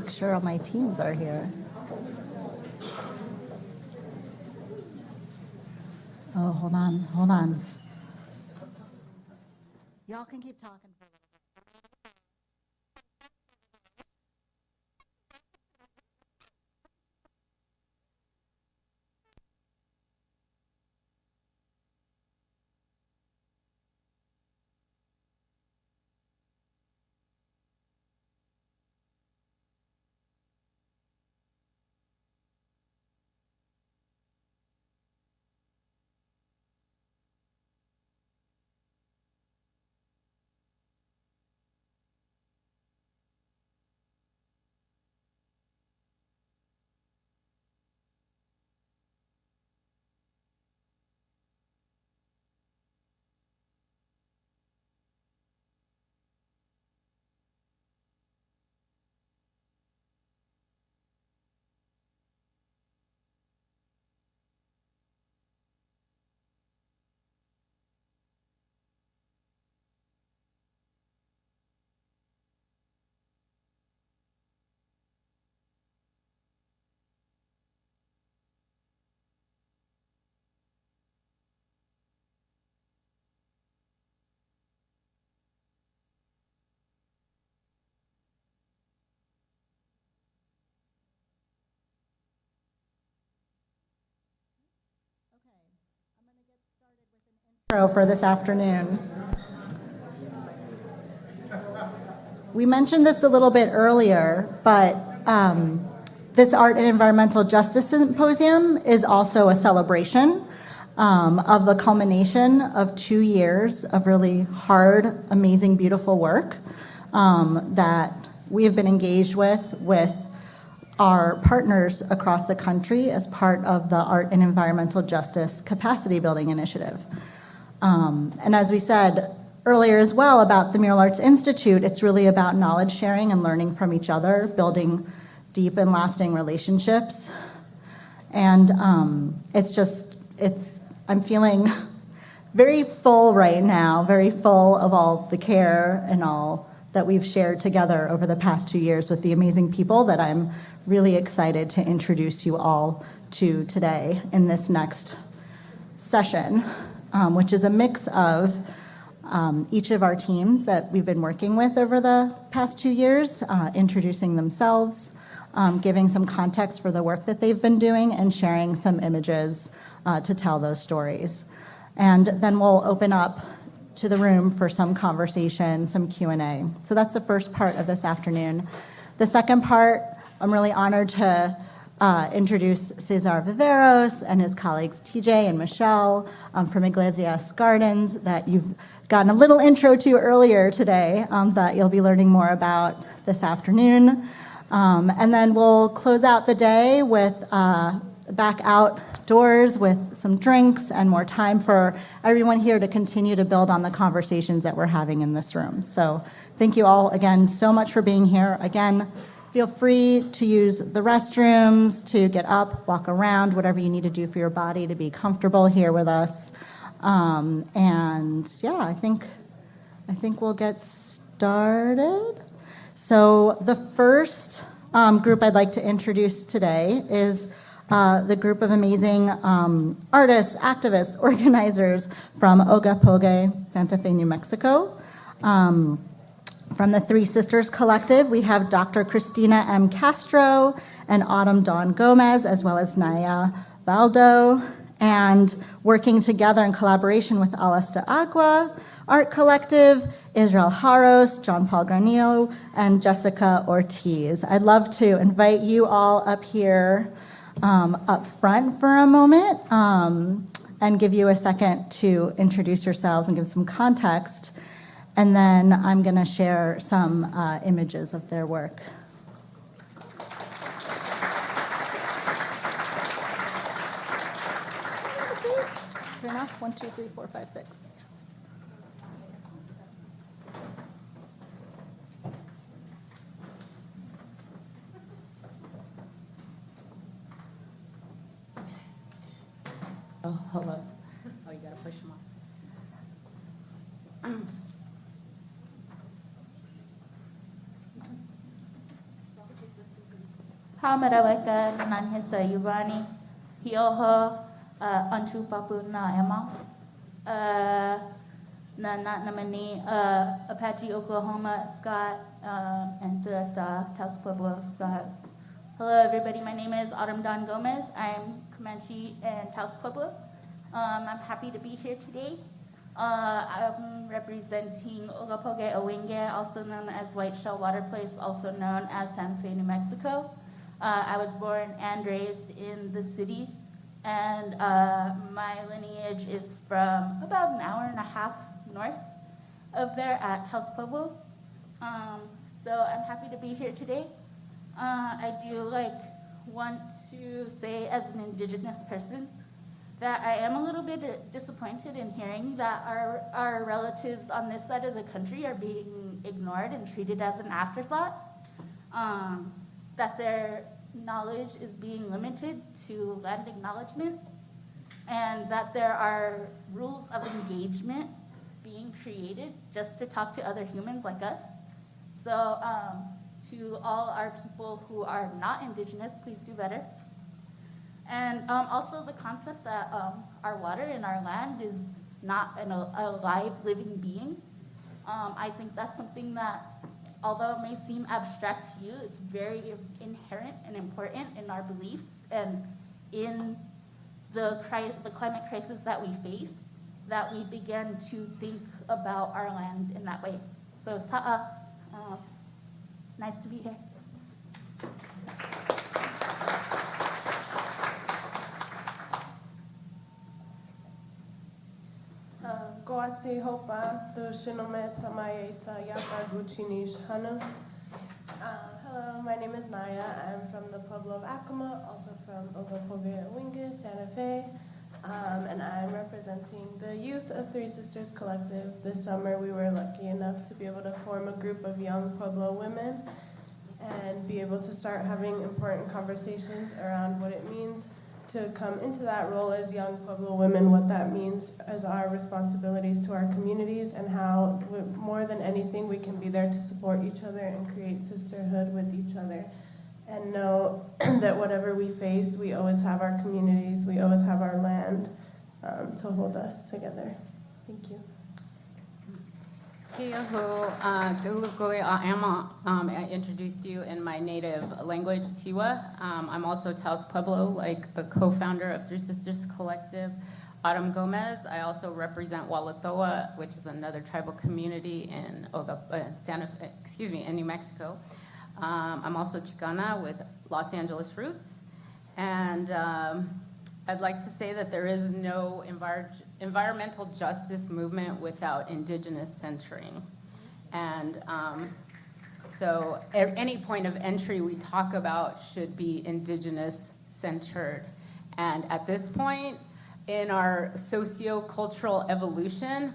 make sure all my teams are here. Oh, hold on. Y'all can keep talking for a little bit. For this afternoon. We mentioned this a little bit earlier, but this Art and Environmental Justice Symposium is also a celebration of the culmination of 2 years of really hard, amazing, beautiful work that we have been engaged with our partners across the country as part of the Art and Environmental Justice Capacity Building Initiative. And as we said earlier as well about the Mural Arts Institute, it's really about knowledge sharing and learning from each other, building deep and lasting relationships. And I'm feeling very full right now, very full of all the care and all that we've shared together over the past 2 years with the amazing people that I'm really excited to introduce you all to today in this next session. Which is a mix of each of our teams that we've been working with over the past 2 years, introducing themselves, giving some context for the work that they've been doing, and sharing some images to tell those stories. And then we'll open up to the room for some conversation, some Q&A. So that's the first part of this afternoon. The second part, I'm really honored to introduce Cesar Riveros and his colleagues TJ and Michelle from Iglesias Gardens that you've gotten a little intro to earlier today that you'll be learning more about this afternoon. And then we'll close out the day with back outdoors with some drinks and more time for everyone here to continue to build on the conversations that we're having in this room. So thank you all again so much for being here. Again, feel free to use the restrooms, to get up, walk around, whatever you need to do for your body to be comfortable here with us. And yeah, I think we'll get started. So the first group I'd like to introduce today is the group of amazing artists, activists, organizers from Ogapoge, Santa Fe, New Mexico. From the Three Sisters Collective, we have Dr. Christina M. Castro and Autumn Dawn Gomez, as well as Naya Baldo, and working together in collaboration with Alas de Agua Art Collective, Israel Haros, John Paul Granillo, and Jessica Ortiz. I'd love to invite you all up here up front for a moment and give you a second to introduce yourselves and give some context. And then I'm going to share some images of their work. Is there enough? 1, 2, 3, 4, 5, 6. Yes. Oh, hello. Oh, you got to push them off. Hamaraweka nanhita Yubani, Hioho, Anchu Papu na Emma, Namani, Apache, Oklahoma, Scott, and the Taos Pueblo, Scott. Hello, everybody. My name is Autumn Dawn Gomez. I'm Comanche and Taos Pueblo. I'm happy to be here today. I'm representing Ogapoge Owinge, also known as White Shell Water Place, also known as Santa Fe, New Mexico. I was born and raised in the city, and my lineage is from about an hour and a half north of there at Taos Pueblo. So I'm happy to be here today. I do want to say, as an Indigenous person, that I am a little bit disappointed in hearing that our relatives on this side of the country are being ignored and treated as an afterthought, that their knowledge is being limited to land acknowledgement, and that there are rules of engagement being created just to talk to other humans like us. So to all our people who are not Indigenous, please do better. And also the concept that our water and our land is not a live, living being. I think that's something that, although it may seem abstract to you, it's very inherent and important in our beliefs and in the climate crisis that we face, that we begin to think about our land in that way. So ta'a, nice to be here. Goatsi hopa tu shinome tamaeta yapa guchinish hanu. Hello, my name is Naya. I'm from the Pueblo of Acoma, also from Ogapoge Owinge, Santa Fe, and I'm representing the youth of Three Sisters Collective. This summer we were lucky enough to be able to form a group of young Pueblo women and be able to start having important conversations around what it means to come into that role as young Pueblo women, what that means as our responsibilities to our communities, and how, more than anything, we can be there to support each other and create sisterhood with each other. And know that whatever we face, we always have our communities, we always have our land to hold us together. Thank you. I introduce you in my native language, Tiwa. I'm also Taos Pueblo, like a co-founder of Three Sisters Collective, Autumn Gomez. I also represent Walatoa, which is another tribal community in in New Mexico. I'm also Chicana with Los Angeles roots, and I'd like to say that there is no environmental justice movement without Indigenous centering. And so at any point of entry we talk about should be Indigenous centered. And at this point in our socio-cultural evolution,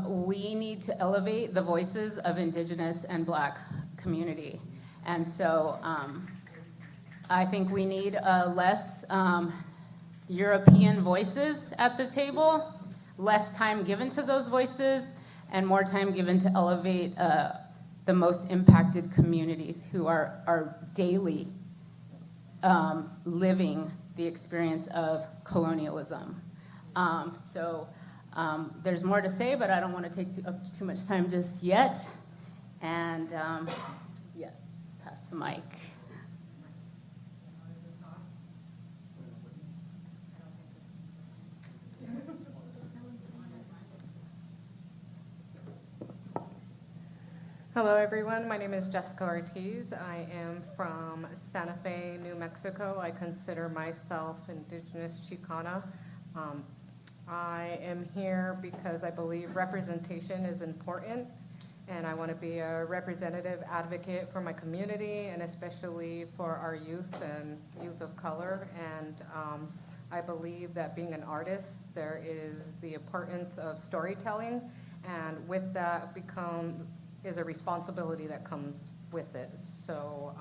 we need to elevate the voices of Indigenous and Black community. And so I think we need less European voices at the table, less time given to those voices, and more time given to elevate the most impacted communities who are daily living the experience of colonialism. There's more to say, but I don't want to take up too much time just yet. And yes, pass the mic. Hello, everyone. My name is Jessica Ortiz. I am from Santa Fe, New Mexico. I consider myself Indigenous Chicana. I am here because I believe representation is important, and I want to be a representative advocate for my community, and especially for our youth and youth of color. And I believe that being an artist, there is the importance of storytelling, and with that is a responsibility that comes with it. So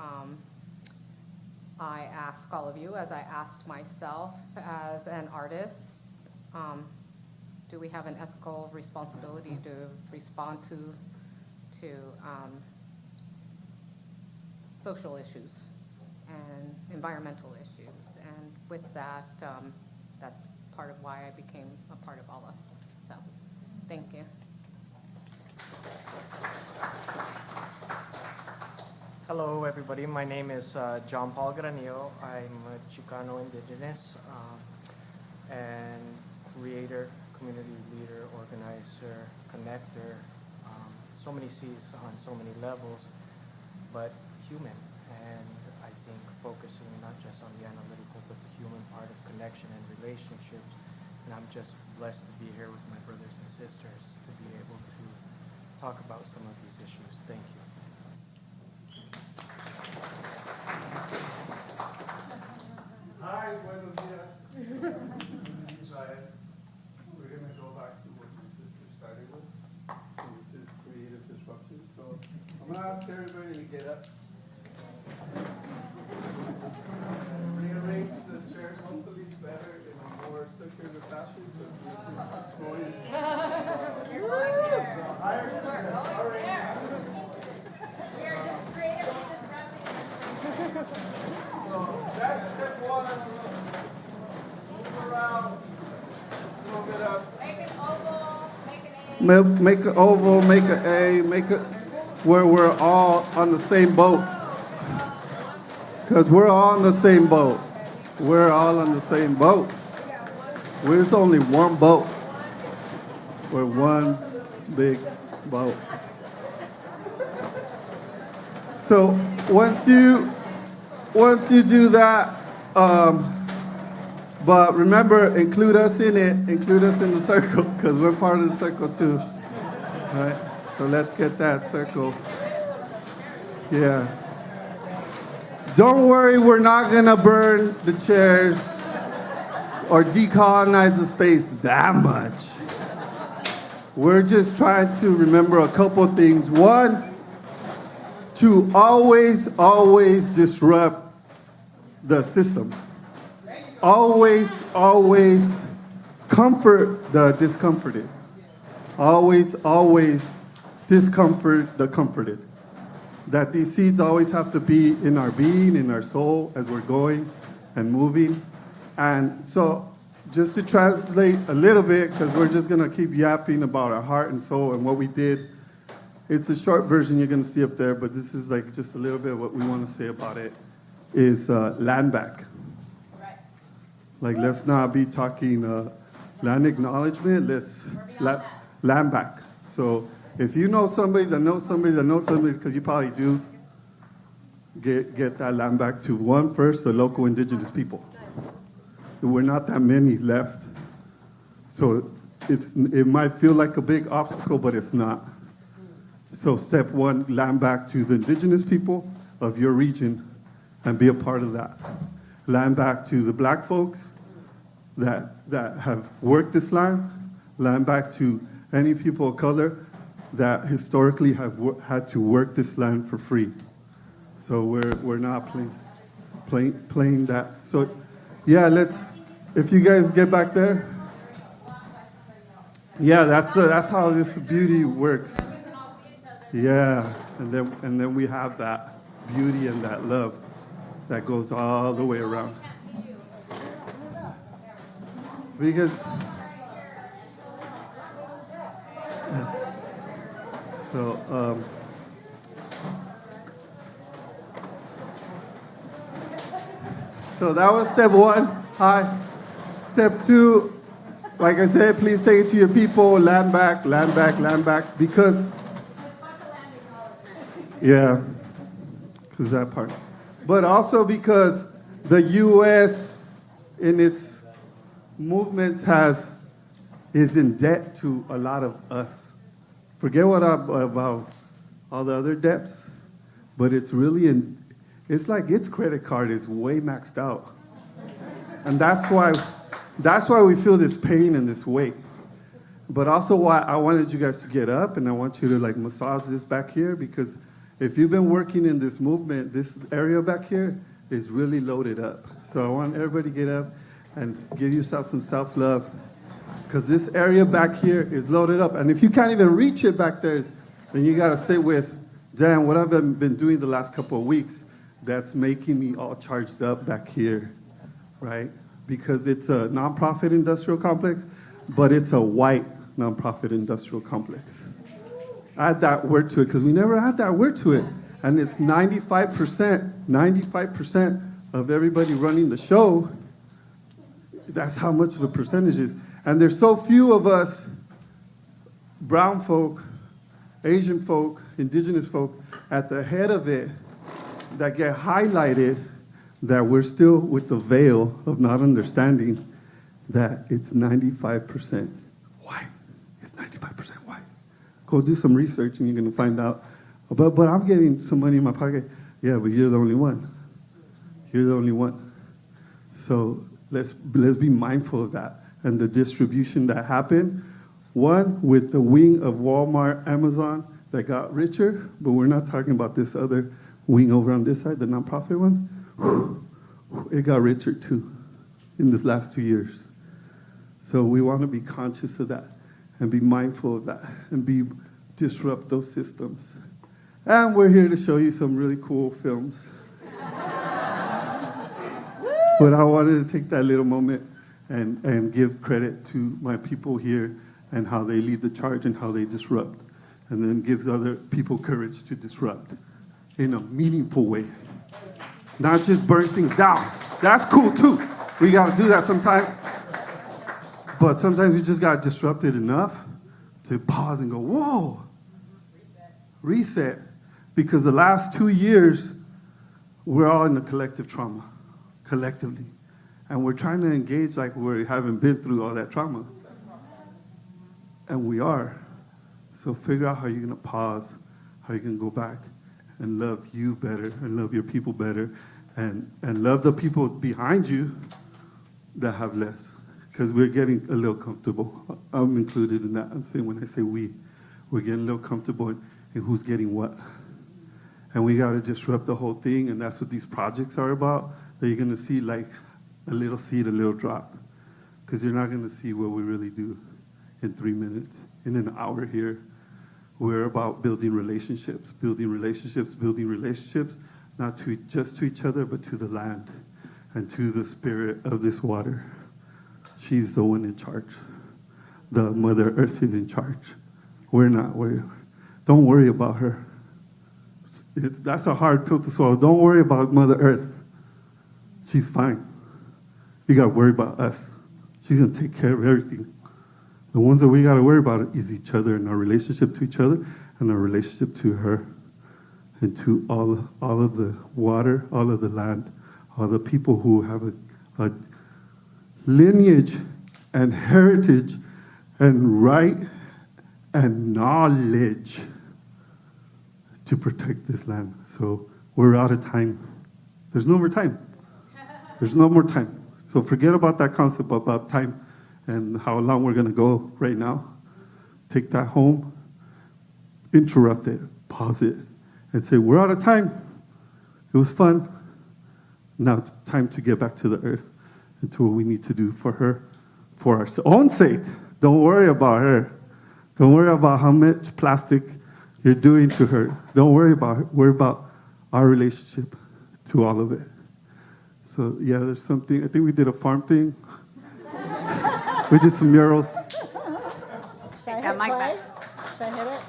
I ask all of you, as I asked myself as an artist, do we have an ethical responsibility to respond to social issues? and environmental issues. And with that, that's part of why I became a part of ALAS. So, thank you. Hello, everybody. My name is John Paul Granillo. I'm a Chicano indigenous and creator, community leader, organizer, connector. So many C's on so many levels, but human. And I think focusing not just on the analytical, but the human part of connection and relationships. And I'm just blessed to be here with my brothers and sisters to be able to talk about some of these issues. Thank you. Hi, buenos días. Israel. We're going to go back to what my sister started with. And this is creative disruption. So I'm going to ask everybody to get up. Rearrange the chairs, hopefully better in a more circular fashion. We're just creatively disrupting. So that's step one. Move around. Move it up. Make an oval, make an A. Make an oval, make an A, make it where we're all on the same boat. Because we're all on the same boat. We're all on the same boat. There's only one boat. We're one big boat. So once you do that, but remember, include us in it, include us in the circle, because we're part of the circle too. All right? So let's get that circle. Yeah. Don't worry, we're not gonna burn the chairs or decolonize the space that much. We're just trying to remember a couple things. One, to always disrupt the system. Always comfort the discomforted. Always discomfort the comforted. That these seeds always have to be in our being, in our soul, as we're going and moving. And so, just to translate a little bit, because we're just going to keep yapping about our heart and soul and what we did. It's a short version you're going to see up there, but this is like just a little bit of what we want to say about it, is land back. Right. Like, let's not be talking land acknowledgement, let's land back. So, if you know somebody that knows somebody that knows somebody, because you probably do, get that land back to one first, the local indigenous people. We're not that many left. So it might feel like a big obstacle, but it's not. So step one, land back to the indigenous people of your region and be a part of that. Land back to the black folks that have worked this land back to any people of color that historically have had to work this land for free. So we're not playing that. So yeah, if you guys get back there. Yeah, that's how this beauty works. Yeah, and then we have that beauty and that love that goes all the way around. Because so that was step one. Hi. Step two, like I said, please take it to your people. Land back, because yeah, because that part. But also because the U.S. in its movements is in debt to a lot of us. Forget about all the other debts, but it's really it's like its credit card is way maxed out. And that's why we feel this pain and this weight. But also why I wanted you guys to get up, and I want you to like massage this back here, because if you've been working in this movement, this area back here is really loaded up. So I want everybody to get up and give yourself some self-love, because this area back here is loaded up. And if you can't even reach it back there, then you got to sit with, damn, what I've been doing the last couple of weeks. that's making me all charged up back here, right? Because it's a nonprofit industrial complex, but it's a white nonprofit industrial complex. Add that word to it, because we never had that word to it. And it's 95% of everybody running the show. That's how much of a percentage is. And there's so few of us, brown folk, Asian folk, indigenous folk, at the head of it that get highlighted, that we're still with the veil of not understanding that it's 95% white. It's 95% white. Go do some research and you're going to find out. But I'm getting some money in my pocket. Yeah, but you're the only one. You're the only one. So let's be mindful of that. And the distribution that happened, one with the wing of Walmart, Amazon, that got richer, but we're not talking about this other wing over on this side, the nonprofit one. It got richer too in this last 2 years. So we want to be conscious of that and be mindful of that and disrupt those systems. And we're here to show you some really cool films. But I wanted to take that little moment and give credit to my people here and how they lead the charge and how they disrupt. And then gives other people courage to disrupt in a meaningful way. Not just burn things down. That's cool too. We got to do that sometimes. But sometimes we just got disrupted enough to pause and go, whoa, reset. Because the last 2 years, we're all in a collective trauma, collectively. And we're trying to engage like we haven't been through all that trauma. And we are. So figure out how you're going to pause, how you can go back and love you better and love your people better and love the people behind you that have less. Because we're getting a little comfortable. I'm included in that. I'm saying when I say we're getting a little comfortable in who's getting what. And we got to disrupt the whole thing, and that's what these projects are about, that you're going to see like a little seed, a little drop. Because you're not going to see what we really do in 3 minutes, in an hour here. We're about building relationships, not just to each other, but to the land and to the spirit of this water. She's the one in charge. The Mother Earth is in charge. We're not. Don't worry about her. That's a hard pill to swallow. Don't worry about Mother Earth. She's fine. You got to worry about us. She's going to take care of everything. The ones that we got to worry about is each other and our relationship to each other and our relationship to her and to all of the water, all of the land, all the people who have a lineage and heritage and right and knowledge to protect this land. So we're out of time. There's no more time. There's no more time. So forget about that concept about time and how long we're going to go right now. Take that home, interrupt it, pause it, and say, we're out of time. It was fun. Now it's time to get back to the earth and to what we need to do for her, for our own sake. Don't worry about her. Don't worry about how much plastic you're doing to her. Don't worry about her. Worry about our relationship to all of it. So yeah, there's something. I think we did a farm thing. We did some murals. Should I That hit mic play? back. Should I hit it?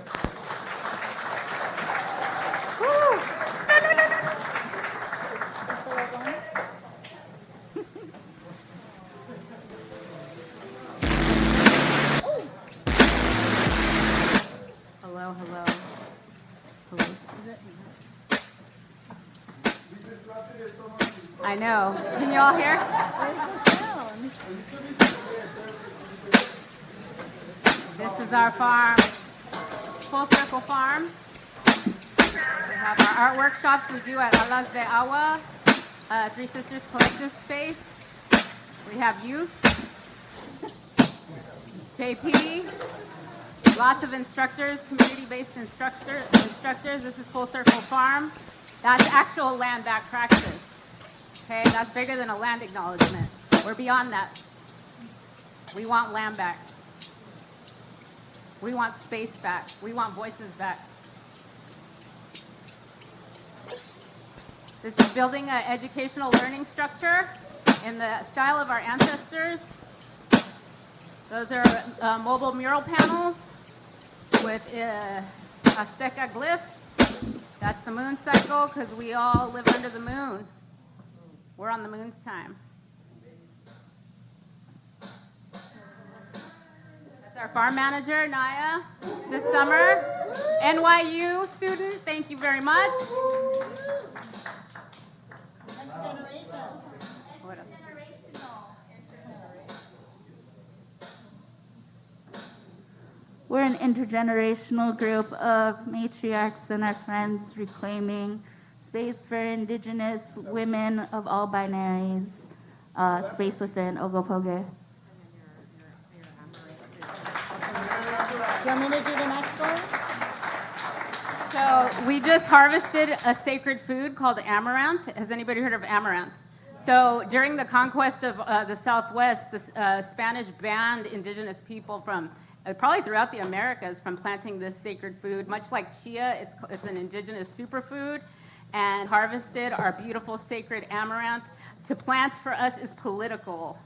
Hello. I know. Can you all hear? This is our farm, Full Circle Farm. We have our art workshops we do at Alas de Agua, Three Sisters Collective Space. We have youth, JP, lots of instructors, community-based instructors. This is Full Circle Farm. That's actual land back practice. Okay, that's bigger than a land acknowledgement. We're beyond that. We want land back. We want space back. We want voices back. This is building an educational learning structure in the style of our ancestors. Those are mobile mural panels with Azteca glyphs. That's the moon cycle because we all live under the moon. We're on the moon's time. That's our farm manager, Naya, this summer. NYU student, thank you very much. What else? We're an intergenerational group of matriarchs and our friends reclaiming space for Indigenous women of all binaries, space within Ogopoge. Do you want me to do the next one? So we just harvested a sacred food called amaranth. Has anybody heard of amaranth? So during the conquest of the Southwest, the Spanish banned indigenous people from probably throughout the Americas from planting this sacred food. Much like chia, it's an indigenous superfood, and harvested our beautiful sacred amaranth. To plant for us is political.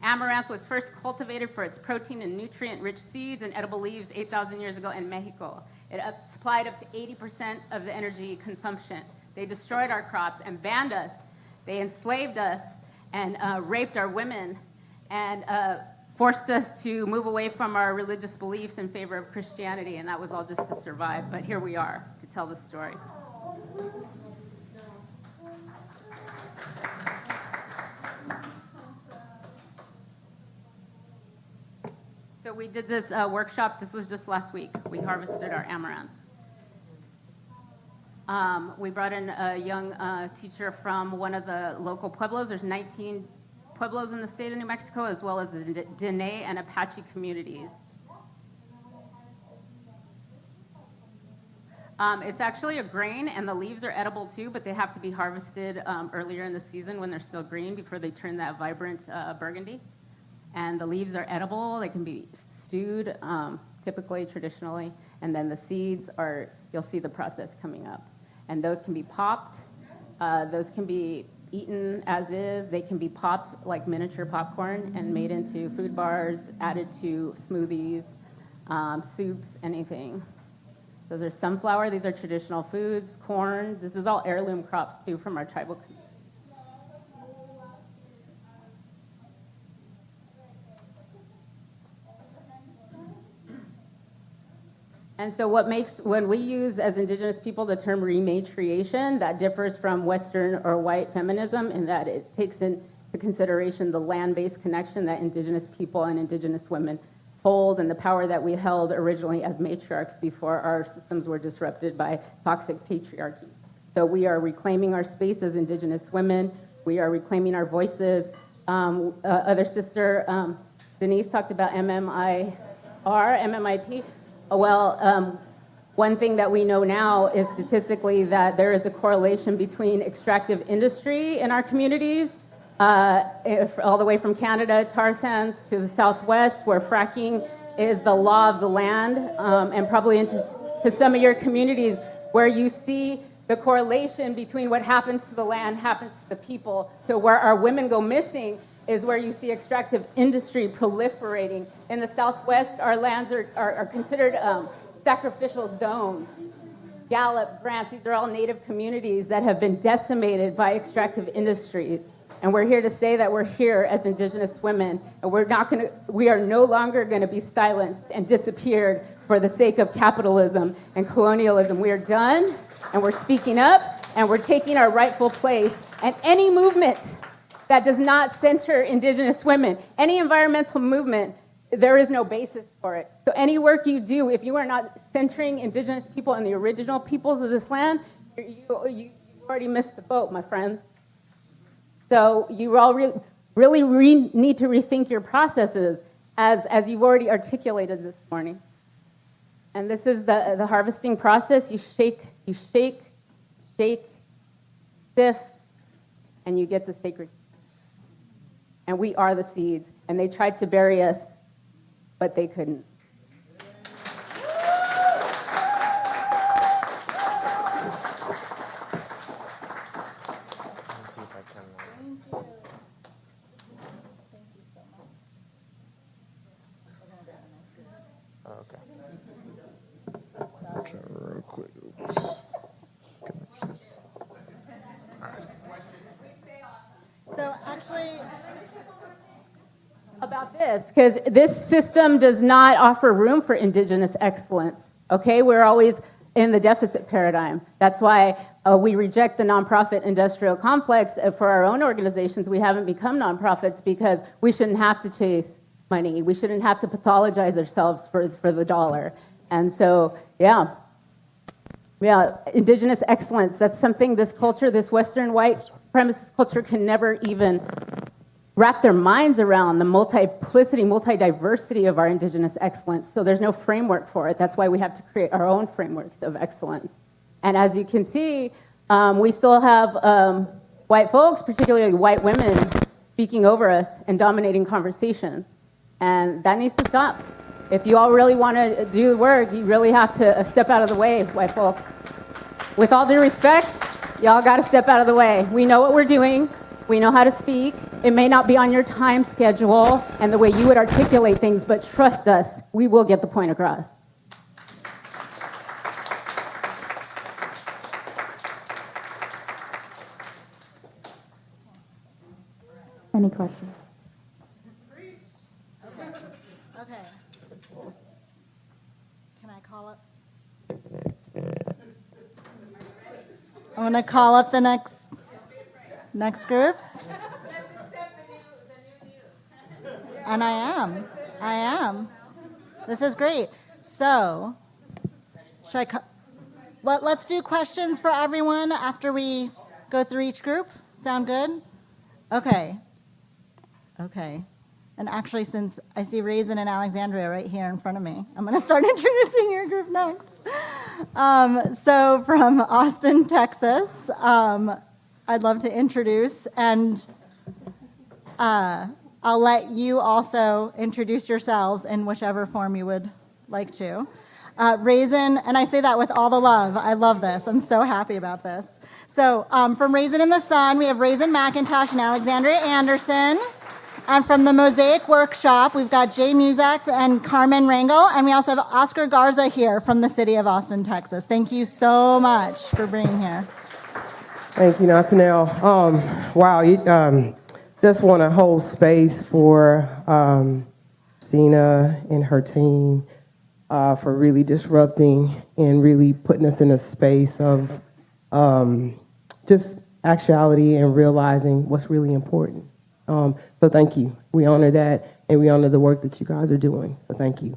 Amaranth was first cultivated for its protein and nutrient-rich seeds and edible leaves 8,000 years ago in Mexico. It supplied up to 80% of the energy consumption. They destroyed our crops and banned us. They enslaved us and raped our women and forced us to move away from our religious beliefs in favor of Christianity, and that was all just to survive. But here we are to tell the story. So we did this workshop. This was just last week. We harvested our amaranth. We brought in a young teacher from one of the local pueblos. There's 19 pueblos in the state of New Mexico, as well as the Dene and Apache communities. It's actually a grain, and the leaves are edible too, but they have to be harvested earlier in the season when they're still green before they turn that vibrant burgundy. And the leaves are edible. They can be stewed, typically, traditionally. And then the seeds are, you'll see the process coming up. And those can be popped. Those can be eaten as is. They can be popped like miniature popcorn and made into food bars, added to smoothies, soups, anything. Those are sunflower. These are traditional foods. Corn. This is all heirloom crops, too, from our tribal community. And so when we use as Indigenous people the term rematriation, that differs from Western or white feminism in that it takes into consideration the land-based connection that Indigenous people and Indigenous women hold and the power that we held originally as matriarchs before our systems were disrupted by toxic patriarchy. So we are reclaiming our space as Indigenous women. We are reclaiming our voices. Other sister, Denise, talked about MMIP. Well, one thing that we know now is statistically that there is a correlation between extractive industry in our communities, all the way from Canada, tar sands, to the Southwest, where fracking is the law of the land, and probably to some of your communities where you see the correlation between what happens to the land happens to the people. So where our women go missing is where you see extractive industry proliferating. In the Southwest, our lands are considered sacrificial zones. Gallup, Grants, these are all native communities that have been decimated by extractive industries. And we're here to say that we're here as Indigenous women, and we are no longer gonna be silenced and disappeared for the sake of capitalism and colonialism. We are done, and we're speaking up, and we're taking our rightful place. And any movement that does not center Indigenous women, any environmental movement, there is no basis for it. So any work you do, if you are not centering Indigenous people and the original peoples of this land, you already missed the boat, my friends. So you all really need to rethink your processes as you've already articulated this morning. And this is the harvesting process. You shake, sift, and you get the sacred. And we are the seeds. And they tried to bury us, but they couldn't. this, because this system does not offer room for Indigenous excellence, okay? We're always in the deficit paradigm. That's why we reject the nonprofit industrial complex. For our own organizations, we haven't become nonprofits because we shouldn't have to chase money. We shouldn't have to pathologize ourselves for the dollar. And so, yeah, Indigenous excellence, that's something this culture, this Western white supremacist culture can never even wrap their minds around, the multiplicity, multi-diversity of our Indigenous excellence. So there's no framework for it. That's why we have to create our own frameworks of excellence. And as you can see, we still have white folks, particularly white women, speaking over us and dominating conversations. And that needs to stop. If you all really want to do the work, you really have to step out of the way, white folks. With all due respect, y'all got to step out of the way. We know what we're doing. We know how to speak. It may not be on your time schedule and the way you would articulate things, but trust us, we will get the point across. Any questions? Okay. Can I call up? I'm going to call up the next groups. And I am. This is great. So, let's do questions for everyone after we go through each group. Sound good? Okay. And actually, since I see Raisin and Alexandria right here in front of me, I'm going to start introducing your group next. So from Austin, Texas, I'd love to introduce, and I'll let you also introduce yourselves in whichever form you would like to. Raisin, and I say that with all the love. I love this. I'm so happy about this. So from Raisin in the Sun, we have Raisin McIntosh and Alexandria Anderson. And from the Mosaic Workshop, we've got Jay Muzak and Carmen Rangel, and we also have Oscar Garza here from the city of Austin, Texas. Thank you so much for being here. Thank you, Nathaniel. Wow, you just want to hold space for Sina and her team for really disrupting and really putting us in a space of just actuality and realizing what's really important. So thank you. We honor that, and we honor the work that you guys are doing. So thank you.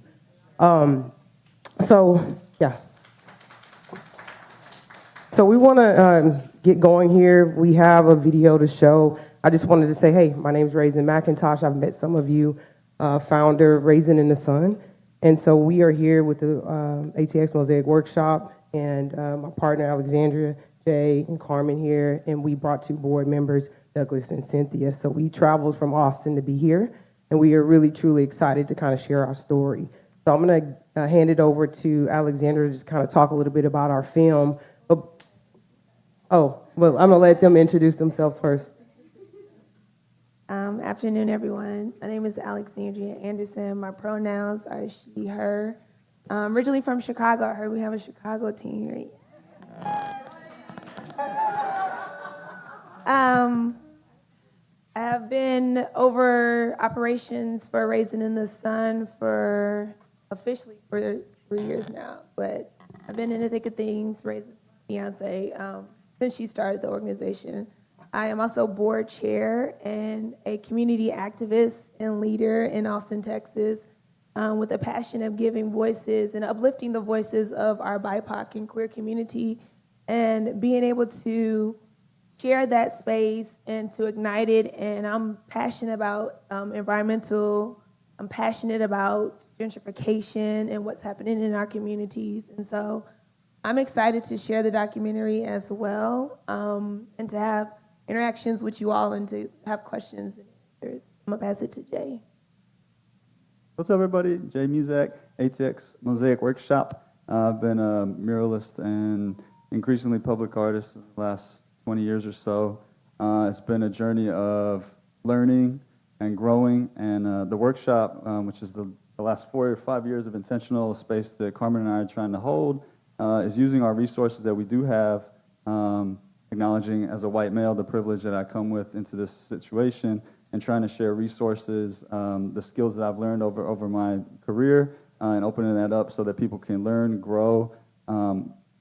So we want to get going here. We have a video to show. I just wanted to say, hey, my name's Raisin McIntosh. I've met some of you, founder Raisin in the Sun. And so we are here with the ATX Mosaic Workshop, and my partner Alexandria, Jay, and Carmen here, and we brought 2 board members, Douglas and Cynthia. So we traveled from Austin to be here, and we are really, truly excited to kind of share our story. So I'm going to hand it over to Alexandra to just kind of talk a little bit about our film. I'm going to let them introduce themselves first. Afternoon, everyone. My name is Alexandria Anderson. My pronouns are she, her. Originally from Chicago. I heard we have a Chicago team here. I have been over operations for Raisin in the Sun officially for 3 years now, but I've been in the thick of things, Raisin's fiance, since she started the organization. I am also board chair and a community activist and leader in Austin, Texas, with a passion of giving voices and uplifting the voices of our BIPOC and queer community, and being able to share that space and to ignite it. And I'm passionate about environmental, I'm passionate about gentrification and what's happening in our communities. And so I'm excited to share the documentary as well, and to have interactions with you all and to have questions and answers. I'm gonna pass it to Jay. What's up, everybody? Jay Muzak, ATX Mosaic Workshop. I've been a muralist and increasingly public artist in the last 20 years or so. It's been a journey of learning and growing, and the workshop, which is the last 4 or 5 years of intentional space that Carmen and I are trying to hold, is using our resources that we do have, acknowledging as a white male the privilege that I come with into this situation, and trying to share resources, the skills that I've learned over my career, and opening that up so that people can learn, grow.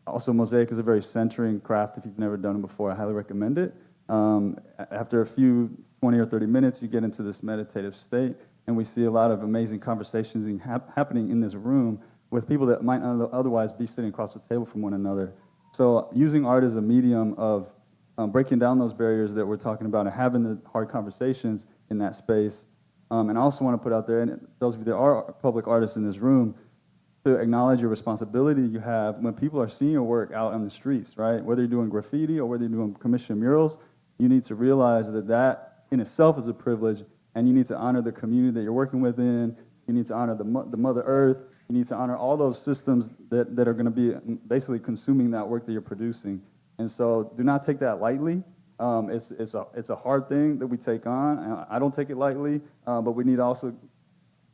Also, mosaic is a very centering craft. If you've never done it before, I highly recommend it. After a few 20 or 30 minutes, you get into this meditative state, and we see a lot of amazing conversations happening in this room with people that might not otherwise be sitting across the table from one another. So using art as a medium of breaking down those barriers that we're talking about and having the hard conversations in that space. And I also want to put out there, and those of you that are public artists in this room, to acknowledge your responsibility you have when people are seeing your work out on the streets, right? Whether you're doing graffiti or whether you're doing commissioned murals, you need to realize that that in itself is a privilege, and you need to honor the community that you're working within. You need to honor the Mother Earth. You need to honor all those systems that are going to be basically consuming that work that you're producing. And so do not take that lightly. It's a hard thing that we take on. I don't take it lightly, but we need to also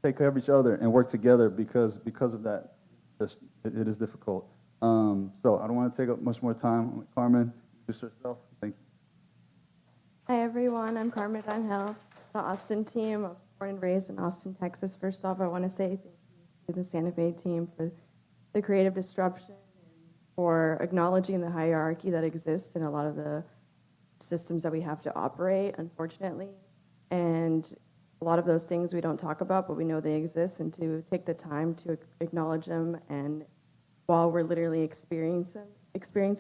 take care of each other and work together because of that. It is difficult. So I don't want to take up much more time. Carmen, introduce yourself. Thank you. Hi, everyone. I'm Carmen Dunhill, the Austin team. I was born and raised in Austin, Texas. First off, I want to say thank you to the Santa Fe team for the creative disruption, for acknowledging the hierarchy that exists in a lot of the systems that we have to operate, unfortunately. And a lot of those things we don't talk about, but we know they exist, and to take the time to acknowledge them, and while we're literally experiencing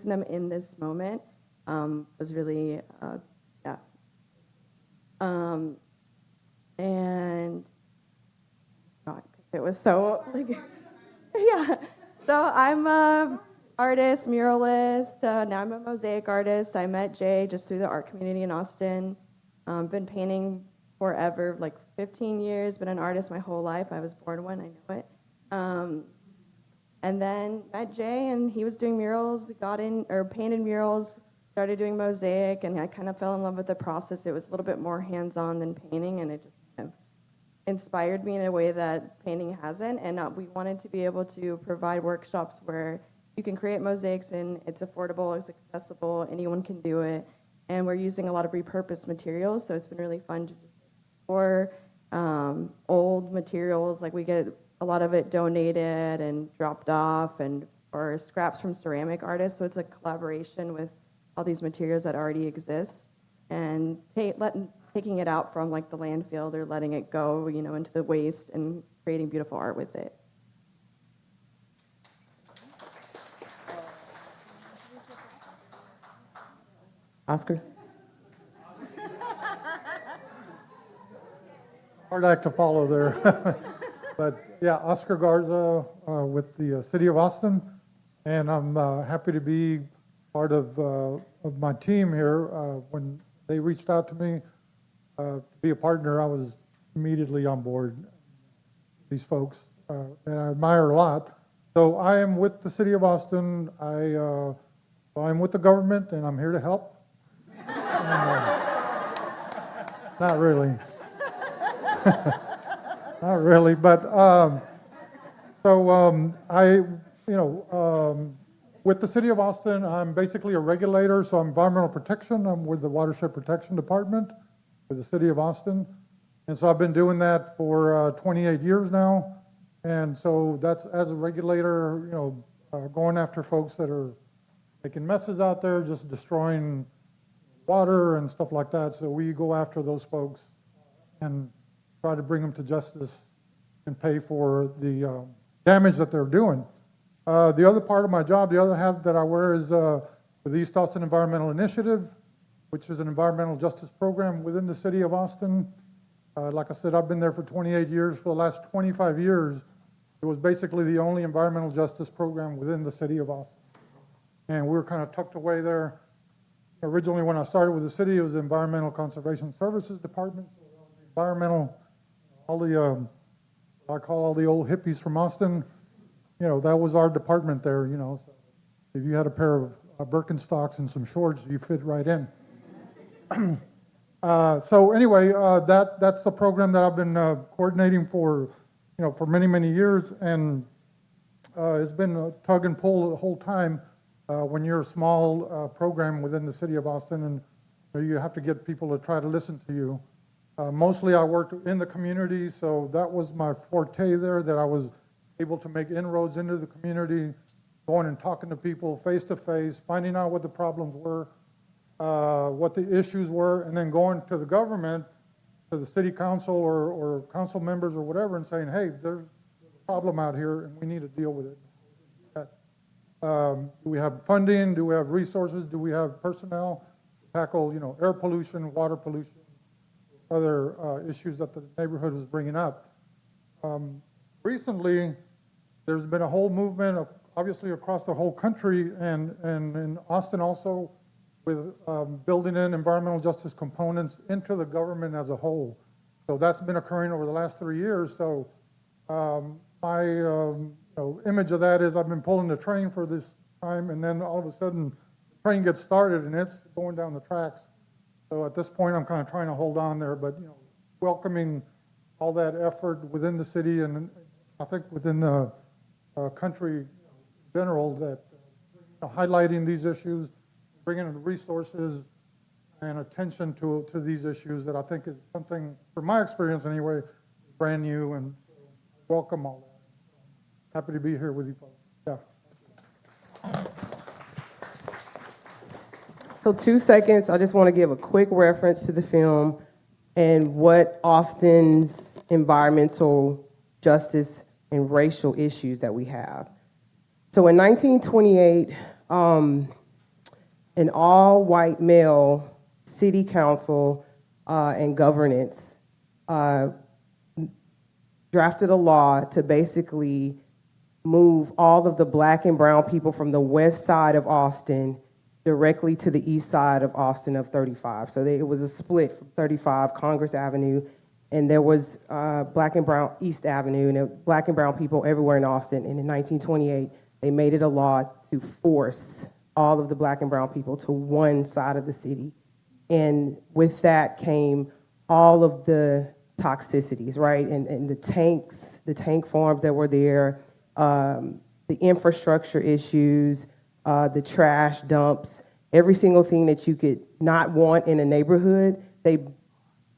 them in this moment, was really, yeah. And God, it was so, like, yeah. So I'm a artist, muralist, now I'm a mosaic artist. I met Jay just through the art community in Austin. Been painting forever, like 15 years, been an artist my whole life. I was born one, I know it. And then met Jay, and he was doing murals, painted murals, started doing mosaic, and I kind of fell in love with the process. It was a little bit more hands-on than painting, and it just kind of inspired me in a way that painting hasn't. And we wanted to be able to provide workshops where you can create mosaics, and it's affordable, it's accessible, anyone can do it. And we're using a lot of repurposed materials, so it's been really fun to or old materials, like we get a lot of it donated and dropped off, and or scraps from ceramic artists. So it's a collaboration with all these materials that already exist, and taking it out from like the landfill, or letting it go, into the waste, and creating beautiful art with it. Oscar? Hard act to follow there. But yeah, Oscar Garza with the City of Austin, and I'm happy to be part of my team here. When they reached out to me to be a partner, I was immediately on board. These folks that I admire a lot. So I am with the City of Austin. I'm with the government, and I'm here to help. Not really. Not really, but with the City of Austin, I'm basically a regulator, so I'm environmental protection. I'm with the Watershed Protection Department with the City of Austin, and so I've been doing that for 28 years now. And so that's, as a regulator, going after folks that are making messes out there, just destroying water and stuff like that. So we go after those folks and try to bring them to justice and pay for the damage that they're doing. The other part of my job, the other hat that I wear, is with the East Austin Environmental Initiative, which is an environmental justice program within the City of Austin. Like I said, I've been there for 28 years. For the last 25 years, it was basically the only environmental justice program within the City of Austin. And we were kind of tucked away there. Originally, when I started with the city, it was the Environmental Conservation Services Department. So the environmental, I call all the old hippies from Austin, that was our department there, So if you had a pair of Birkenstocks and some shorts, you fit right in. So anyway, that's the program that I've been coordinating for, for many, many years. And it's been a tug and pull the whole time. When you're a small program within the City of Austin, and you have to get people to try to listen to you. Mostly I worked in the community, so that was my forte there, that I was able to make inroads into the community, going and talking to people face to face, finding out what the problems were, what the issues were, and then going to the government, to the city council or council members or whatever, and saying, hey, there's a problem out here and we need to deal with it. Do we have funding? Do we have resources? Do we have personnel to tackle, air pollution, water pollution, other issues that the neighborhood was bringing up? Recently, there's been a whole movement, obviously across the whole country, and in Austin also, with building in environmental justice components into the government as a whole. So that's been occurring over the last 3 years. So my image of that is I've been pulling the train for this time, and then all of a sudden the train gets started and it's going down the tracks. So at this point I'm kind of trying to hold on there, but welcoming all that effort within the city and I think within the country in general, that highlighting these issues, bringing in resources and attention to these issues that I think is something, from my experience anyway, brand new, and welcome all that. Happy to be here with you folks. Yeah. So 2 seconds, I just want to give a quick reference to the film and what Austin's environmental justice and racial issues that we have. So in 1928, an all-white male city council and governance drafted a law to basically move all of the black and brown people from the west side of Austin directly to the east side of Austin of 35. So it was a split from 35 Congress Avenue, and there was black and brown East Avenue, and there were black and brown people everywhere in Austin. And in 1928, they made it a law to force all of the black and brown people to one side of the city. And with that came all of the toxicities, right? And the tank farms that were there, the infrastructure issues, the trash dumps, every single thing that you could not want in a neighborhood, they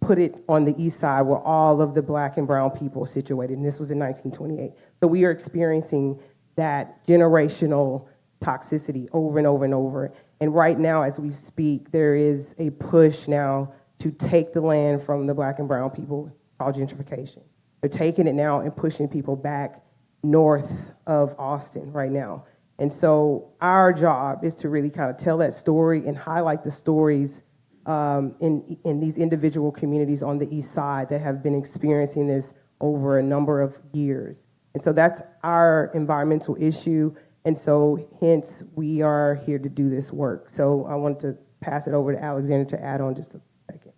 put it on the east side where all of the black and brown people are situated. And this was in 1928. So we are experiencing that generational toxicity over and over and over. And right now, as we speak, there is a push now to take the land from the black and brown people, called gentrification. They're taking it now and pushing people back north of Austin right now. And so our job is to really kind of tell that story and highlight the stories in these individual communities on the east side that have been experiencing this over a number of years. And so that's our environmental issue. And so hence we are here to do this work. So I want to pass it over to Alexander to add on just a second.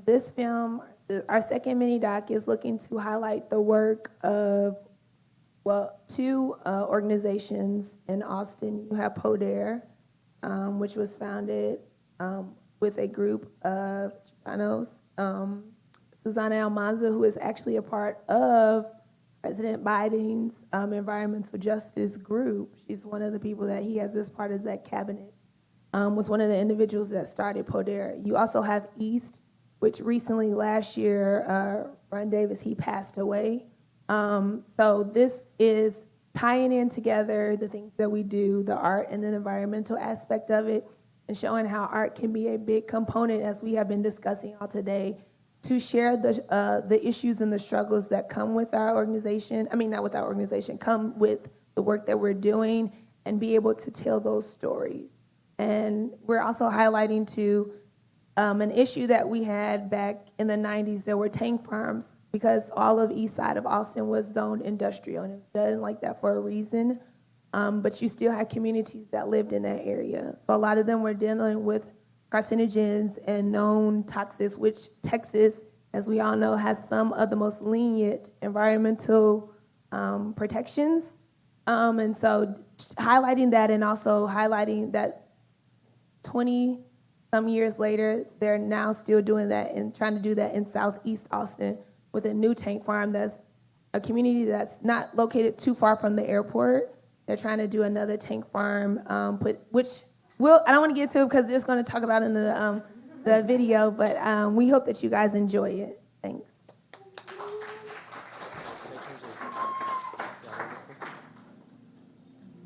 This film, our second mini doc, is looking to highlight the work of, two organizations in Austin. You have PODER, which was founded with a group of Chicanos. Susana Almanza, who is actually a part of President Biden's environmental justice group. She's one of the people that he has as part of that cabinet, was one of the individuals that started PODER. You also have East, which recently, last year, Ron Davis, he passed away. So this is tying in together the things that we do, the art and the environmental aspect of it, and showing how art can be a big component, as we have been discussing all today, to share the issues and the struggles that come with our organization, come with the work that we're doing, and be able to tell those stories. And we're also highlighting too an issue that we had back in the 90s. There were tank farms, because all of east side of Austin was zoned industrial, and it done like that for a reason. But you still had communities that lived in that area. So a lot of them were dealing with carcinogens and known toxins, which Texas, as we all know, has some of the most lenient environmental protections. And so highlighting that, and also highlighting that 20-some years later, they're now still doing that and trying to do that in Southeast Austin with a new tank farm that's a community that's not located too far from the airport. They're trying to do another tank farm, which I don't want to get to because they're just going to talk about in the the video, but we hope that you guys enjoy it. Thanks.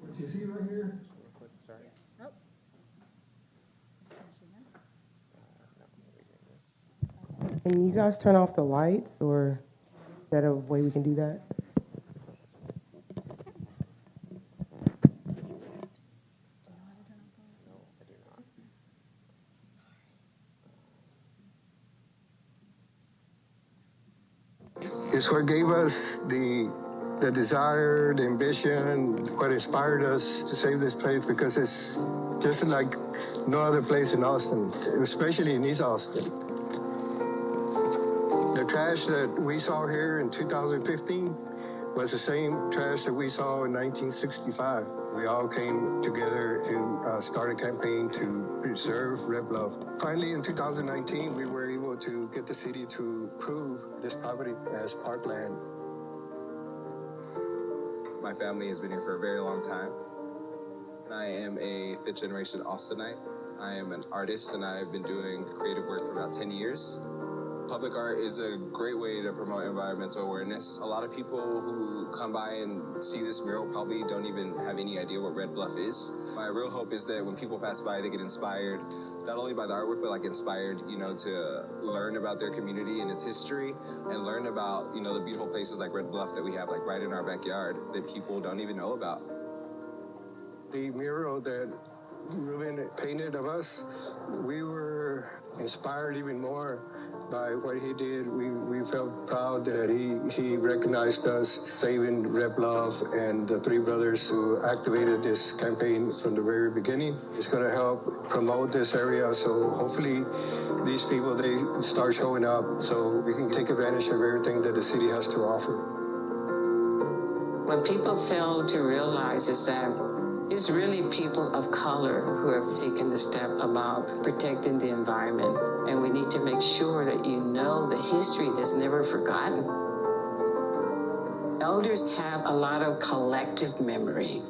What you see right here? Can you guys turn off the lights, or is that a way we can do that? It's what gave us the desire, the ambition, what inspired us to save this place, because it's just like no other place in Austin, especially in East Austin. The trash that we saw here in 2015 was the same trash that we saw in 1965. We all came together to start a campaign to preserve Red Bluff. Finally, in 2019, we were able to get the city to approve this property as parkland. My family has been here for a very long time. I am a fifth generation Austinite. I am an artist and I've been doing creative work for about 10 years. Public art is a great way to promote environmental awareness. A lot of people who come by and see this mural probably don't even have any idea what Red Bluff is. My real hope is that when people pass by, they get inspired, not only by the artwork, but like inspired, to learn about their community and its history, and learn about, the beautiful places like Red Bluff that we have like right in our backyard that people don't even know about. The mural that Ruben painted of us, we were inspired even more by what he did. We felt proud that he recognized us saving Red Bluff, and the three brothers who activated this campaign from the very beginning. It's going to help promote this area, so hopefully these people, they start showing up so we can take advantage of everything that the city has to offer. What people fail to realize is that it's really people of color who have taken the step about protecting the environment. And we need to make sure that you know the history that's never forgotten. Elders have a lot of collective memory.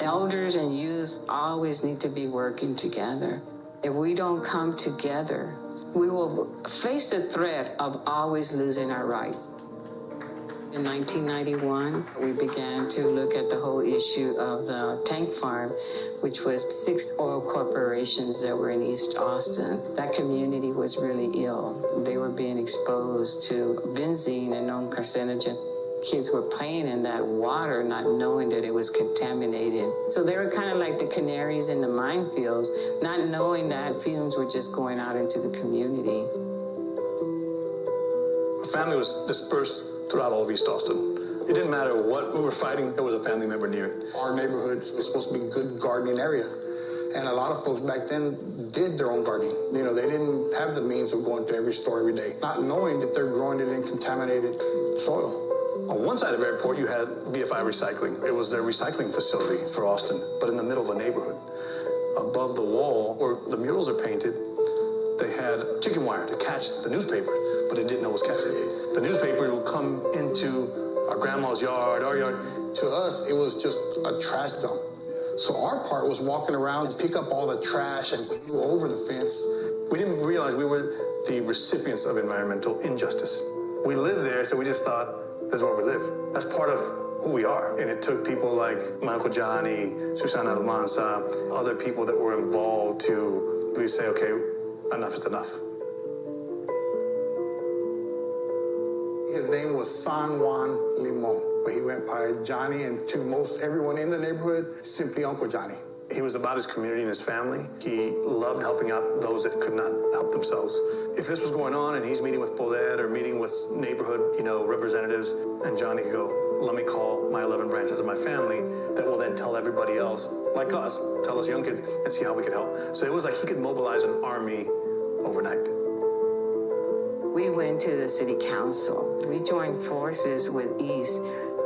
Elders and youth always need to be working together. If we don't come together, we will face the threat of always losing our rights. In 1991, we began to look at the whole issue of the tank farm, which was 6 oil corporations that were in East Austin. That community was really ill. They were being exposed to benzene, a known carcinogen. Kids were playing in that water, not knowing that it was contaminated. So they were kind of like the canaries in the minefields, not knowing that fumes were just going out into the community. The family was dispersed throughout all of East Austin. It didn't matter what we were fighting, there was a family member near it. Our neighborhood was supposed to be a good gardening area. And a lot of folks back then did their own gardening. They didn't have the means of going to every store every day, not knowing that they're growing it in contaminated soil. On one side of the airport, you had BFI Recycling. It was their recycling facility for Austin, but in the middle of a neighborhood. Above the wall where the murals are painted, they had chicken wire to catch the newspaper, but it didn't know it was catching it. The newspaper would come into our grandma's yard, our yard. To us, it was just a trash dump. So our part was walking around and pick up all the trash and go over the fence. We didn't realize we were the recipients of environmental injustice. We lived there, so we just thought, that's where we live. That's part of who we are. And it took people like my Uncle Johnny, Susana Almanza, other people that were involved to really say, okay, enough is enough. His name was San Juan Limon, but he went by Johnny, and to most everyone in the neighborhood, simply Uncle Johnny. He was about his community and his family. He loved helping out those that could not help themselves. If this was going on and he's meeting with Poder or meeting with neighborhood, representatives, and Johnny could go, let me call my 11 branches of my family that will then tell everybody else, like us, tell us young kids, and see how we could help. So it was like he could mobilize an army overnight. We went to the city council. We joined forces with East,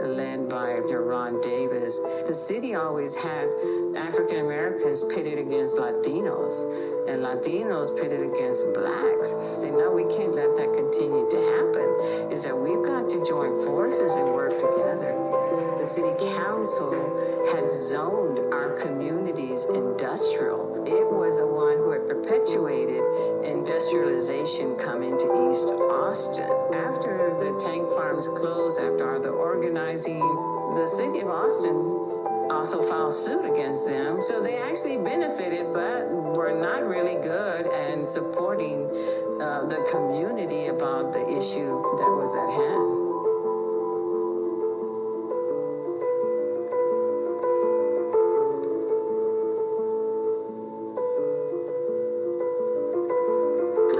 led by Ron Davis. The city always had African Americans pitted against Latinos, and Latinos pitted against blacks. So no, we can't let that continue to happen. Is that we've got to join forces and work together. The city council had zoned our communities industrial. It was the one who had perpetuated industrialization coming to East Austin. After the tank farms closed, after all the organizing, the city of Austin also filed suit against them. So they actually benefited, but were not really good and supporting the community about the issue that was at hand.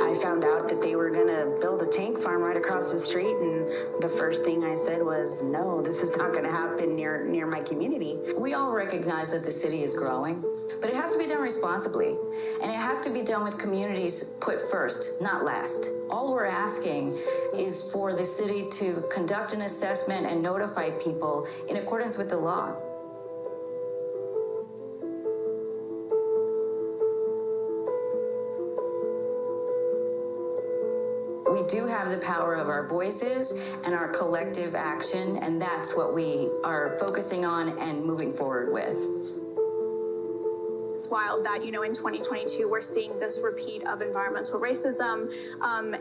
I found out that they were gonna build a tank farm right across the street, and the first thing I said was, no, this is not gonna happen near my community. We all recognize that the city is growing, but it has to be done responsibly, and it has to be done with communities put first, not last. All we're asking is for the city to conduct an assessment and notify people in accordance with the law. We do have the power of our voices and our collective action, and that's what we are focusing on and moving forward with. It's wild that, in 2022, we're seeing this repeat of environmental racism.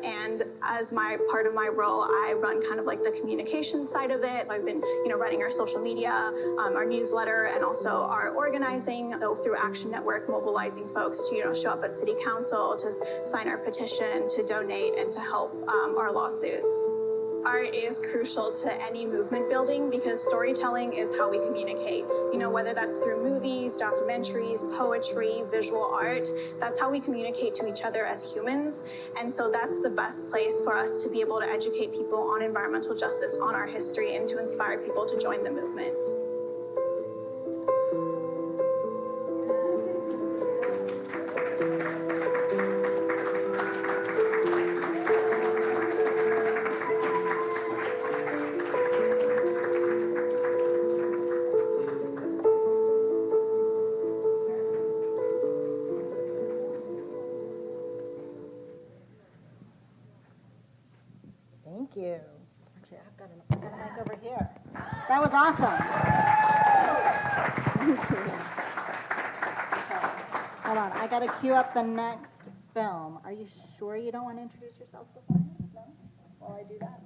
And as part of my role, I run kind of like the communication side of it. I've been, running our social media, our newsletter, and also our organizing through Action Network, mobilizing folks to, show up at City Council, to sign our petition, to donate, and to help our lawsuit. Art is crucial to any movement building because storytelling is how we communicate. Whether that's through movies, documentaries, poetry, visual art, that's how we communicate to each other as humans. And so that's the best place for us to be able to educate people on environmental justice, on our history, and to inspire people to join the movement. Thank you. Actually, I've got a mic over here. That was awesome. Okay. Hold on, I got to queue up the next film. Are you sure you don't want to introduce yourselves before? No? While I do that?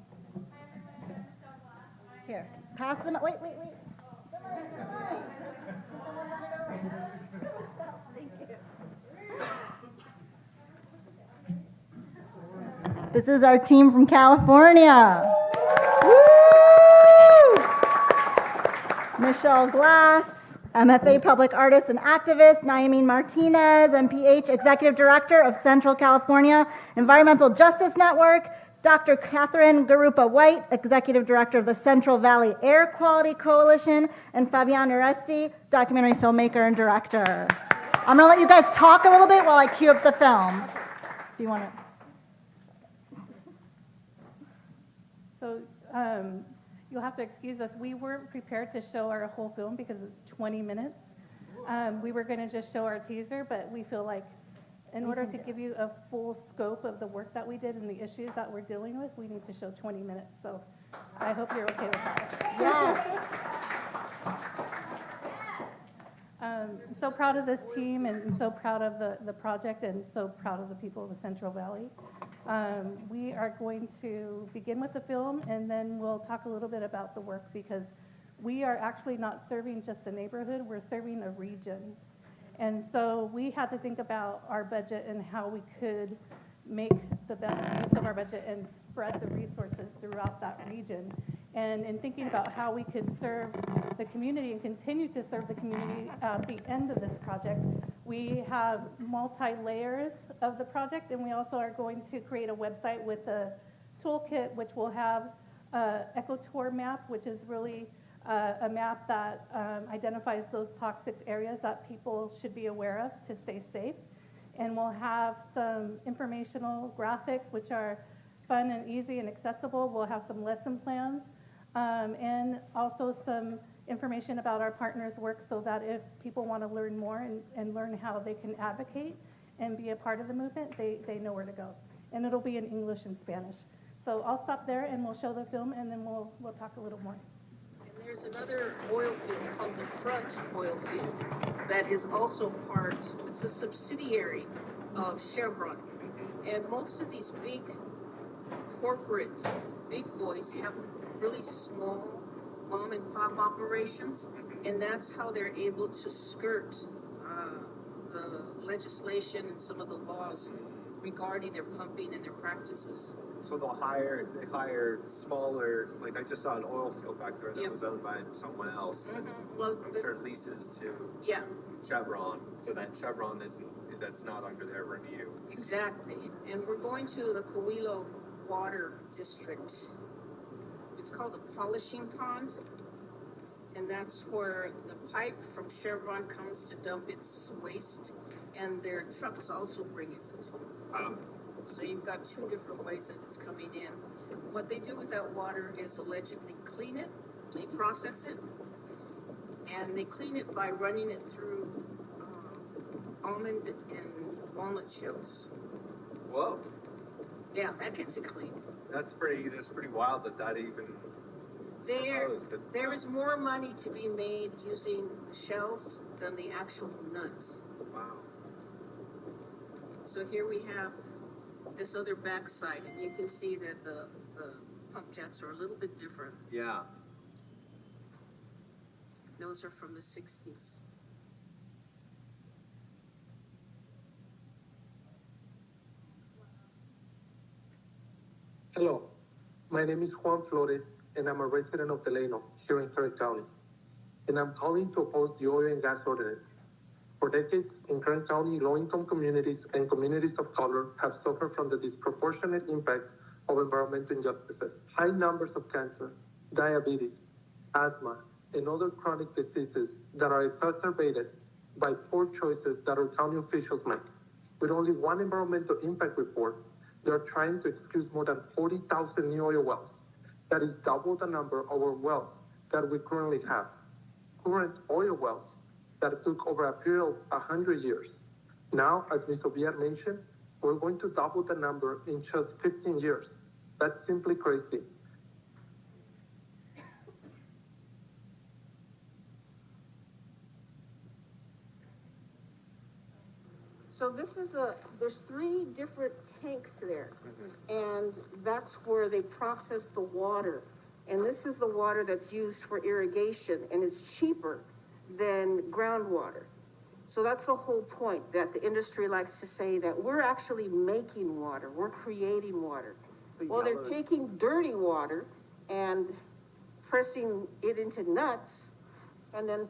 Here, pass them. Wait. Thank you. This is our team from California. Woo! Michelle Glass, MFA public artist and activist, Naimeen Martinez, MPH, Executive Director of Central California Environmental Justice Network, Dr. Catherine Garupa White, Executive Director of the Central Valley Air Quality Coalition, and Fabian Uresti, documentary filmmaker and director. I'm gonna let you guys talk a little bit while I cue up the film. If you want to. So you'll have to excuse us. We weren't prepared to show our whole film because it's 20 minutes. We were going to just show our teaser, but we feel like in order to give you a full scope of the work that we did and the issues that we're dealing with, we need to show 20 minutes. So I hope you're okay with that. Yes. I'm so proud of this team and so proud of the project and so proud of the people of the Central Valley. We are going to begin with the film and then we'll talk a little bit about the work because we are actually not serving just a neighborhood, we're serving a region. And so we had to think about our budget and how we could make the best use of our budget and spread the resources throughout that region. And in thinking about how we could serve the community and continue to serve the community at the end of this project, we have multi-layers of the project, and we also are going to create a website with a toolkit which will have an ecotour map, which is really a map that identifies those toxic areas that people should be aware of to stay safe. And we'll have some informational graphics which are fun and easy and accessible. We'll have some lesson plans and also some information about our partners' work so that if people want to learn more and learn how they can advocate and be a part of the movement, they know where to go. And it'll be in English and Spanish. So I'll stop there and we'll show the film and then we'll talk a little more. there's another oil field called the Front Oil Field that is also part, it's a subsidiary of Chevron. And most of these big corporate, big boys have really small mom and pop operations, and that's how they're able to skirt the legislation and some of the laws regarding their pumping and their practices. So they hire smaller, like I just saw an oil field back there that was owned by someone else. Well, I'm sure it leases to Chevron, so that Chevron that's not under their review. Exactly, and we're going to the Kawilo Water District. It's called a polishing pond, and that's where the pipe from Chevron comes to dump its waste, and their trucks also bring it. So you've got two different ways that it's coming in. What they do with that water is allegedly clean it, they process it, and they clean it by running it through almond and walnut shells. Whoa. Yeah, that gets it clean. That's pretty wild that even There is more money to be made using the shells than the actual nuts. Wow. So here we have this other backside, and you can see that the pump jacks are a little bit different. Yeah. Those are from the 60s. Hello, my name is Juan Flores, and I'm a resident of Delano, here in Kern County. And I'm calling to oppose the oil and gas ordinance. For decades, in Kern County, low-income communities and communities of color have suffered from the disproportionate impact of environmental injustices. High numbers of cancer, diabetes, asthma, and other chronic diseases that are exacerbated by poor choices that our county officials make. With only one environmental impact report, they are trying to excuse more than 40,000 new oil wells. That is double the number of our wells that we currently have. Current oil wells that took over a period of 100 years. Now, as Ms. Obier mentioned, we're going to double the number in just 15 years. That's simply crazy. So there's 3 different tanks there, and that's where they process the water. And this is the water that's used for irrigation, and it's cheaper than groundwater. So that's the whole point, that the industry likes to say that we're actually making water, we're creating water. Well, they're taking dirty water and pressing it into nuts, and then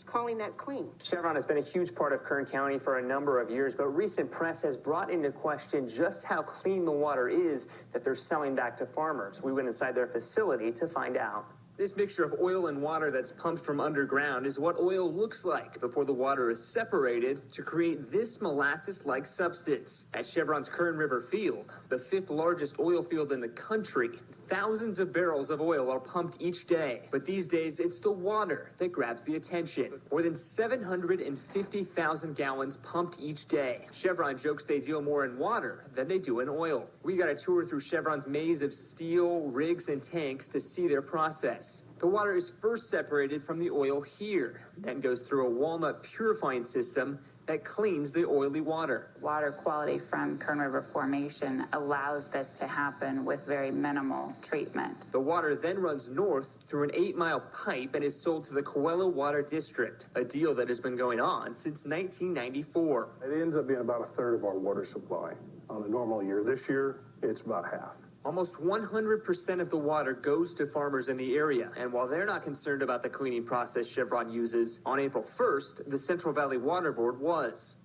calling that clean. Chevron has been a huge part of Kern County for a number of years, but recent press has brought into question just how clean the water is that they're selling back to farmers. We went inside their facility to find out. This mixture of oil and water that's pumped from underground is what oil looks like before the water is separated to create this molasses-like substance. At Chevron's Kern River field, the 5th largest oil field in the country, thousands of barrels of oil are pumped each day. But these days, it's the water that grabs the attention. More than 750,000 gallons pumped each day. Chevron jokes they deal more in water than they do in oil. We got a tour through Chevron's maze of steel, rigs, and tanks to see their process. The water is first separated from the oil here, then goes through a walnut purifying system that cleans the oily water. Water quality from Kern River Formation allows this to happen with very minimal treatment. The water then runs north through an 8-mile pipe and is sold to the Kawilo Water District, a deal that has been going on since 1994. It ends up being about a third of our water supply on a normal year. This year, it's about half. Almost 100% of the water goes to farmers in the area, and while they're not concerned about the cleaning process Chevron uses, on April 1st, the Central Valley Water Board was.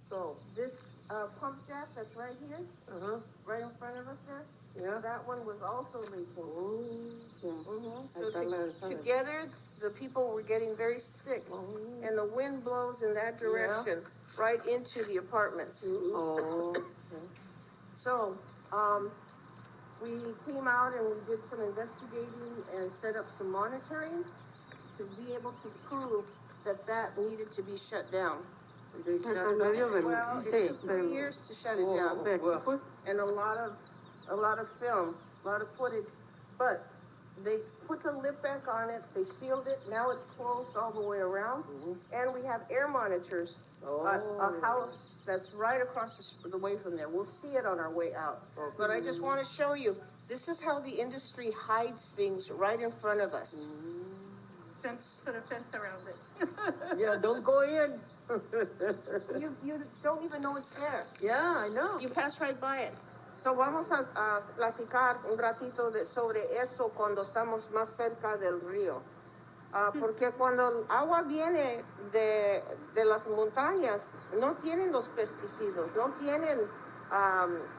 So this pump jack that's right here, right in front of us there, that one was also leaking. So together, the people were getting very sick, and the wind blows in that direction, right into the apartments. So, we came out and we did some investigating and set up some monitoring to be able to prove that that needed to be shut down. Well, it took 3 years to shut it down, and a lot of film, a lot of footage, but they put the lip back on it, they sealed it, now it's closed all the way around, and we have air monitors at a house that's right across the way from there. We'll see it on our way out. But I just want to show you, this is how the industry hides things right in front of us. Put a fence around it. Yeah, don't go in. You don't even know it's there. Yeah, I know. You pass right by it. So vamos a platicar un ratito sobre eso cuando estamos más cerca del río. Porque cuando el agua viene de las montañas, no tienen los pesticidas, no tienen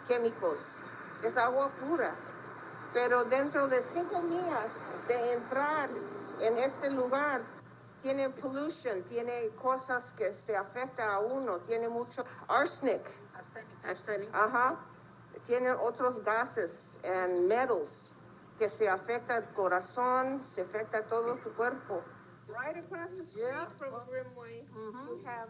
químicos, es agua pura. Pero dentro de 5 millas de entrar en este lugar, tiene pollution, tiene cosas que se afectan a uno, tiene mucho arsenic. Arsenic. Ajá. Tienen otros gases and metals que se afecta el corazón, se afecta todo tu cuerpo. Right across the street from Grimway, you have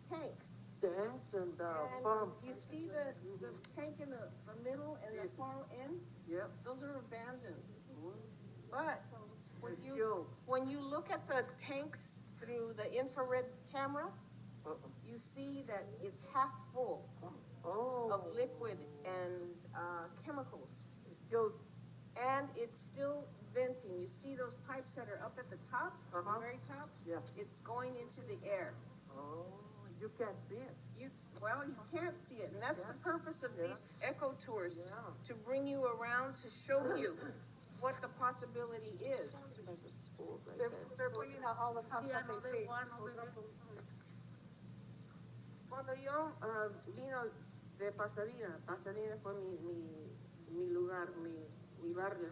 tanks. Tanks and pumps. You see the tank in the middle and the far end? Yep. Those are abandoned. But when you look at the tanks through the infrared camera, you see that it's half full of liquid and chemicals. And it's still venting. You see those pipes that are up at the top, the very top? Yeah. It's going into the air. Oh, you can't see it. You can't see it. And that's the purpose of these eco tours, to bring you around, to show you what the possibility is. They're bringing out all the stuff that they see. Cuando yo vino de Pasadena fue mi lugar, mi barrio,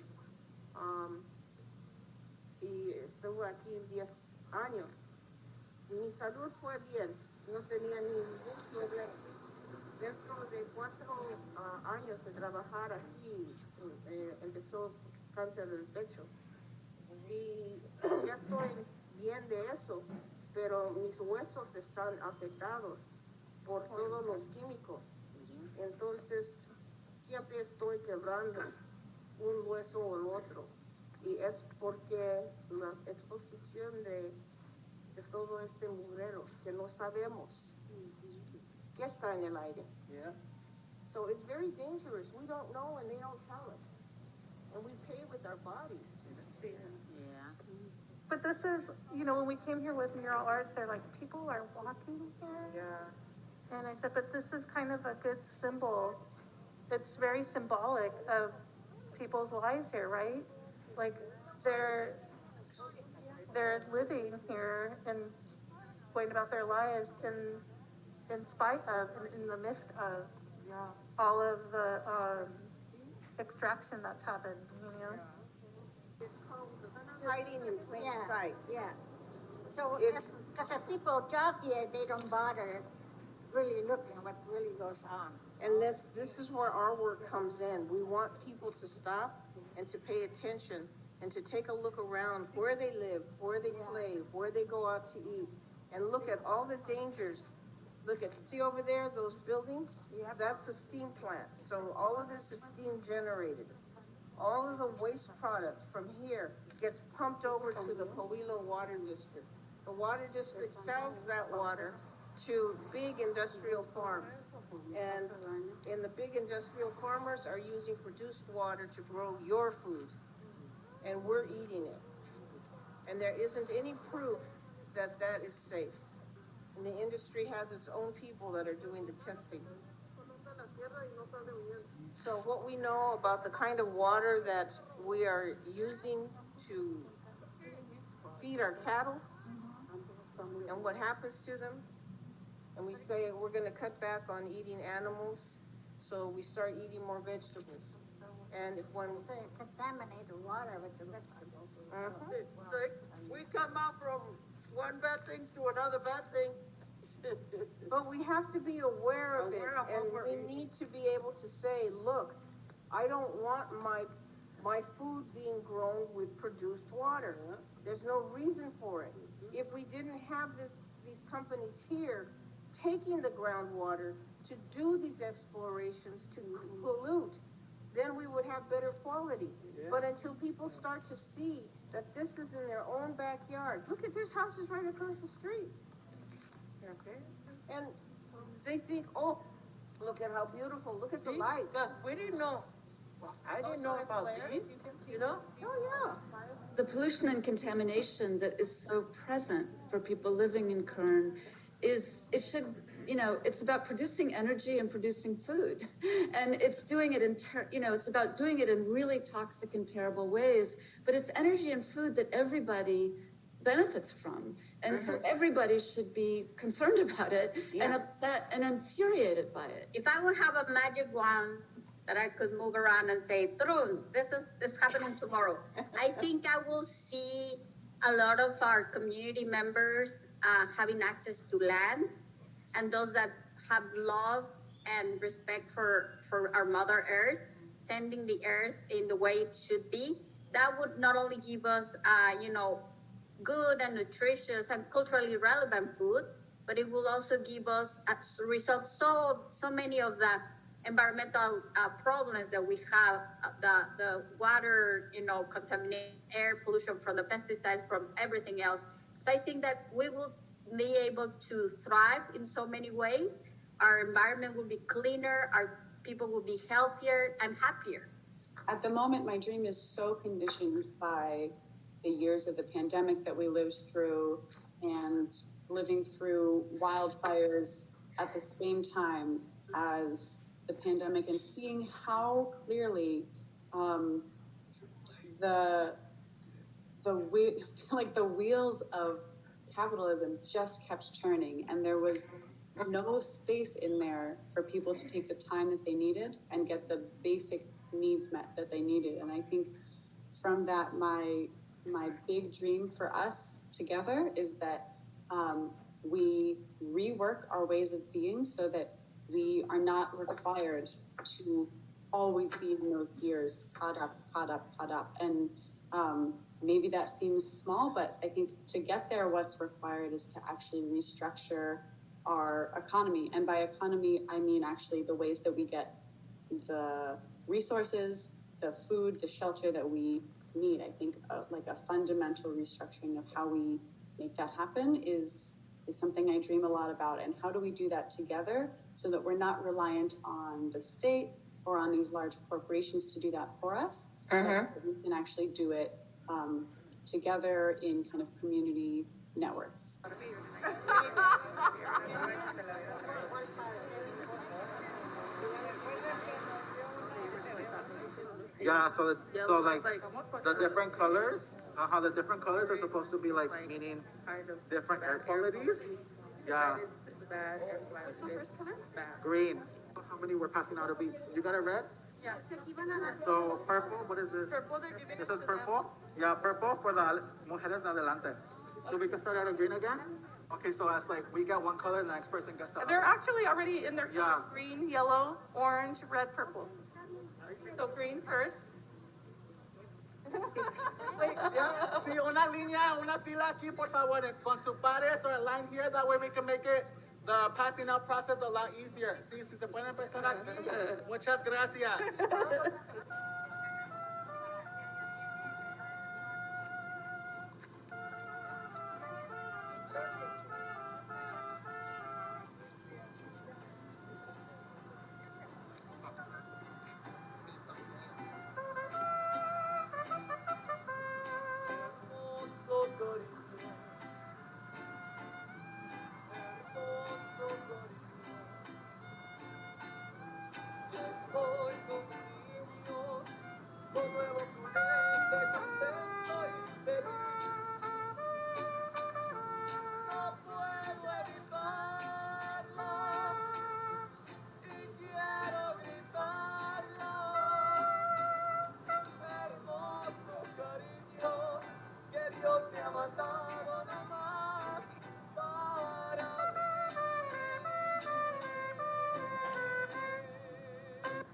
y estuve aquí 10 años. Mi salud fue bien, no tenía ningún problema. Dentro de 4 años de trabajar aquí, empezó cáncer del pecho. Y ya estoy bien de eso, pero mis huesos están afectados por todos los químicos. Entonces, siempre estoy quebrando un hueso o el otro. Y es porque la exposición de todo este mugrero, que no sabemos qué está en el aire. Yeah. So it's very dangerous. We don't know and they don't tell us. And we pay with our bodies. Yeah. But this is, when we came here with Mural Arts, they're like, people are walking here. Yeah. And I said, but this is kind of a good symbol. It's very symbolic of people's lives here, right? Like they're living here and going about their lives in spite of, in the midst of all of the extraction that's happened, It's called hiding in plain sight. Yeah. So, because if people talk here, they don't bother really looking what really goes on. And this is where our work comes in. We want people to stop and to pay attention and to take a look around where they live, where they play, where they go out to eat, and look at all the dangers. See over there, those buildings? Yeah. That's a steam plant. So all of this is steam generated. All of the waste product from here gets pumped over to the Kawilo Water District. The water district sells that water to big industrial farms. And the big industrial farmers are using produced water to grow your food. And we're eating it. And there isn't any proof that that is safe. And the industry has its own people that are doing the testing. So what we know about the kind of water that we are using to feed our cattle and what happens to them, and we say we're going to cut back on eating animals, so we start eating more vegetables. And if when contaminate the water with the vegetables. We come out from one bad thing to another bad thing. But we have to be aware of it, and we need to be able to say, look, I don't want my food being grown with produced water. There's no reason for it. If we didn't have these companies here taking the groundwater to do these explorations to pollute, then we would have better quality. But until people start to see that this is in their own backyard, look at, there's houses right across the street. And they think, oh, look at how beautiful, look at the light. We didn't know. I didn't know about these, you know? Oh, yeah. The pollution and contamination that is so present for people living in Kern it's about producing energy and producing food. And it's doing it it's about doing it in really toxic and terrible ways, but it's energy and food that everybody benefits from. And so everybody should be concerned about it and upset and infuriated by it. If I would have a magic wand that I could move around and say, Trun, this is happening tomorrow, I think I will see a lot of our community members having access to land, and those that have love and respect for our Mother Earth, tending the earth in the way it should be. That would not only give us, good and nutritious and culturally relevant food, but it will also give us resolve so many of the environmental problems that we have, the water, contaminated air pollution from the pesticides, from everything else. So I think that we will be able to thrive in so many ways. Our environment will be cleaner, our people will be healthier and happier. At the moment, my dream is so conditioned by the years of the pandemic that we lived through and living through wildfires at the same time as the pandemic, and seeing how clearly the wheels of capitalism just kept turning, and there was no space in there for people to take the time that they needed and get the basic needs met that they needed. And I think from that, my big dream for us together is that we rework our ways of being so that we are not required to always be in those gears, caught up. And maybe that seems small, but I think to get there, what's required is to actually restructure our economy. And by economy, I mean actually the ways that we get the resources, the food, the shelter that we need. I think like a fundamental restructuring of how we make that happen is something I dream a lot about. And how do we do that together so that we're not reliant on the state or on these large corporations to do that for us? But we can actually do it together in kind of community networks. Yeah, so like the different colors, how the different colors are supposed to be like meaning different air qualities. Yeah. What's the first color? Green. How many were passing out of each? You got it red? Yeah. So purple, what is this? Purple, they're giving This it is to purple? Yeah, purple for the mujeres adelante. So we can start out of green again? Okay, so that's like we get one color and the next person gets the other. They're actually already in their colors: green, yellow, orange, red, purple. So green first. Yeah, sí, una línea, una fila aquí, por favor, con su pares or a line here. That way we can make it the passing out process a lot easier. Sí, si se pueden empezar aquí. Muchas gracias.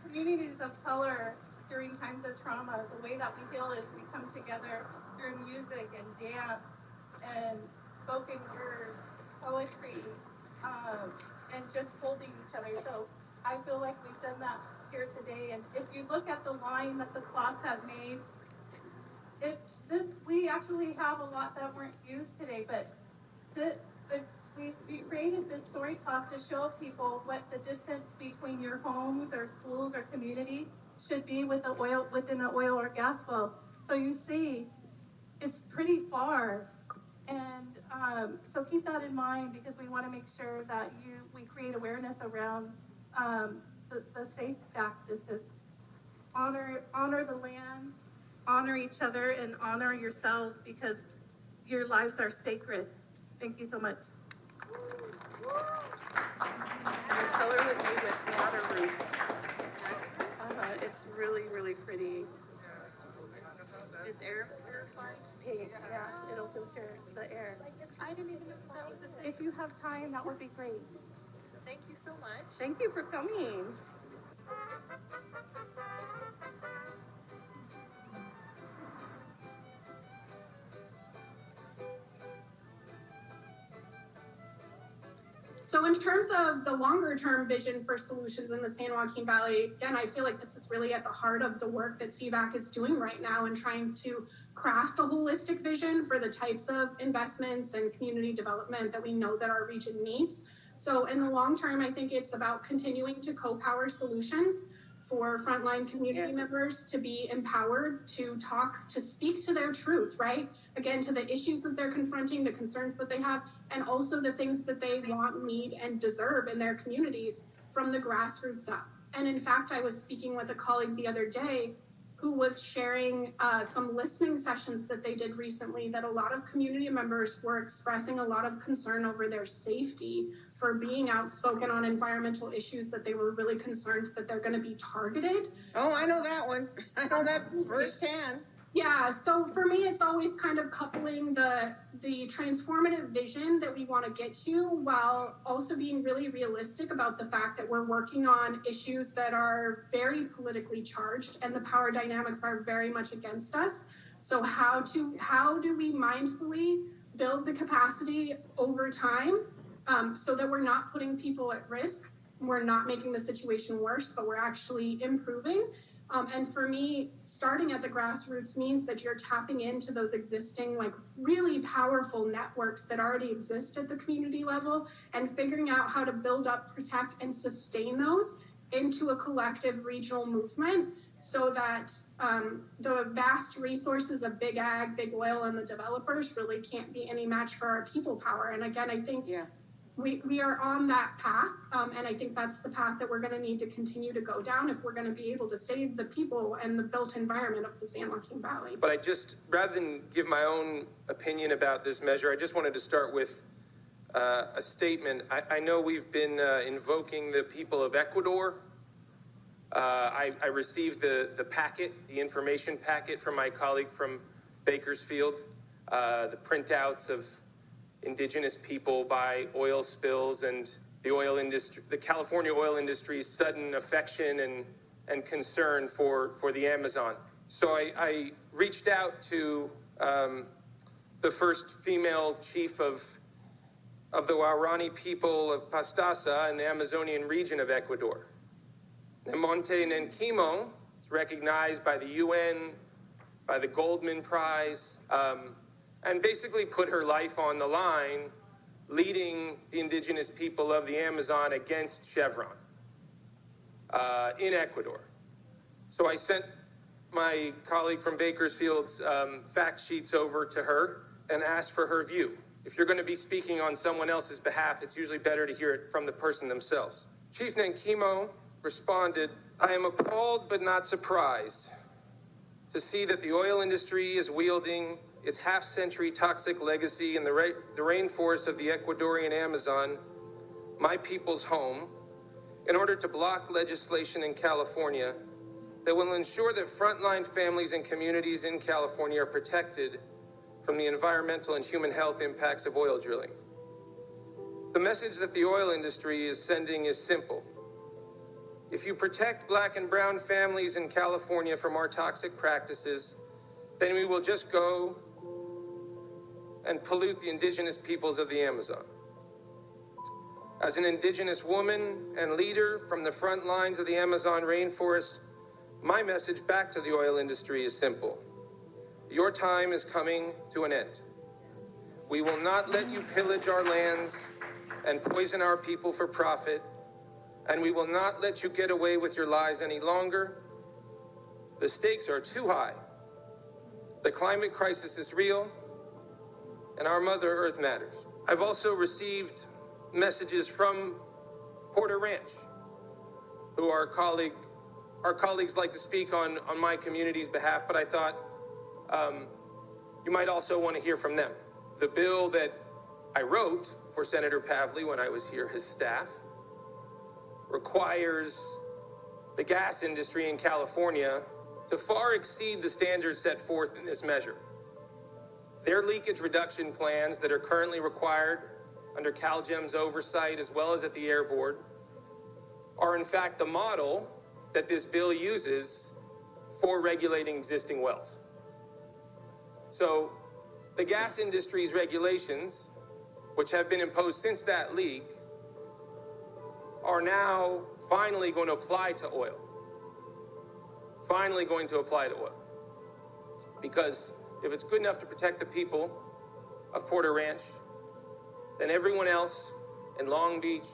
Communities of color during times of trauma, the way that we heal is we come together through music and dance and spoken word poetry, and just holding each other. So I feel like we've done that here today. And if you look at the line that the class had made, it's this. We actually have a lot that weren't used today, but we created this story cloth to show people what the distance between your homes or schools or community should be with the oil within an oil or gas well. So you see, it's pretty far, and so keep that in mind because we want to make sure that we create awareness around the safe back distance. Honor the land, honor each other, and honor yourselves because your lives are sacred. Thank you so much. This color was made with water root. It's really, really pretty. It's air purified. Pink, yeah, it'll filter the air. I didn't even know that was a thing. If you have time, that would be great. Thank you so much. Thank you for coming. So in terms of the longer term vision for solutions in the San Joaquin Valley, again, I feel like this is really at the heart of the work that CVAC is doing right now in trying to craft a holistic vision for the types of investments and community development that we know that our region needs. So in the long term, I think it's about continuing to co-power solutions for frontline community members to be empowered to talk, to speak to their truth, right? Again, to the issues that they're confronting, the concerns that they have, and also the things that they want, need, and deserve in their communities from the grassroots up. And in fact, I was speaking with a colleague the other day who was sharing some listening sessions that they did recently that a lot of community members were expressing a lot of concern over their safety for being outspoken on environmental issues, that they were really concerned that they're going to be targeted. Oh, I know that one. I know that firsthand. Yeah, so for me, it's always kind of coupling the transformative vision that we want to get to while also being really realistic about the fact that we're working on issues that are very politically charged and the power dynamics are very much against us. So how do we mindfully build the capacity over time so that we're not putting people at risk, we're not making the situation worse, but we're actually improving. And for me, starting at the grassroots means that you're tapping into those existing, like really powerful networks that already exist at the community level and figuring out how to build up, protect, and sustain those into a collective regional movement so that the vast resources of big ag, big oil, and the developers really can't be any match for our people power. And again, I think we are on that path, and I think that's the path that we're going to need to continue to go down if we're going to be able to save the people and the built environment of the San Joaquin Valley. But I just, rather than give my own opinion about this measure, I just wanted to start with a statement. I know we've been invoking the people of Ecuador. I received the packet, the information packet from my colleague from Bakersfield, the printouts of indigenous people by oil spills and the oil industry, the California oil industry's sudden affection and concern for the Amazon. So I reached out to the first female chief of the Waorani people of Pastaza in the Amazonian region of Ecuador. Nemonte Nenquimo is recognized by the UN, by the Goldman Prize, and basically put her life on the line, leading the indigenous people of the Amazon against Chevron in Ecuador. So I sent my colleague from Bakersfield's fact sheets over to her and asked for her view. If you're going to be speaking on someone else's behalf, it's usually better to hear it from the person themselves. Chief Nenquimo responded, "I am appalled but not surprised to see that the oil industry is wielding its half-century toxic legacy in the rainforests of the Ecuadorian Amazon, my people's home, in order to block legislation in California that will ensure that frontline families and communities in California are protected from the environmental and human health impacts of oil drilling. The message that the oil industry is sending is simple. If you protect Black and brown families in California from our toxic practices, then we will just go and pollute the indigenous peoples of the Amazon. As an Indigenous woman and leader from the front lines of the Amazon rainforest, my message back to the oil industry is simple. Your time is coming to an end. We will not let you pillage our lands and poison our people for profit, and we will not let you get away with your lies any longer. The stakes are too high. The climate crisis is real, and our Mother Earth matters. I've also received messages from Porter Ranch, who our colleagues like to speak on my community's behalf, but I thought you might also want to hear from them. The bill that I wrote for Senator Pavley when I was here, his staff, requires the gas industry in California to far exceed the standards set forth in this measure. Their leakage reduction plans that are currently required under CalGEM's oversight, as well as at the Air Board, are in fact the model that this bill uses for regulating existing wells. So the gas industry's regulations, which have been imposed since that leak, are now finally going to apply to oil. Finally going to apply to oil. Because if it's good enough to protect the people of Porter Ranch, then everyone else in Long Beach,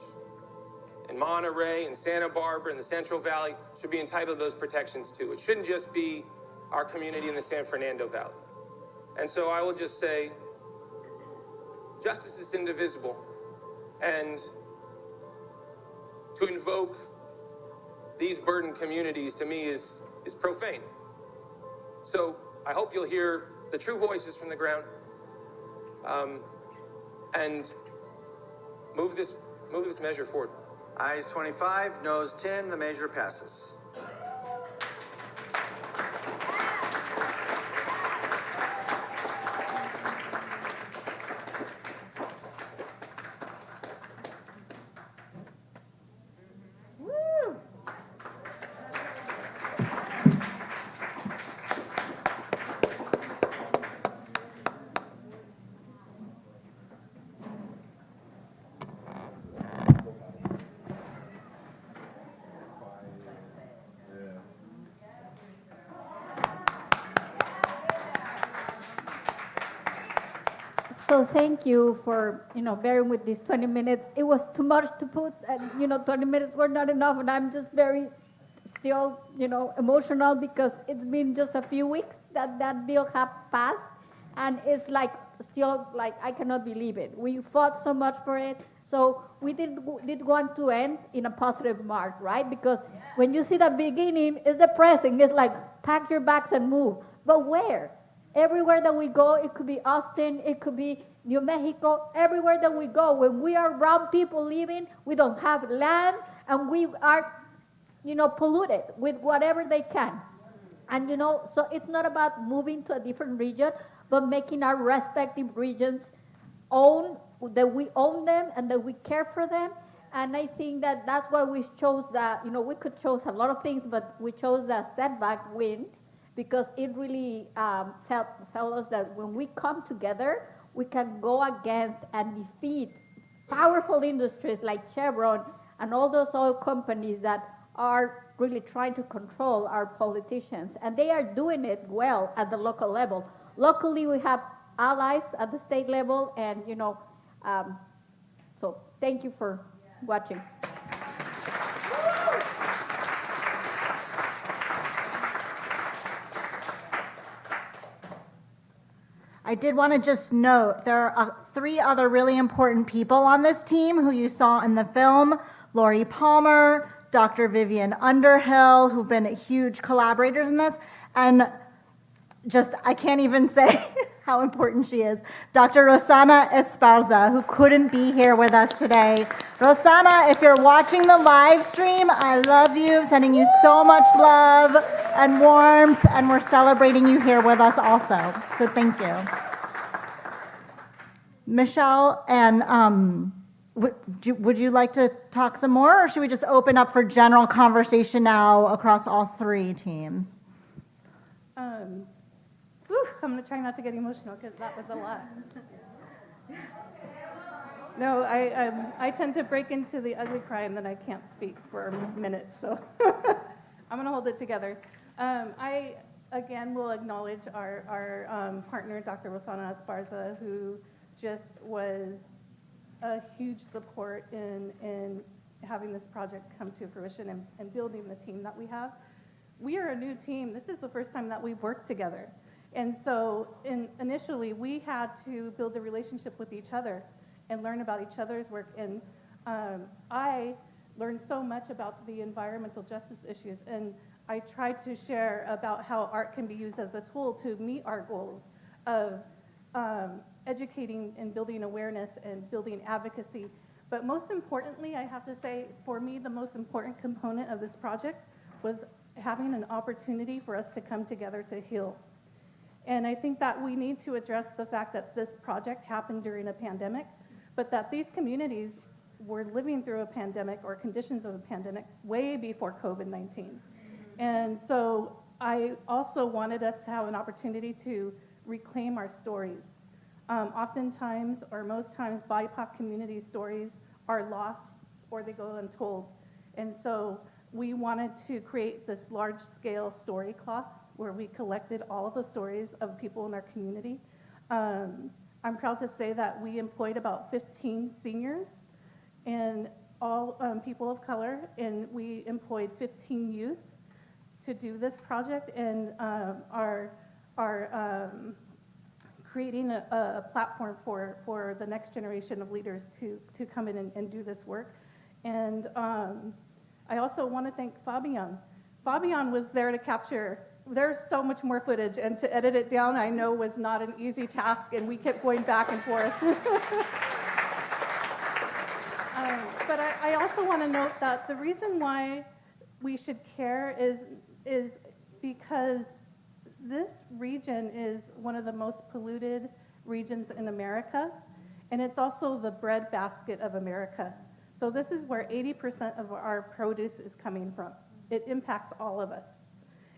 in Monterey, in Santa Barbara, in the Central Valley should be entitled to those protections too. It shouldn't just be our community in the San Fernando Valley. And so I will just say, justice is indivisible. And to invoke these burdened communities to me is profane. So I hope you'll hear the true voices from the ground and move this measure forward. Ayes 25, noes 10, the measure passes. So thank you for, bearing with these 20 minutes. It was too much to put, and, 20 minutes were not enough, and I'm just very still, emotional because it's been just a few weeks that bill have passed, and it's still I cannot believe it. We fought so much for it, so we did want to end in a positive mark, right? Because when you see the beginning, it's depressing. It's like, pack your bags and move. But where? Everywhere that we go, it could be Austin, it could be New Mexico, everywhere that we go, when we are brown people living, we don't have land, and we are, polluted with whatever they can. And, so it's not about moving to a different region, but making our respective regions that we own them and that we care for them. And I think that's why we chose that, we could choose a lot of things, but we chose the setback wind, because it really tell us that when we come together, we can go against and defeat powerful industries like Chevron and all those oil companies that are really trying to control our politicians. And they are doing it well at the local level. Locally, we have allies at the state level, and, so thank you for watching. I did want to just note, there are 3 other really important people on this team who you saw in the film: Lori Palmer, Dr. Vivian Underhill, who've been huge collaborators in this, and I can't even say how important she is, Dr. Rosana Esparza, who couldn't be here with us today. Rosana, if you're watching the live stream, I love you, sending you so much love and warmth, and we're celebrating you here with us also. So thank you. Michelle, and would you like to talk some more, or should we just open up for general conversation now across all 3 teams? I'm going to try not to get emotional because that was a lot. No, I tend to break into the ugly cry and then I can't speak for minutes, so I'm going to hold it together. I, again, will acknowledge our partner, Dr. Rosana Esparza, who just was a huge support in having this project come to fruition and building the team that we have. We are a new team. This is the first time that we've worked together. And so initially, we had to build a relationship with each other and learn about each other's work. And I learned so much about the environmental justice issues. And I tried to share about how art can be used as a tool to meet our goals of educating and building awareness and building advocacy. But most importantly, I have to say, for me, the most important component of this project was having an opportunity for us to come together to heal. And I think that we need to address the fact that this project happened during a pandemic, but that these communities were living through a pandemic or conditions of a pandemic way before COVID-19. And so I also wanted us to have an opportunity to reclaim our stories. Oftentimes, or most times, BIPOC community stories are lost or they go untold. And so we wanted to create this large-scale story cloth where we collected all of the stories of people in our community. I'm proud to say that we employed about 15 seniors and all people of color, and we employed 15 youth to do this project, and are creating a platform for the next generation of leaders to come in and do this work. And I also want to thank Fabian. Fabian was there to capture. There's so much more footage, and to edit it down, I know, was not an easy task, and we kept going back and forth. But I also want to note that the reason why we should care is because this region is one of the most polluted regions in America, and it's also the breadbasket of America. So this is where 80% of our produce is coming from. It impacts all of us.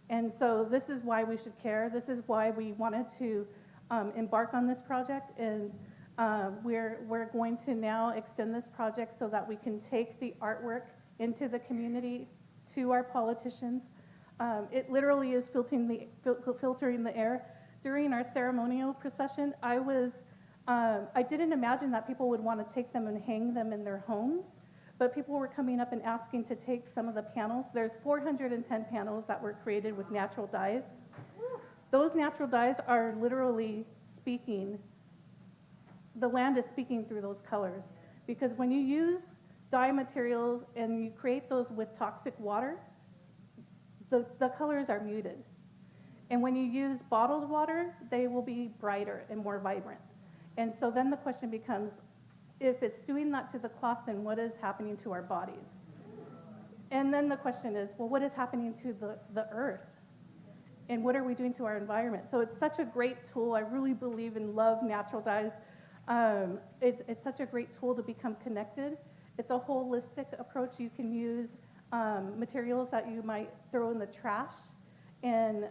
And so this is why we should care. This is why we wanted to embark on this project. And we're going to now extend this project so that we can take the artwork into the community, to our politicians. It literally is filtering the air. During our ceremonial procession, I didn't imagine that people would want to take them and hang them in their homes. But people were coming up and asking to take some of the panels. There's 410 panels that were created with natural dyes. Those natural dyes are literally speaking. The land is speaking through those colors. Because when you use dye materials and you create those with toxic water, the colors are muted. And when you use bottled water, they will be brighter and more vibrant. And so then the question becomes, if it's doing that to the cloth, then what is happening to our bodies? And then the question is, well, what is happening to the earth? And what are we doing to our environment? So it's such a great tool. I really believe and love natural dyes. It's such a great tool to become connected. It's a holistic approach. You can use materials that you might throw in the trash and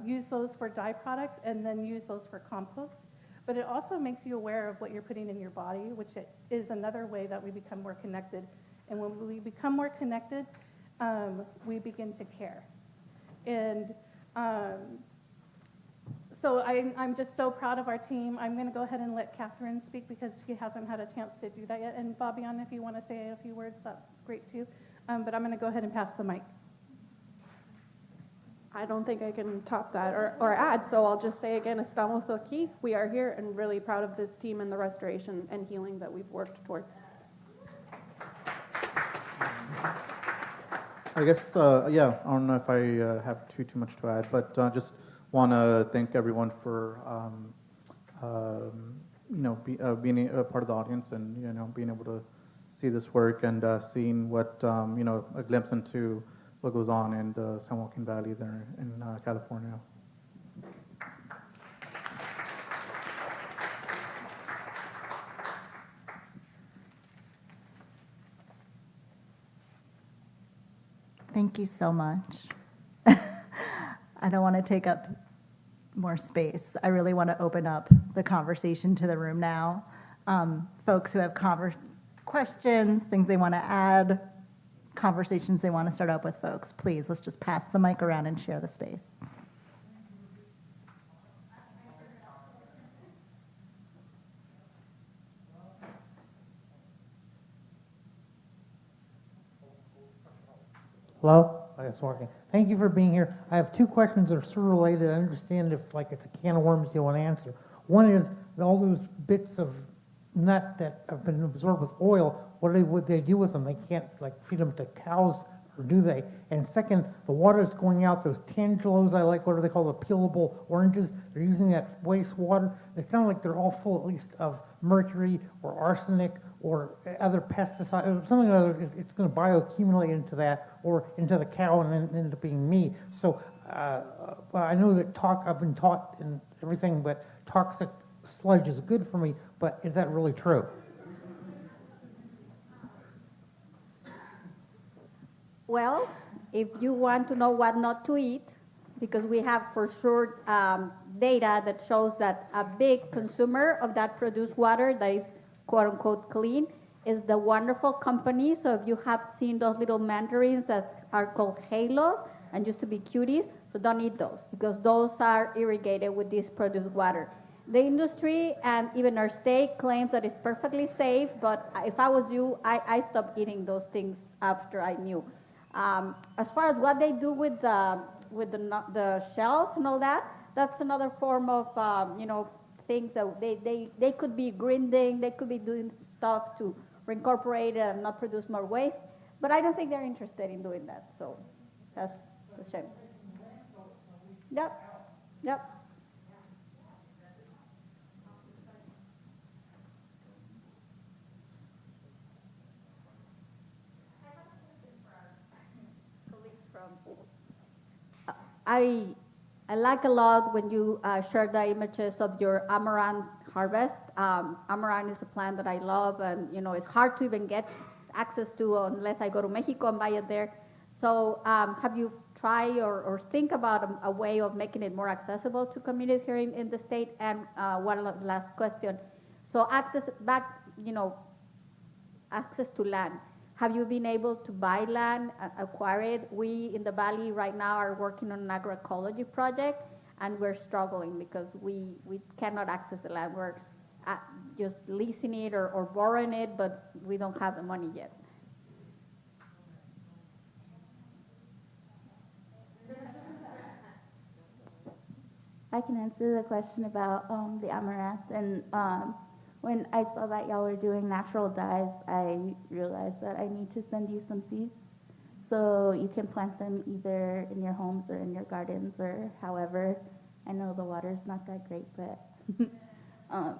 use those for dye products and then use those for compost. But it also makes you aware of what you're putting in your body, which is another way that we become more connected. And when we become more connected, we begin to care. And so I'm just so proud of our team. I'm going to go ahead and let Catherine speak because she hasn't had a chance to do that yet. And Fabian, if you want to say a few words, that's great too. But I'm going to go ahead and pass the mic. I don't think I can top that or add, so I'll just say again, estamos aquí. We are here and really proud of this team and the restoration and healing that we've worked towards. I guess, yeah, I don't know if I have too much to add, but just want to thank everyone for, being a part of the audience and, being able to see this work and seeing what, a glimpse into what goes on in the San Joaquin Valley there in California. Thank you so much. I don't want to take up more space. I really want to open up the conversation to the room now. folks who have questions, things they want to add, conversations they want to start up with folks. Please, let's just pass the mic around and share the space. Hello? Oh, it's working. Thank you for being here. I have two questions that are sort of related. I understand if it's a can of worms you want to answer. One is all those bits of nut that have been absorbed with oil, what they do with them? They can't feed them to cows, or do they? And second, the water that's going out, those tangelos I like, what are they called, the peelable oranges, they're using that wastewater. It sounds like they're all full at least of mercury or arsenic or other pesticides, something or other. It's going to bioaccumulate into that or into the cow and then end up being meat. So I know that I've been taught and everything, but toxic sludge is good for me, but is that really true? Well, if you want to know what not to eat, because we have for sure data that shows that a big consumer of that produced water that is quote unquote clean is the wonderful company. So if you have seen those little mandarins that are called halos and used to be cuties, so don't eat those because those are irrigated with this produced water. The industry and even our state claims that it's perfectly safe, but if I was you, I stopped eating those things after I knew. As far as what they do with the shells and all that, that's another form of things that they could be grinding, they could be doing stuff to reincorporate it and not produce more waste, but I don't think they're interested in doing that, so that's a shame. Yep. I like a lot when you share the images of your amaranth harvest. Amaranth is a plant that I love, and it's hard to even get access to unless I go to Mexico and buy it there. So have you tried or think about a way of making it more accessible to communities here in the state? And one last question. So access to land. Have you been able to buy land, acquire it? We in the Valley right now are working on an agroecology project, and we're struggling because we cannot access the land. We're just leasing it or borrowing it, but we don't have the money yet. I can answer the question about the amaranth. And when I saw that y'all were doing natural dyes, I realized that I need to send you some seeds. So you can plant them either in your homes or in your gardens or however. I know the water's not that great, but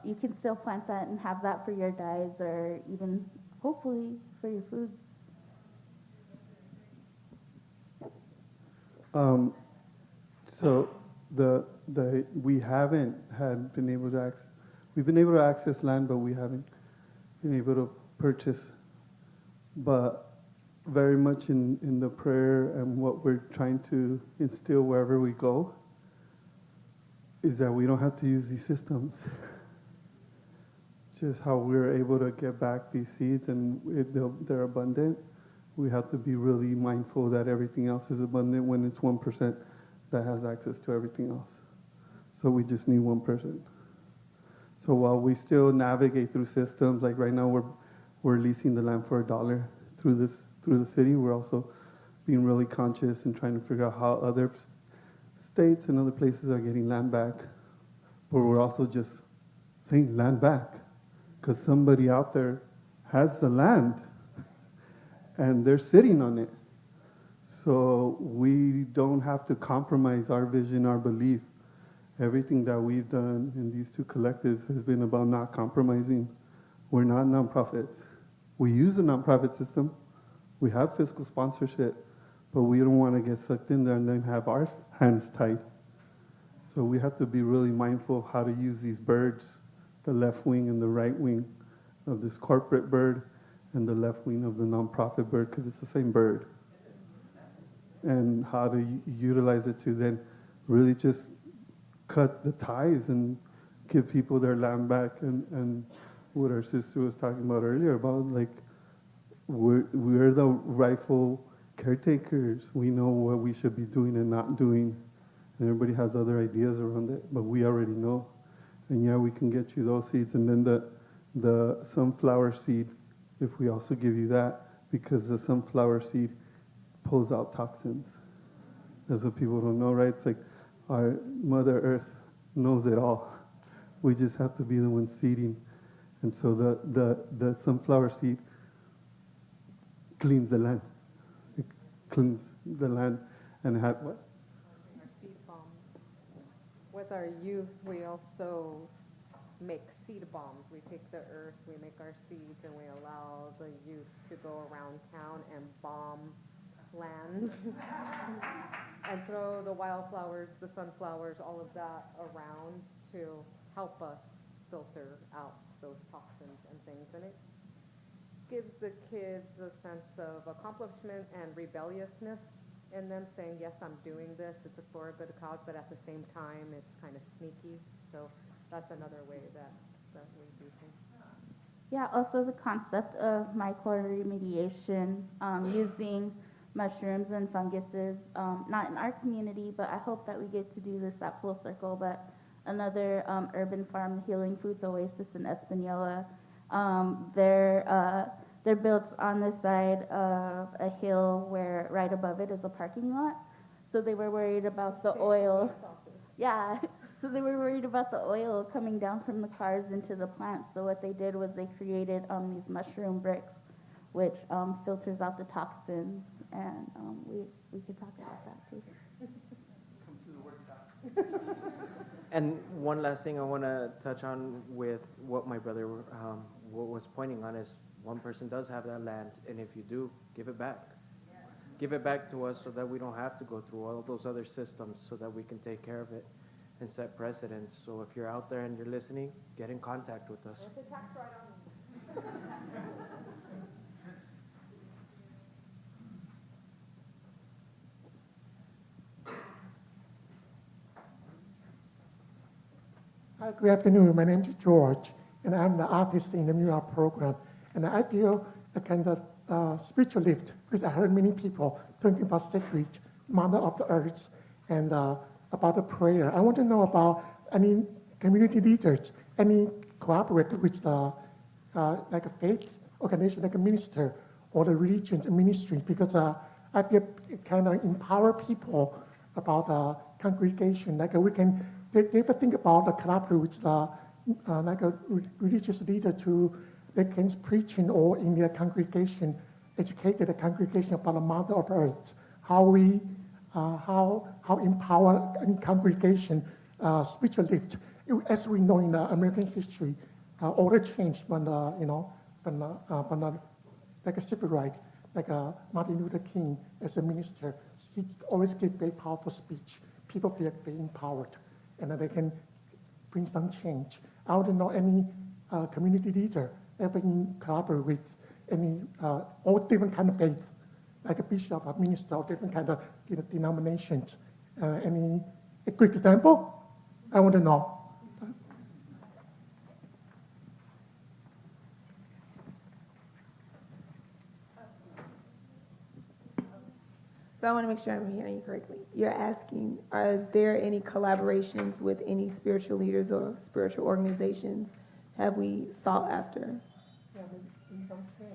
you can still plant that and have that for your dyes or even hopefully for your foods. So we haven't been able to access. We've been able to access land, but we haven't been able to purchase. But very much in the prayer and what we're trying to instill wherever we go is that we don't have to use these systems. Just how we're able to get back these seeds and they're abundant. We have to be really mindful that everything else is abundant when it's 1% that has access to everything else. So we just need 1%. So while we still navigate through systems, like right now we're leasing the land for $1 through the city, we're also being really conscious and trying to figure out how other states and other places are getting land back. But we're also just saying land back because somebody out there has the land and they're sitting on it. So we don't have to compromise our vision, our belief. Everything that we've done in these two collectives has been about not compromising. We're not nonprofits. We use the nonprofit system. We have fiscal sponsorship, but we don't want to get sucked in there and then have our hands tied. So we have to be really mindful of how to use these birds, the left wing and the right wing of this corporate bird and the left wing of the nonprofit bird, because it's the same bird. And how to utilize it to then really just cut the ties and give people their land back and what our sister was talking about earlier about like we're the rightful caretakers. We know what we should be doing and not doing, and everybody has other ideas around it, but we already know. And yeah, we can get you those seeds, and then the sunflower seed, if we also give you that, because the sunflower seed pulls out toxins. That's what people don't know, right? It's like our Mother Earth knows it all. We just have to be the ones seeding. And so the sunflower seed cleans the land. It cleans the land and have what? Our seed bombs. With our youth, we also make seed bombs. We take the earth, we make our seeds, and we allow the youth to go around town and bomb lands and throw the wildflowers, the sunflowers, all of that around to help us filter out those toxins and things. And it gives the kids a sense of accomplishment and rebelliousness in them, saying, yes, I'm doing this, it's for a good cause, but at the same time, it's kind of sneaky. So that's another way that we do things. Yeah, also the concept of mycoremediation, using mushrooms and funguses, not in our community, but I hope that we get to do this at Full Circle, but another urban farm, Healing Foods Oasis in Espanola. They're built on the side of a hill where right above it is a parking lot. So they were worried about the oil. Yeah, so they were worried about the oil coming down from the cars into the plants. So what they did was they created these mushroom bricks, which filters out the toxins. And we could talk about that too. And one last thing I want to touch on with what my brother was pointing on is one person does have that land, and if you do, give it back. Yeah. Give it back to us so that we don't have to go through all those other systems, so that we can take care of it and set precedents. So if you're out there and you're listening, get in contact with us. There's a tax write-off. Hi, good afternoon. My name is George, and I'm the artist in the Mural program. And I feel a kind of spiritual lift, because I heard many people talking about sacred, Mother of the Earth, and about the prayer. I want to know about any community leaders, any collaborate with the like a faith organization, like a minister, or the religion ministry, because I feel it kind of empower people about congregation. Like we can, they ever think about the collaborate with the like a religious leader to they can preaching or in their congregation, educate the congregation about the Mother of Earth, how we, how empower in congregation spiritual lift. As we know in American history, all the change when from like a civil right, like Martin Luther King as a minister, he always gave very powerful speech. People feel very empowered, and they can bring some change. I want to know any community leader ever collaborate with any all different kind of faith, like a bishop, a minister, or different kind of denominations. Any a quick example? I want to know. So I want to make sure I'm hearing you correctly. You're asking, are there any collaborations with any spiritual leaders or spiritual organizations have we sought after? Yeah, maybe some change.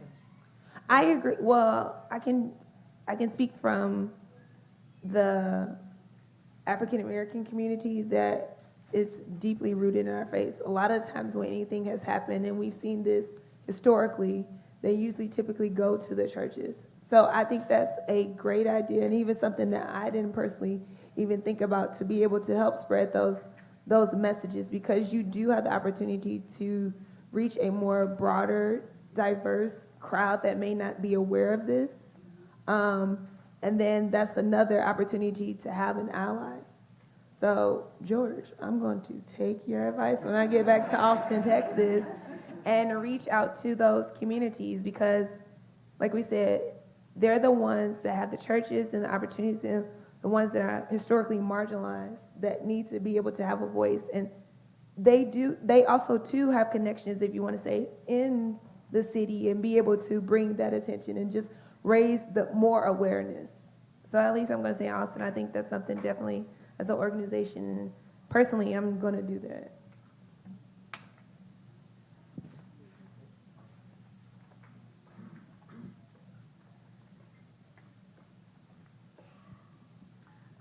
I agree. Well, I can speak from the African American community that it's deeply rooted in our faith. A lot of times when anything has happened, and we've seen this historically, they usually typically go to the churches. So I think that's a great idea, and even something that I didn't personally even think about, to be able to help spread those messages, because you do have the opportunity to reach a more broader, diverse crowd that may not be aware of this. And then that's another opportunity to have an ally. So, George, I'm going to take your advice when I get back to Austin, Texas, and reach out to those communities, because, like we said, they're the ones that have the churches and the opportunities, and the ones that are historically marginalized that need to be able to have a voice. And they also too have connections, if you want to say, in the city, and be able to bring that attention and just raise the more awareness. So at least I'm going to say Austin, I think that's something definitely as an organization, personally, I'm going to do that.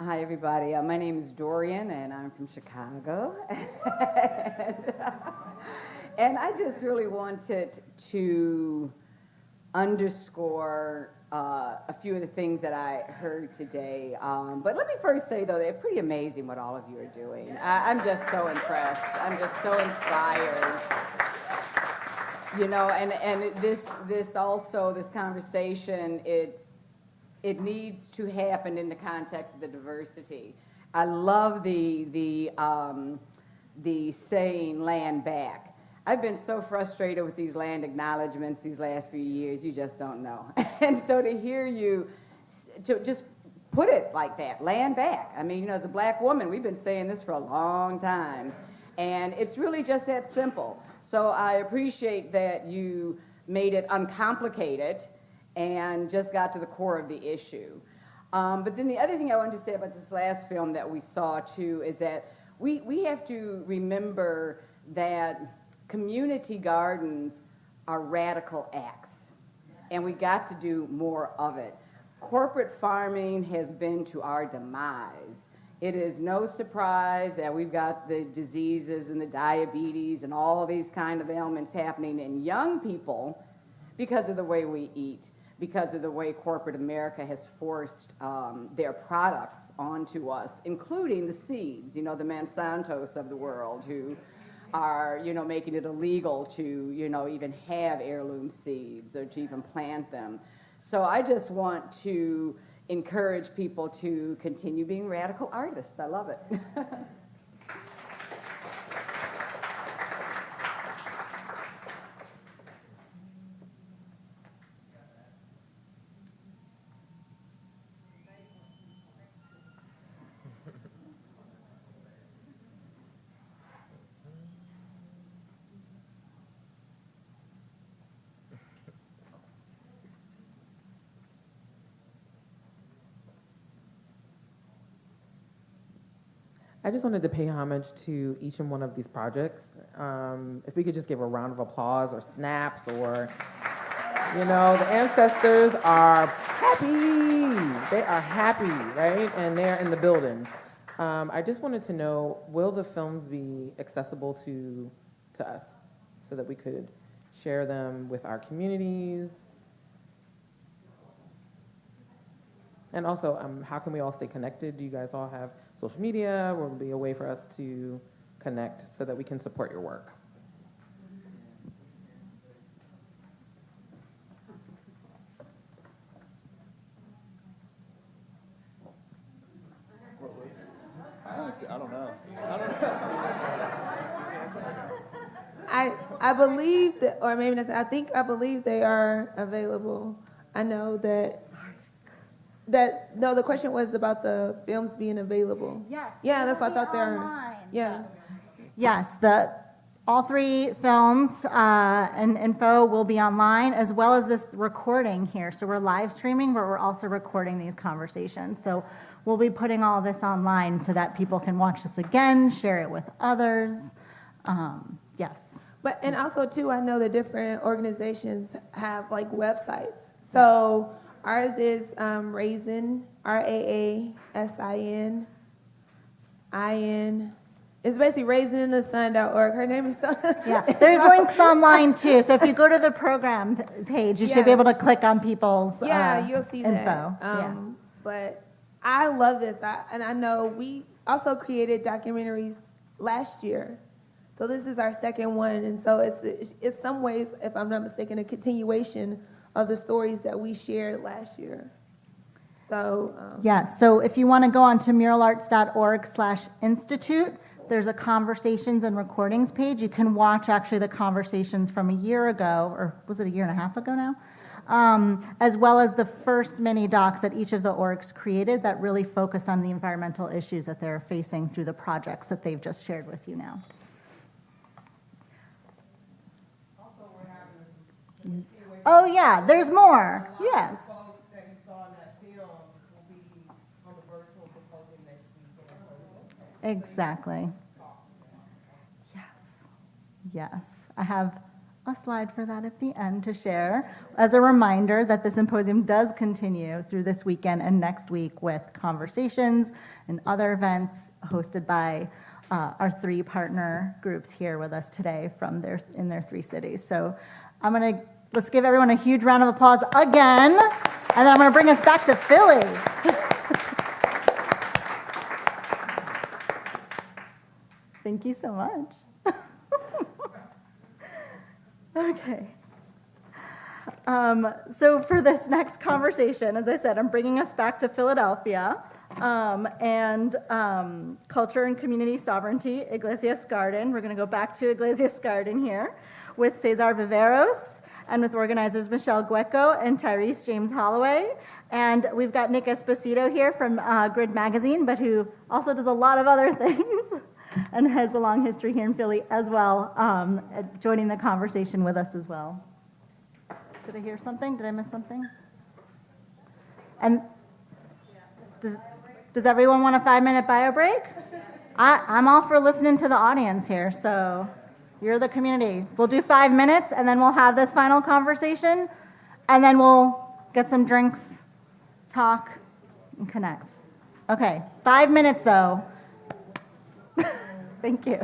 Hi, everybody. My name is Dorian, and I'm from Chicago. and I just really wanted to underscore a few of the things that I heard today. But let me first say, though, they're pretty amazing what all of you are doing. I'm just so impressed. I'm just so inspired. You know, and this also, this conversation, it needs to happen in the context of the diversity. I love the saying land back. I've been so frustrated with these land acknowledgements these last few years, you just don't know. And so to hear you to just put it like that, land back. I mean, you know, as a black woman, we've been saying this for a long time. And it's really just that simple. So I appreciate that you made it uncomplicated and just got to the core of the issue. But then the other thing I wanted to say about this last film that we saw too is that we have to remember that community gardens are radical acts, and we got to do more of it. Corporate farming has been to our demise. It is no surprise that we've got the diseases and the diabetes and all these kind of ailments happening in young people because of the way we eat, because of the way corporate America has forced their products onto us, including the seeds, you know, the Monsantos of the world who are, you know, making it illegal to, you know, even have heirloom seeds or to even plant them. So I just want to encourage people to continue being radical artists. I love it. I just wanted to pay homage to each and one of these projects. If we could just give a round of applause or snaps or, you know, the ancestors are happy. They are happy, right? And they're in the building. I just wanted to know, will the films be accessible to us so that we could share them with our communities? And also, how can we all stay connected? Do you guys all have social media? Will there be a way for us to connect so that we can support your work? Honestly, I don't know. I believe that, or maybe that's, I believe they are available. I know that. No, the question was about the films being available. Yes. Yeah, that's what I thought they were. Online. Yes. Yes, all three films and info will be online, as well as this recording here. So we're live streaming, but we're also recording these conversations. So we'll be putting all this online so that people can watch this again, share it with others. Yes. But, and also too, I know that different organizations have like websites. So ours is Raisin, RAASIN. It's basically raisinthesun.org. Her name is Yeah, there's links online too. So if you go to the program page, you should be able to click on people's you'll see info. that. But I love this, and I know we also created documentaries last year. So this is our second one, and so it's some ways, if I'm not mistaken, a continuation of the stories that we shared last year. So so if you want to go on to muralarts.org/institute, there's a conversations and recordings page. You can watch actually the conversations from a year ago, or was it a year and a half ago now? As well as the first mini docs that each of the orgs created that really focused on the environmental issues that they're facing through the projects that they've just shared with you now. Oh, yeah, there's more. Yes. Exactly. Yes. Yes. I have a slide for that at the end to share as a reminder that the symposium does continue through this weekend and next week with conversations and other events hosted by our 3 partner groups here with us today from in their 3 cities. So let's give everyone a huge round of applause again, and then I'm gonna bring us back to Philly. Thank you so much. Okay. So for this next conversation, as I said, I'm bringing us back to Philadelphia and culture and community sovereignty, Iglesias Garden. We're going to go back to Iglesias Garden here with Cesar Riveros and with organizers Michelle Gueco and Tyrese James Holloway. And we've got Nick Esposito here from Grid Magazine, but who also does a lot of other things and has a long history here in Philly as well, joining the conversation with us as well. Did I hear something? Did I miss something? And does everyone want a 5-minute bio break? I'm all for listening to the audience here, so you're the community. We'll do 5 minutes, and then we'll have this final conversation, and then we'll get some drinks, talk, and connect. Okay, 5 minutes, though. Thank you.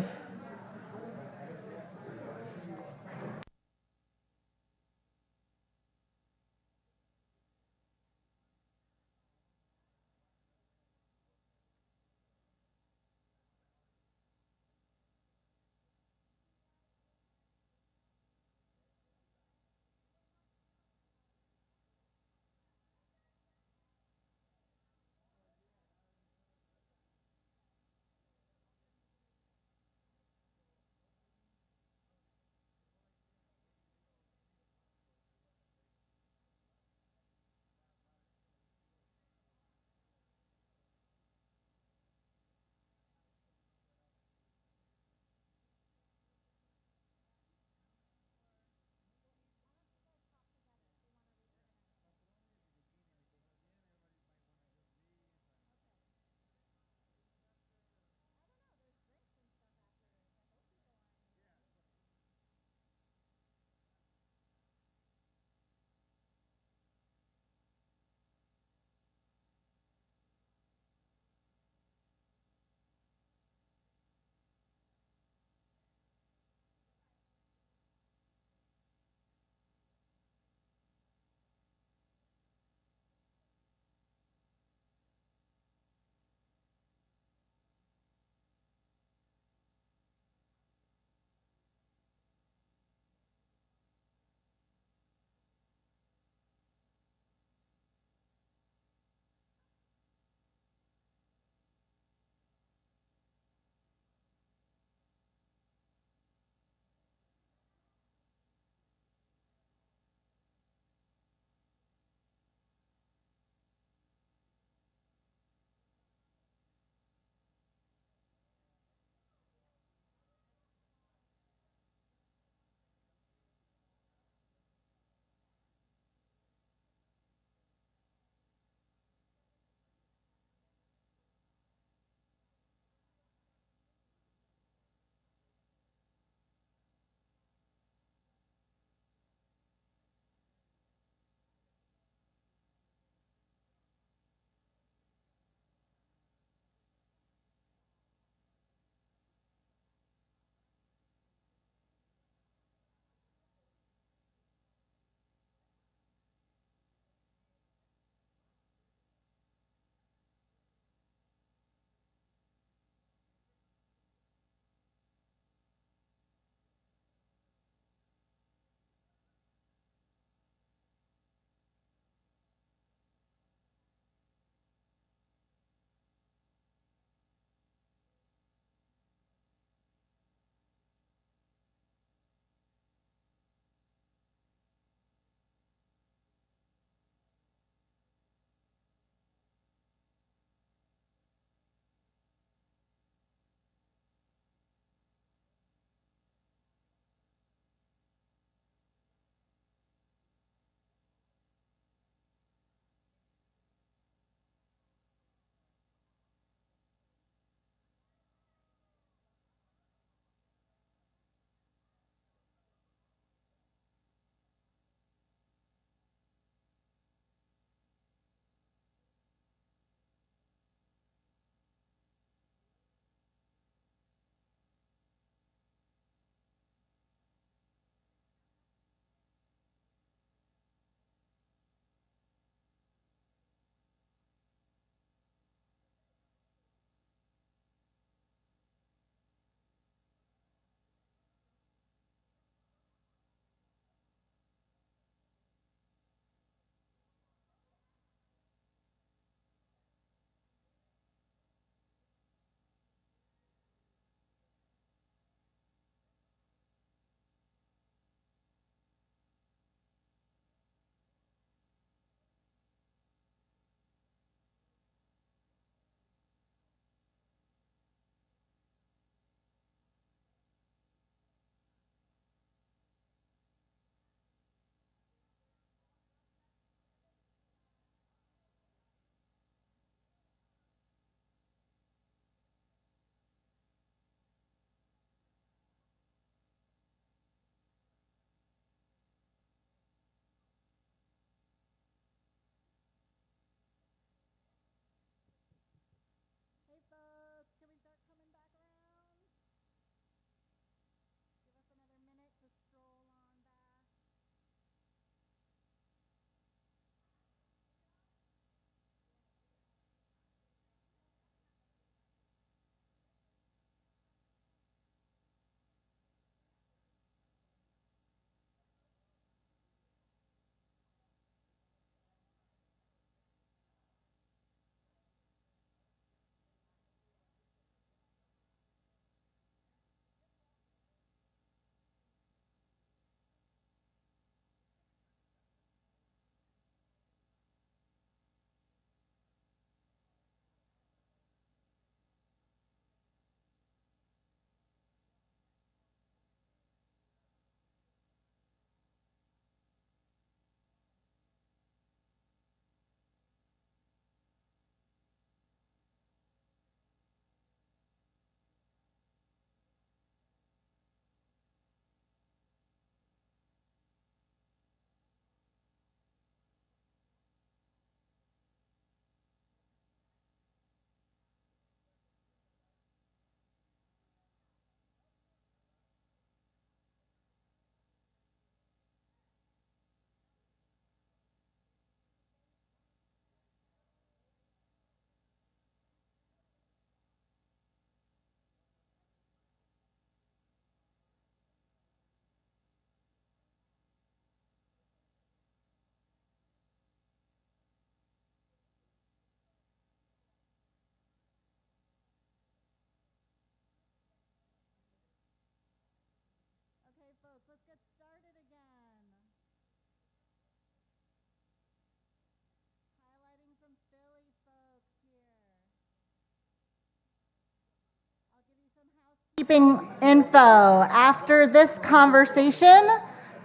housekeeping info. After this conversation,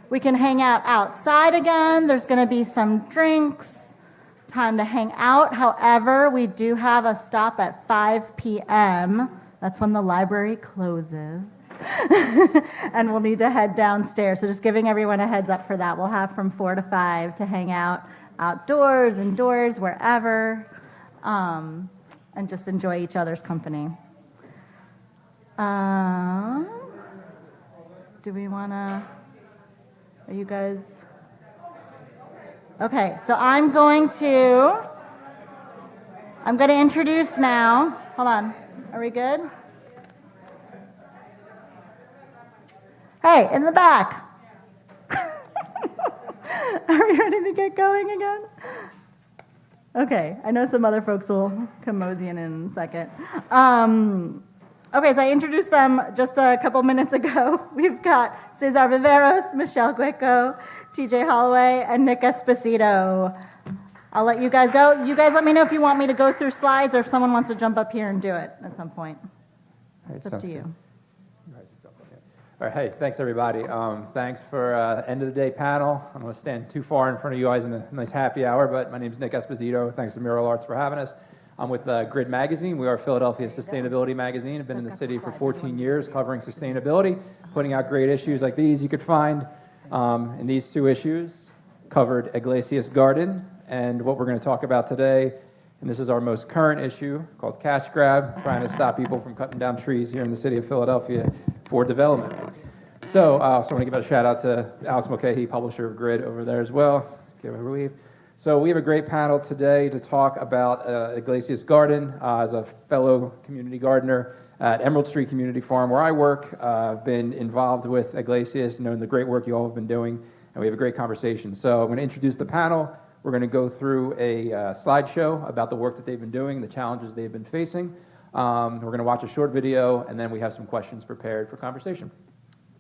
we can hang out outside again. There's going to be some drinks, time to hang out. However, we do have a stop at 5 p.m. That's when the library closes. And we'll need to head downstairs. So just giving everyone a heads up for that. We'll have from 4 to 5 to hang out outdoors, indoors, wherever, and just enjoy each other's company. Do we want to, are you guys, okay, so I'm going to introduce now, hold on, are we good? Hey, in the back. Are we ready to get going again? Okay, I know some other folks will come moseying in a second. Okay, so I introduced them just a couple minutes ago. We've got Cesar Riveros, Michelle Gueco, TJ Holloway, and Nick Esposito. I'll let you guys go. You guys let me know if you want me to go through slides or if someone wants to jump up here and do it at some point. It's up to you. All right, hey, thanks everybody. Thanks for end of the day panel. I don't want to stand too far in front of you guys in a nice happy hour, but my name's Nick Esposito. Thanks to Mural Arts for having us. I'm with Grid Magazine. We are Philadelphia's sustainability magazine. I've been in the city for 14 years covering sustainability, putting out great issues like these. You could find in these two issues covered Iglesias Garden and what we're going to talk about today. And this is our most current issue called Cash Grab, trying to stop people from cutting down trees here in the city of Philadelphia for development. So I also want to give a shout out to Alex Mulcahy, publisher of Grid over there as well. Give her a wave. So we have a great panel today to talk about Iglesias Garden. As a fellow community gardener at Emerald Street Community Farm where I work, I've been involved with Iglesias, knowing the great work you all have been doing, and we have a great conversation. So I'm going to introduce the panel. We're going to go through a slideshow about the work that they've been doing, the challenges they've been facing. We're going to watch a short video, and then we have some questions prepared for conversation.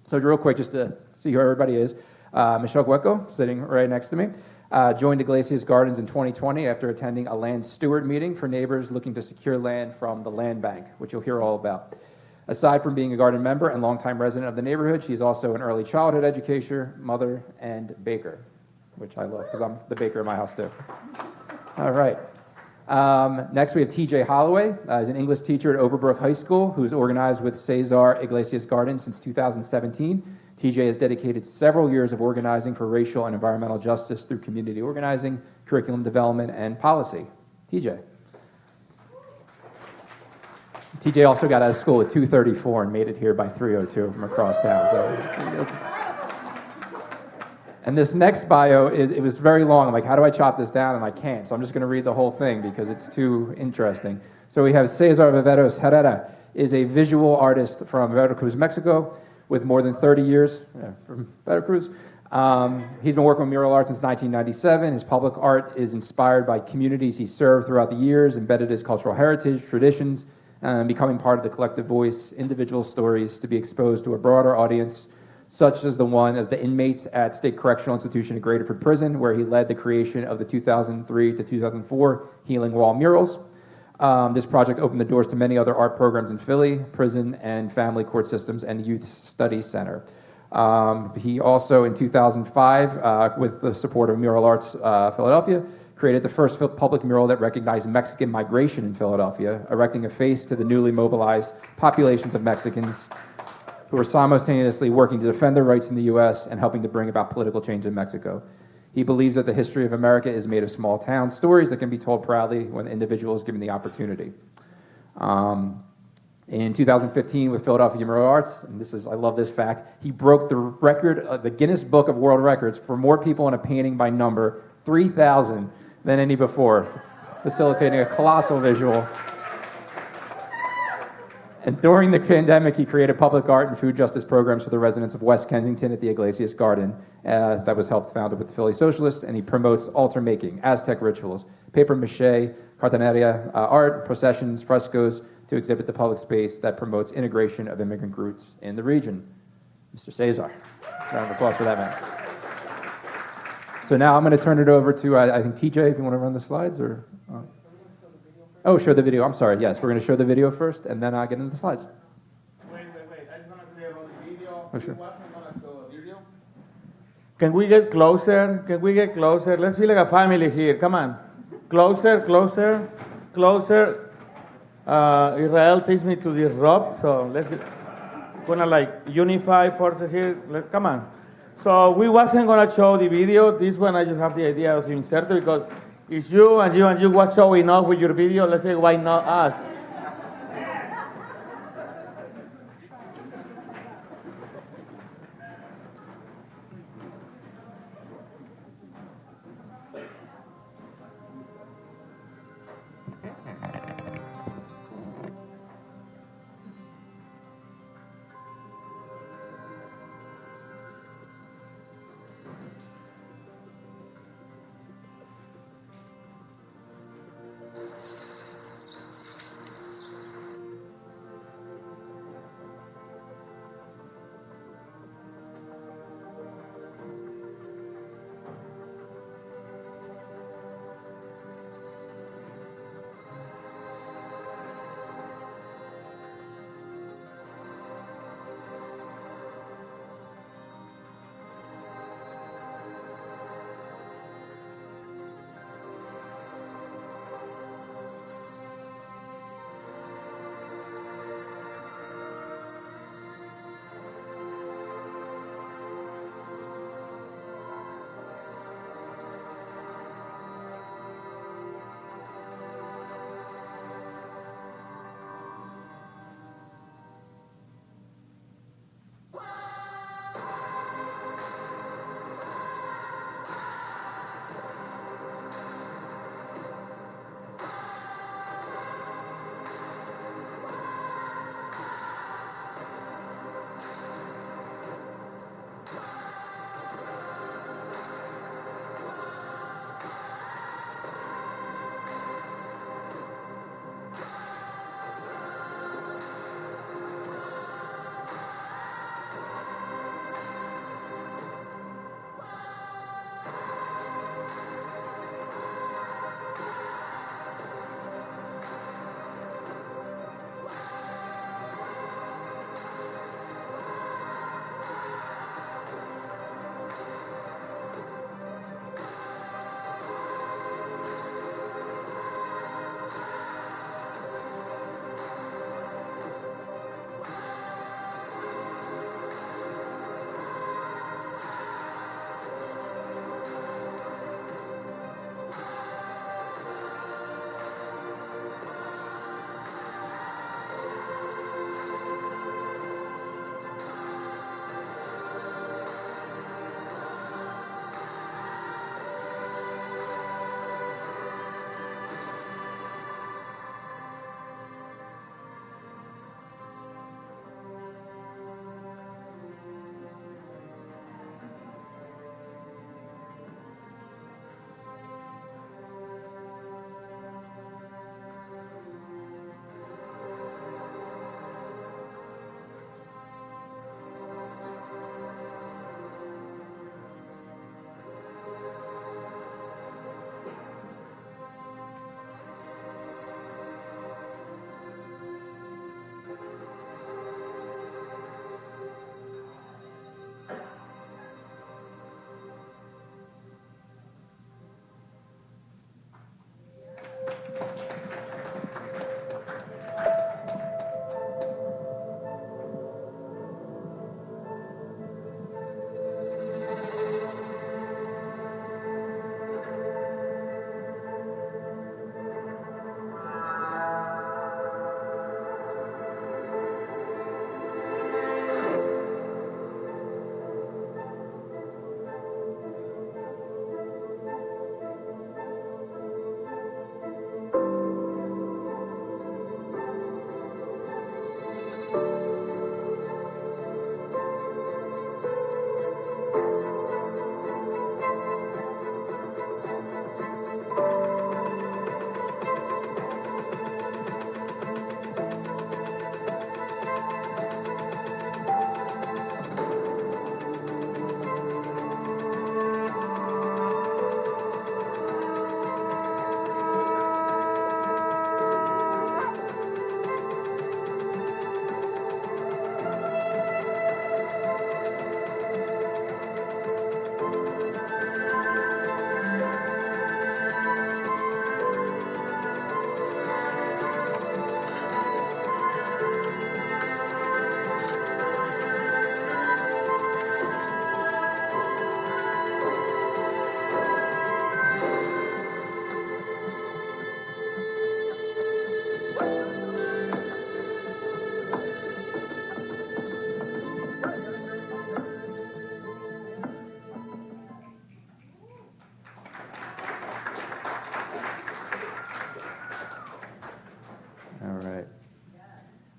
So real quick, just to see who everybody is, Michelle Gueco, sitting right next to me, joined Iglesias Gardens in 2020 after attending a land steward meeting for neighbors looking to secure land from the land bank, which you'll hear all about. Aside from being a garden member and longtime resident of the neighborhood, she's also an early childhood educator, mother, and baker, which I love because I'm the baker in my house too. All right. Next, we have TJ Holloway. He's an English teacher at Overbrook High School who's organized with Cesar Iglesias Garden since 2017. TJ has dedicated several years of organizing for racial and environmental justice through community organizing, curriculum development, and policy. TJ. TJ also got out of school at 2:34 and made it here by 3:02 from across town. So and this next bio, it was very long. I'm like, how do I chop this down? And I can't. So I'm just going to read the whole thing because it's too interesting. So we have Cesar Riveros Herrera, is a visual artist from Veracruz, Mexico, with more than 30 years from Veracruz. He's been working with mural art since 1997. His public art is inspired by communities he served throughout the years, embedded his cultural heritage, traditions, and becoming part of the collective voice, individual stories to be exposed to a broader audience, such as the one of the inmates at State Correctional Institution at Graterford Prison, where he led the creation of the 2003 to 2004 Healing Wall murals. This project opened the doors to many other art programs in Philly, prison and family court systems, and youth study center. He also, in 2005, with the support of Mural Arts Philadelphia, created the first public mural that recognized Mexican migration in Philadelphia, erecting a face to the newly mobilized populations of Mexicans who are simultaneously working to defend their rights in the U.S. and helping to bring about political change in Mexico. He believes that the history of America is made of small town stories that can be told proudly when the individual is given the opportunity. In 2015 with Philadelphia Mural Arts, and I love this fact, he broke the record of the Guinness Book of World Records for more people in a painting by number, 3,000, than any before, facilitating a colossal visual. And during the pandemic, he created public art and food justice programs for the residents of West Kensington at the Iglesias Garden that was founded with the Philly Socialists, and he promotes altar making, Aztec rituals, paper mache, cartoneria, art, processions, frescoes to exhibit the public space that promotes integration of immigrant groups in the region. Mr. Cesar. Round of applause for that man. So now I'm going to turn it over to, I think, TJ, if you want to run the slides, or... Oh, show the video. I'm sorry. Yes, we're going to show the video first, and then I'll get into the slides. Wait. Oh, sure. Can we get closer? Can we get closer? Let's be like a family here. Come on. Closer, closer, closer. Israel takes me to disrupt, so let's gonna like unify forces here. Come on. So we wasn't gonna show the video. This one I just have the idea of inserted because it's you and you was showing off with your video. Let's say why not us?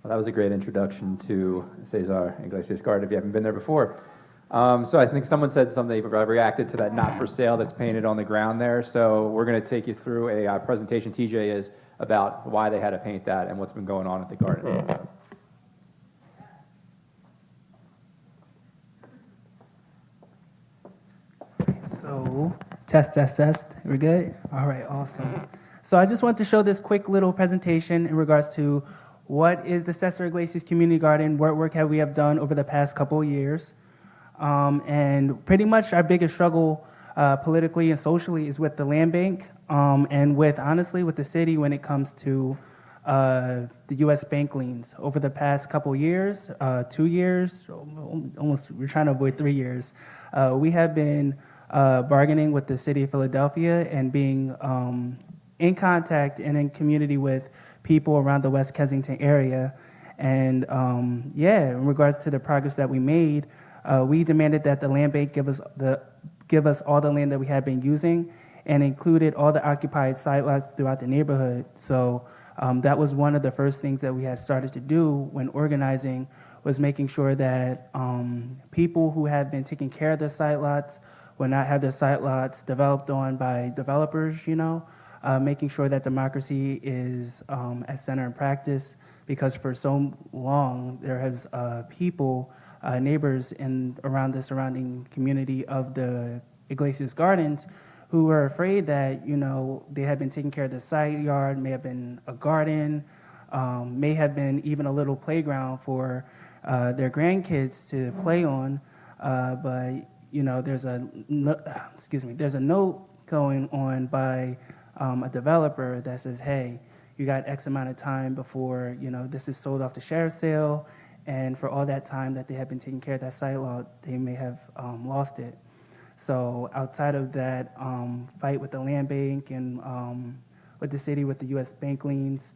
Well, that was a great introduction to Cesar Iglesias Garden if you haven't been there before. So I think someone said something reacted to that not for sale that's painted on the ground there. So we're going to take you through a presentation, TJ, is about why they had to paint that and what's been going on at the garden. So, test. We're good? All right, awesome. So I just want to show this quick little presentation in regards to what is the Cesar Iglesias Community Garden, what work have we have done over the past couple of years. And pretty much our biggest struggle politically and socially is with the land bank and honestly, with the city when it comes to the U.S. bank liens. Over the past couple of years, 2 years, almost, we're trying to avoid 3 years, we have been bargaining with the city of Philadelphia and being in contact and in community with people around the West Kensington area. And in regards to the progress that we made, we demanded that the land bank give us all the land that we had been using and included all the occupied site lots throughout the neighborhood. So that was one of the first things that we had started to do when organizing, was making sure that people who had been taking care of their site lots would not have their site lots developed on by developers, making sure that democracy is at center in practice, because for so long there has people, neighbors around the surrounding community of the Iglesias Gardens who were afraid that, they had been taking care of the side yard, may have been a garden, may have been even a little playground for their grandkids to play on, but there's a note going on by a developer that says, hey, you got X amount of time before, this is sold off the sheriff's sale, and for all that time that they have been taking care of that site lot, they may have lost it. So outside of that fight with the land bank and with the city with the U.S. bank liens,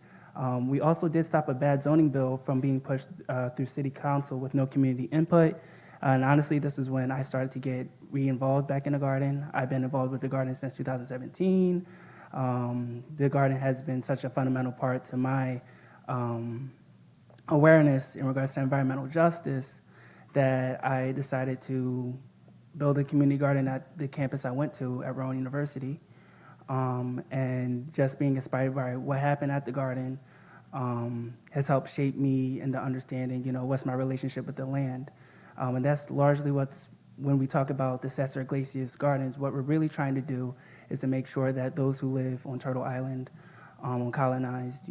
we also did stop a bad zoning bill from being pushed through city council with no community input. And honestly, this is when I started to get re-involved back in the garden. I've been involved with the garden since 2017. The garden has been such a fundamental part to my awareness in regards to environmental justice that I decided to build a community garden at the campus I went to at Rowan University. And just being inspired by what happened at the garden has helped shape me into understanding, what's my relationship with the land. And that's largely when we talk about the Cesar Iglesias Gardens, what we're really trying to do is to make sure that those who live on Turtle Island, colonized,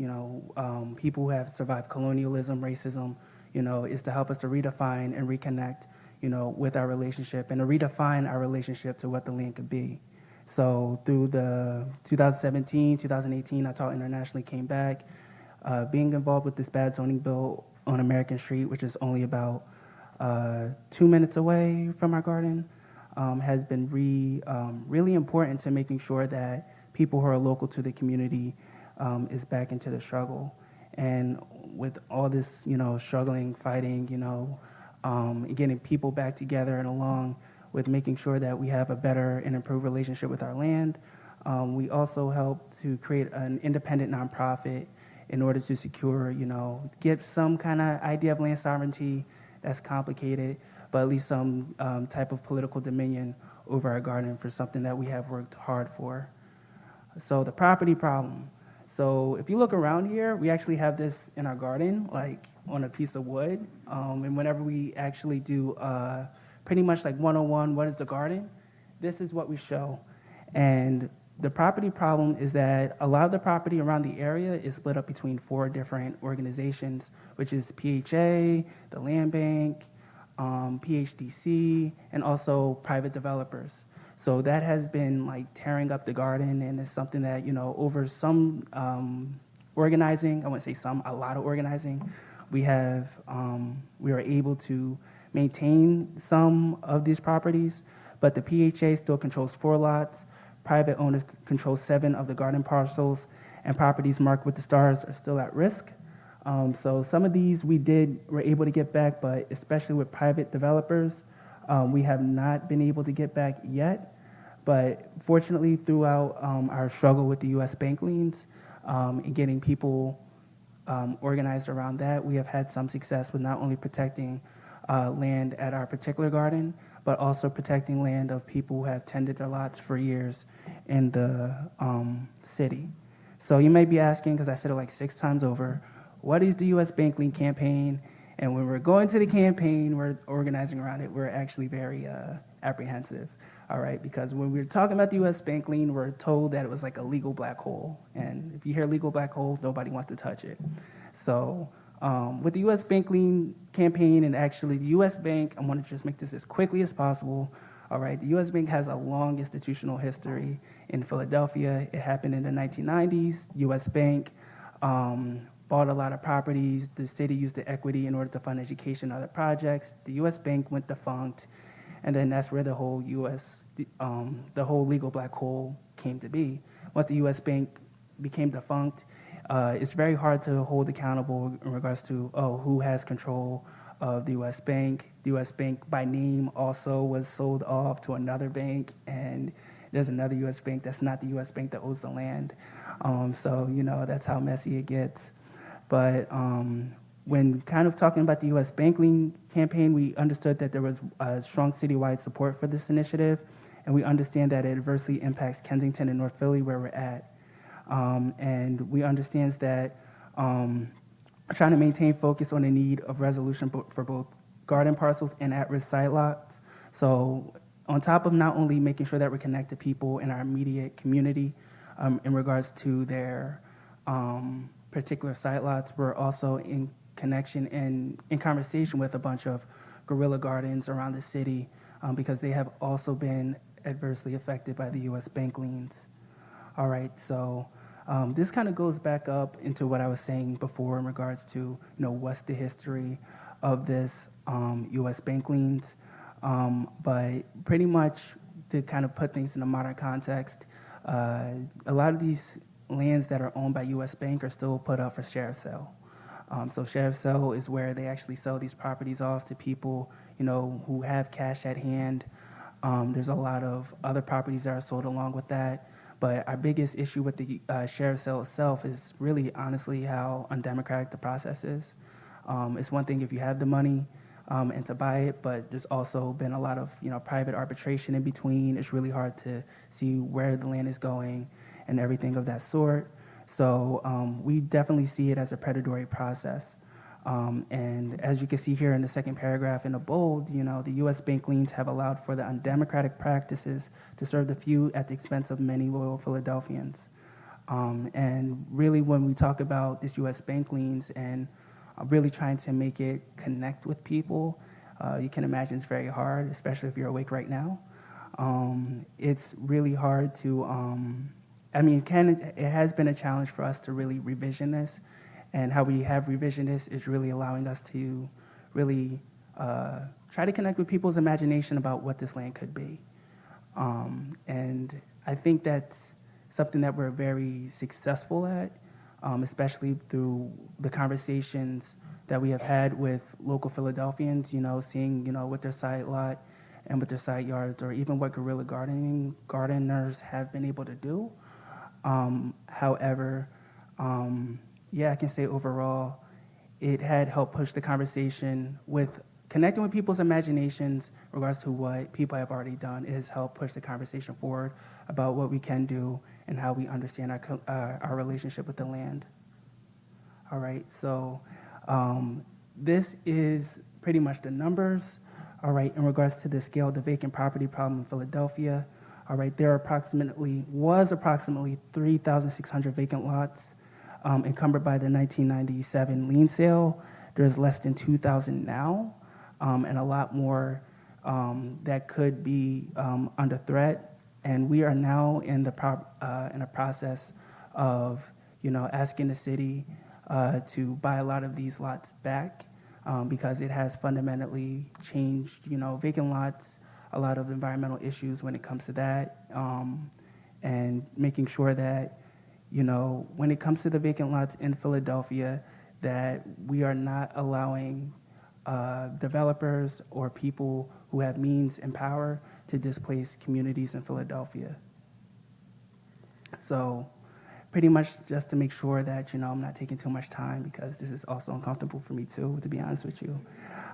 people who have survived colonialism, racism, is to help us to redefine and reconnect, with our relationship and to redefine our relationship to what the land could be. So through the 2017, 2018, I taught internationally, came back, being involved with this bad zoning bill on American Street, which is only about 2 minutes away from our garden, has been really important to making sure that people who are local to the community is back into the struggle. And with all this, struggling, fighting, getting people back together and along with making sure that we have a better and improved relationship with our land, we also help to create an independent nonprofit in order to secure, get some kind of idea of land sovereignty. That's complicated, but at least some type of political dominion over our garden for something that we have worked hard for. So the property problem. So if you look around here, we actually have this in our garden, like on a piece of wood. And whenever we actually do pretty much like 101, what is the garden? This is what we show. And the property problem is that a lot of the property around the area is split up between 4 different organizations, which is PHA, the Land Bank, PHDC, and also private developers. So that has been like tearing up the garden, and it's something that, over some organizing, I wouldn't say some, a lot of organizing, we are able to maintain some of these properties, but the PHA still controls 4 lots. Private owners control 7 of the garden parcels, and properties marked with the stars are still at risk. So some of these were able to get back, but especially with private developers, we have not been able to get back yet. But fortunately, throughout our struggle with the U.S. bank liens and getting people organized around that. We have had some success with not only protecting land at our particular garden, but also protecting land of people who have tended their lots for years in the city. So you may be asking, because I said it like 6 times over, what is the U.S. Bank Lien campaign? And when we're going to the campaign, we're organizing around it, we're actually very apprehensive, all right? Because when we were talking about the U.S. Bank Lien, we're told that it was like a legal black hole. And if you hear legal black hole, nobody wants to touch it. So with the U.S. Bank Lien campaign, and actually the U.S. Bank, I want to just make this as quickly as possible. All right, the U.S. Bank has a long institutional history in Philadelphia. It happened in the 1990s. U.S. Bank bought a lot of properties. The city used the equity in order to fund education and other projects. The U.S. Bank went defunct, and then that's where the whole the whole legal black hole came to be. Once the U.S. Bank became defunct, it's very hard to hold accountable in regards to, who has control of the U.S. Bank. The U.S. Bank by name also was sold off to another bank, and there's another U.S. Bank that's not the U.S. Bank that owns the land. So, that's how messy it gets. But when kind of talking about the U.S. Bank Lien campaign, we understood that there was strong citywide support for this initiative, and we understand that it adversely impacts Kensington and North Philly, where we're at. And we understand that trying to maintain focus on the need of resolution for both garden parcels and at-risk site lots. So on top of not only making sure that we connect to people in our immediate community in regards to their particular site lots, we're also in connection and in conversation with a bunch of guerrilla gardens around the city because they have also been adversely affected by the U.S. Bank Liens. All right, so this kind of goes back up into what I was saying before in regards to, what's the history of this U.S. Bank Liens. But pretty much to kind of put things in a modern context, a lot of these lands that are owned by U.S. Bank are still put up for sheriff sale. So sheriff sale is where they actually sell these properties off to people, who have cash at hand. There's a lot of other properties that are sold along with that. But our biggest issue with the sheriff sale itself is really, honestly, how undemocratic the process is. It's one thing if you have the money and to buy it, but there's also been a lot of private arbitration in between. It's really hard to see where the land is going and everything of that sort. So we definitely see it as a predatory process. And as you can see here in the second paragraph in the bold, the U.S. Bank Liens have allowed for the undemocratic practices to serve the few at the expense of many loyal Philadelphians. And really when we talk about this U.S. Bank Liens and really trying to make it connect with people, you can imagine it's very hard, especially if you're awake right now. It's really hard to, it has been a challenge for us to really revision this. And how we have revisionists is really allowing us to really try to connect with people's imagination about what this land could be. And I think that's something that we're very successful at, especially through the conversations that we have had with local Philadelphians, seeing, what their side lot and what their side yards, or even what guerrilla gardeners have been able to do. However, I can say overall, it had helped push the conversation with connecting with people's imaginations in regards to what people have already done. It has helped push the conversation forward about what we can do and how we understand our relationship with the land. All right, so this is pretty much the numbers, all right, in regards to the scale of the vacant property problem in Philadelphia. All right, there was approximately 3,600 vacant lots encumbered by the 1997 lien sale. There's less than 2,000 now, and a lot more that could be under threat. And we are now in a process of, asking the city to buy a lot of these lots back because it has fundamentally changed, vacant lots, a lot of environmental issues when it comes to that, and making sure that when it comes to the vacant lots in Philadelphia, that we are not allowing developers or people who have means and power to displace communities in Philadelphia. So pretty much just to make sure that, I'm not taking too much time, because this is also uncomfortable for me too, to be honest with you.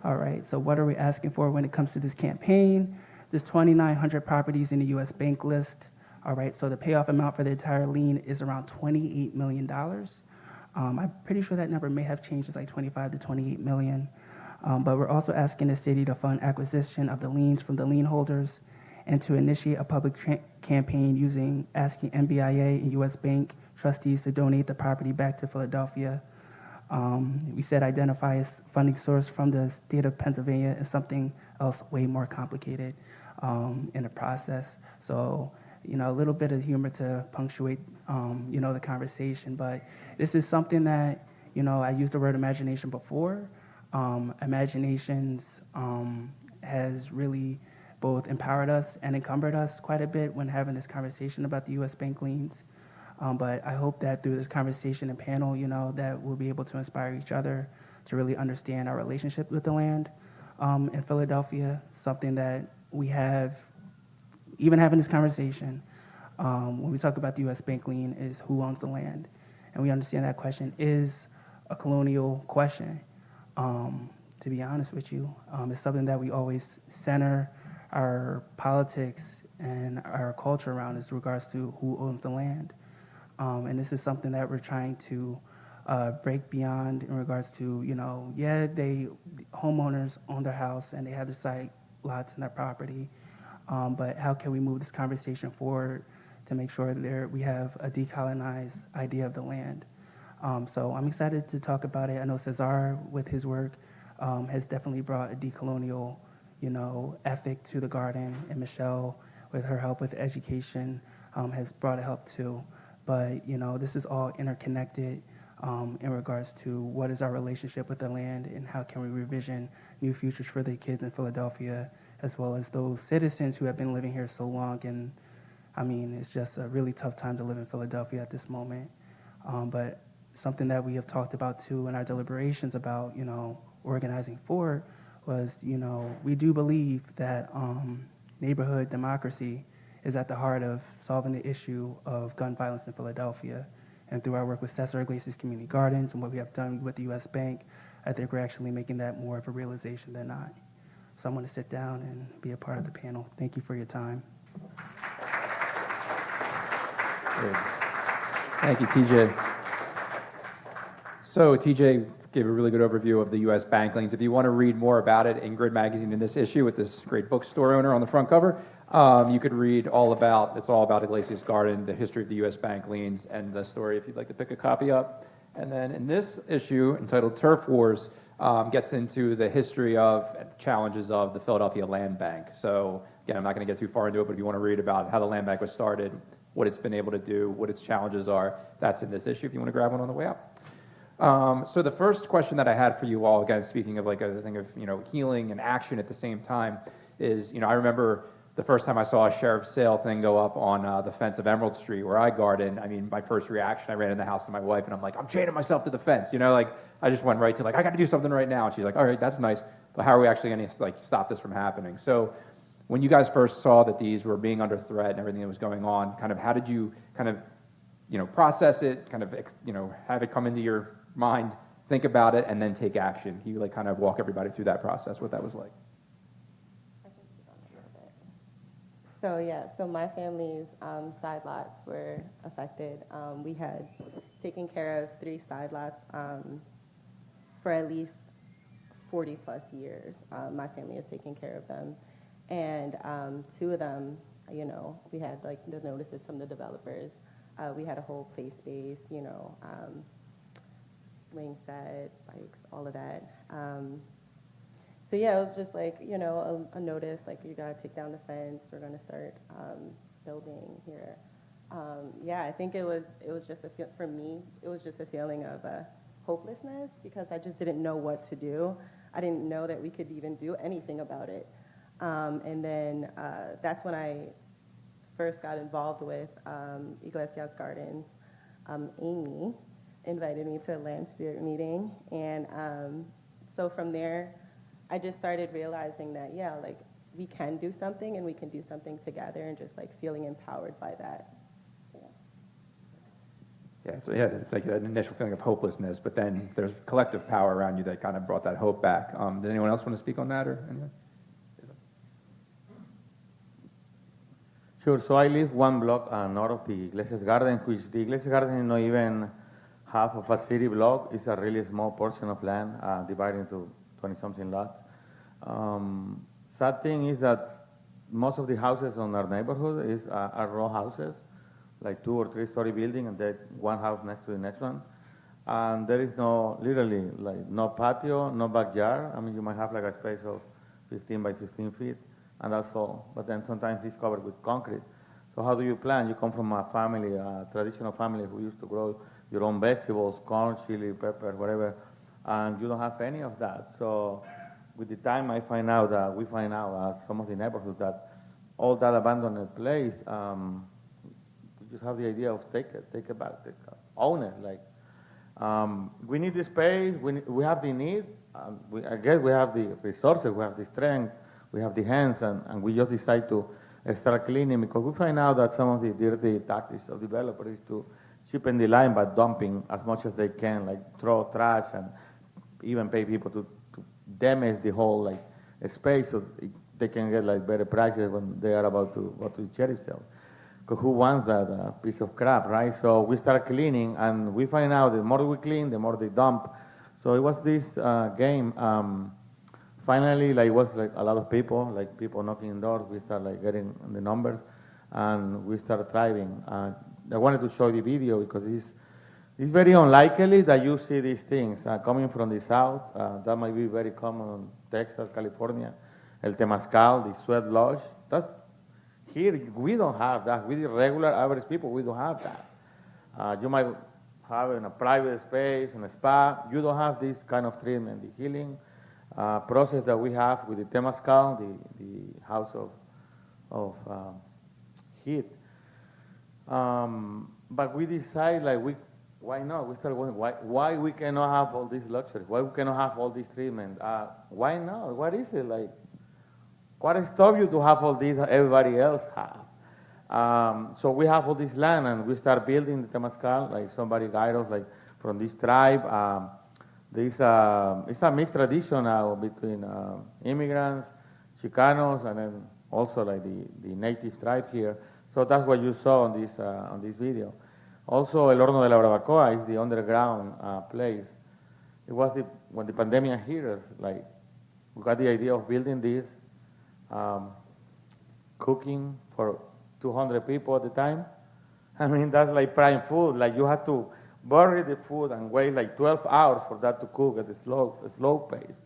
All right, so what are we asking for when it comes to this campaign? There's 2,900 properties in the U.S. bank list. All right, so the payoff amount for the entire lien is around $28 million. I'm pretty sure that number may have changed. It's like 25 to 28 million. But we're also asking the city to fund acquisition of the liens from the lien holders and to initiate a public campaign asking MBIA and U.S. Bank trustees to donate the property back to Philadelphia. We said identify a funding source from the state of Pennsylvania is something else way more complicated in the process. So, a little bit of humor to punctuate, the conversation. But this is something that, I used the word imagination before. Imaginations has really both empowered us and encumbered us quite a bit when having this conversation about the U.S. bank liens. But I hope that through this conversation and panel, that we'll be able to inspire each other to really understand our relationship with the land in Philadelphia, something that we have, even having this conversation, when we talk about the U.S. bank lien, is who owns the land. And we understand that question is a colonial question. To be honest with you, it's something that we always center our politics and our culture around as regards to who owns the land. And this is something that we're trying to break beyond in regards to, homeowners own their house and they have the site lots in their property. But how can we move this conversation forward to make sure that we have a decolonized idea of the land? So I'm excited to talk about it. I know Cesar, with his work, has definitely brought a decolonial, ethic to the garden, and Michelle, with her help with education, has brought a help too. But, this is all interconnected in regards to what is our relationship with the land and how can we revision new futures for the kids in Philadelphia, as well as those citizens who have been living here so long. And I mean, it's just a really tough time to live in Philadelphia at this moment. But something that we have talked about too in our deliberations about, organizing for was, we do believe that neighborhood democracy is at the heart of solving the issue of gun violence in Philadelphia. And through our work with Cesar, Iglesias Community Gardens, and what we have done with the U.S. Bank, I think we're actually making that more of a realization than not. So I'm going to sit down and be a part of the panel. Thank you for your time. Great. Thank you, TJ. So TJ gave a really good overview of the U.S. bank liens. If you want to read more about it in Grid Magazine in this issue with this great bookstore owner on the front cover, you could read it's all about Iglesias Garden, the history of the U.S. bank liens, and the story if you'd like to pick a copy up. And then in this issue, entitled Turf Wars, gets into the history of challenges of the Philadelphia Land Bank. So again, I'm not going to get too far into it, but if you want to read about how the land bank was started, what it's been able to do, what its challenges are, that's in this issue if you want to grab one on the way out. So the first question that I had for you all, again, speaking of like a thing of, healing and action at the same time, is, I remember the first time I saw a sheriff's sale thing go up on the fence of Emerald Street where I garden. I mean, my first reaction, I ran in the house to my wife and I'm like, I'm chaining myself to the fence, I just went right to I got to do something right now. And she's like, all right, that's nice, but how are we actually going to stop this from happening? So when you guys first saw that these were being under threat and everything that was going on, kind of how did you kind of, process it, kind of, have it come into your mind, think about it, and then take action? Can you kind of walk everybody through that process, what that was like? So my family's side lots were affected. We had taken care of 3 side lots for at least 40 plus years. My family has taken care of them. And 2 of them, we had the notices from the developers. We had a whole play space, swing set, bikes, all of that. So yeah, it was just a notice, you gotta take down the fence, we're gonna start building here. I think it was just for me, it was just a feeling of hopelessness because I just didn't know what to do. I didn't know that we could even do anything about it. And then that's when I first got involved with Iglesias Gardens. Amy invited me to a land steward meeting, and so from there, I just started realizing that, we can do something, and we can do something together, and just feeling empowered by that. So, Okay, so yeah, it's like an initial feeling of hopelessness, but then there's collective power around you that kind of brought that hope back. Does anyone else want to speak on that or anything? Sure. So I live one block north of the Iglesias Garden, which the Iglesias Garden is not even half of a city block. It's a really small portion of land divided into 20-something lots. Sad thing is that most of the houses on our neighborhood are row houses, like 2 or 3 story building, and then one house next to the next one. And there is literally no patio, no backyard. I mean, you might have like a space of 15 by 15 feet, and that's all. But then sometimes it's covered with concrete. So how do you plant? You come from a family, a traditional family who used to grow your own vegetables, corn, chili, pepper, whatever, and you don't have any of that. So with the time, we find out some of the neighborhoods that all that abandoned place, we just have the idea of take it back, own it. We need the space, we have the need, I guess we have the resources, we have the strength, we have the hands, and we just decide to start cleaning because we find out that some of the dirty tactics of developers is to cheapen the line by dumping as much as they can, like throw trash and even pay people to damage the whole space so they can get better prices when they are about to go to the sheriff sale. Because who wants that piece of crap, right? So we start cleaning, and we find out the more we clean, the more they dump. So it was this game. Finally, it was a lot of people, people knocking on doors. We start getting the numbers, and we start thriving. I wanted to show the video because it's very unlikely that you see these things coming from the south. That might be very common in Texas, California. El Temazcal, the sweat lodge. Here, we don't have that. We, the regular average people, we don't have that. You might have in a private space, in a spa. You don't have this kind of treatment, the healing process that we have with the Temazcal, the house of heat. But we decide, why not? We start wondering why we cannot have all this luxury? Why we cannot have all this treatment? Why not? What is it like? What stops you to have all this that everybody else have? So we have all this land, and we start building the Temazcal. Somebody guide us, from this tribe. It's a mixed tradition now between immigrants, Chicanos, and then also the native tribe here. So that's what you saw on this video. Also, El Horno de la Barbacoa is the underground place. It was when the pandemic hit us, we got the idea of building this, cooking for 200 people at the time. I mean, that's like prime food. You have to bury the food and wait 12 hours for that to cook at a slow pace.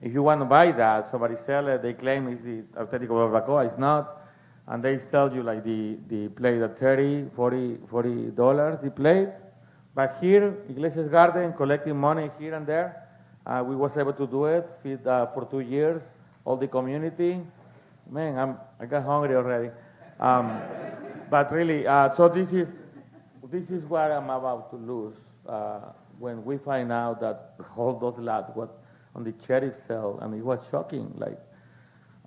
If you want to buy that, somebody sell it, they claim it's the authentic barbacoa. It's not. And they sell you the plate at $30, $40 the plate. But here, Iglesias Garden, collecting money here and there, we was able to do it, feed for 2 years, all the community. Man, I got hungry already. But really, so this is what I'm about to lose when we find out that all those lads were on the sheriff cell. I mean, it was shocking.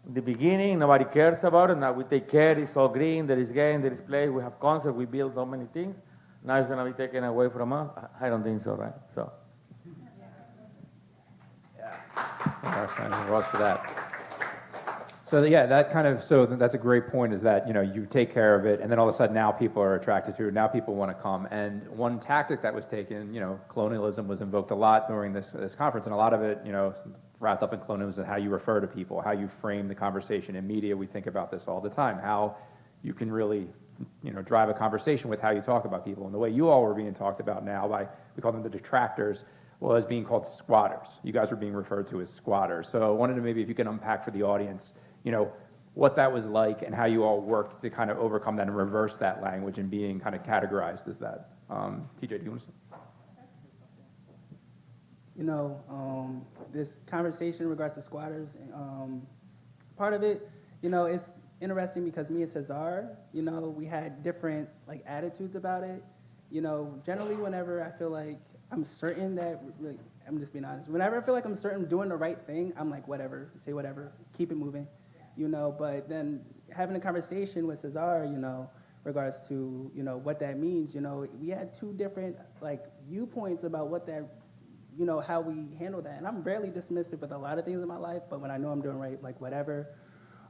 In the beginning, nobody cares about it. Now we take care. It's all green. There is game. There is play. We have concert. We build so many things. Now it's going to be taken away from us. I don't think so, right? So. For that. So yeah, that's a great point. Is that you take care of it, and then all of a sudden now people are attracted to it. Now people want to come. And one tactic that was taken, colonialism was invoked a lot during this conference, and a lot of it, wrapped up in colonialism, how you refer to people, how you frame the conversation. In media, we think about this all the time. How you can really, drive a conversation with how you talk about people. And the way you all were being talked about now we call them the detractors, was being called squatters. You guys were being referred to as squatters. So I wanted to maybe if you can unpack for the audience, what that was like and how you all worked to kind of overcome that and reverse that language and being kind of categorized as that. TJ, do you want to say? This conversation in regards to squatters, part of it, it's interesting because me and Cesar, we had different attitudes about it. Generally whenever I feel like I'm certain that, I'm just being honest, whenever I feel like I'm certain doing the right thing, I'm like, whatever, say whatever, keep it moving, but then having a conversation with Cesar, regards to, you know, what that means. You know, we had two different, like, viewpoints about what that, you know, how we handle that. And I'm rarely dismissive with a lot of things in my life, but when I know I'm doing right, like, whatever.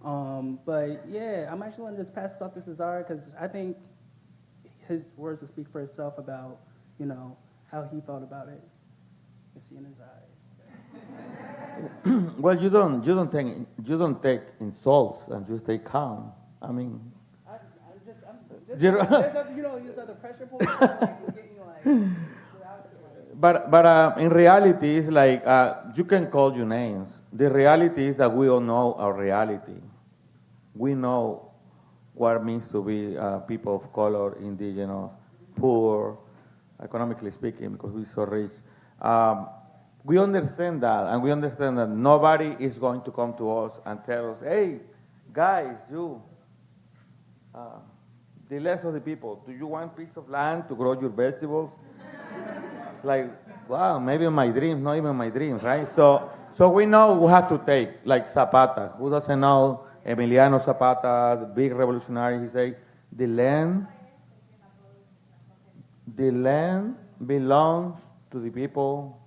But yeah, I'm actually going to just pass this off to Cesar, because I think his words will speak for itself about, you know, how he felt about it. You can see in his eyes. Well, you don't take insults and you stay calm. I mean, you know, these are the pressure points. Like, getting like. But in reality, it's like you can call your names. The reality is that we all know our reality. We know what it means to be people of color, indigenous, poor, economically speaking, because we're so rich. We understand that, and we understand that nobody is going to come to us and tell us, hey, guys, you, the less of the people, do you want a piece of land to grow your vegetables? Like, wow, maybe my dreams, not even my dreams, right? So we know we have to take, like Zapata. Who doesn't know Emiliano Zapata, the big revolutionary? He said, the land belongs to the people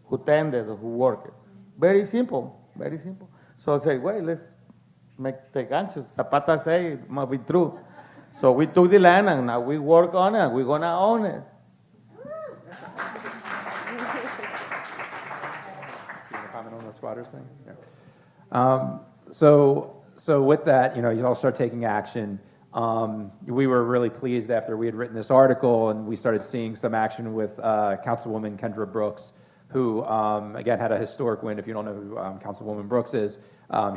who tended, who worked. Very simple, very simple. So I say, wait, let's take action. Zapata say it must be true. So we took the land and now we work on it. We're gonna own it. Comment on the squatters thing? Yeah. So with that, you know, you all start taking action. We were really pleased after we had written this article and we started seeing some action with Councilwoman Kendra Brooks, who, again, had a historic win. If you don't know who Councilwoman Brooks is,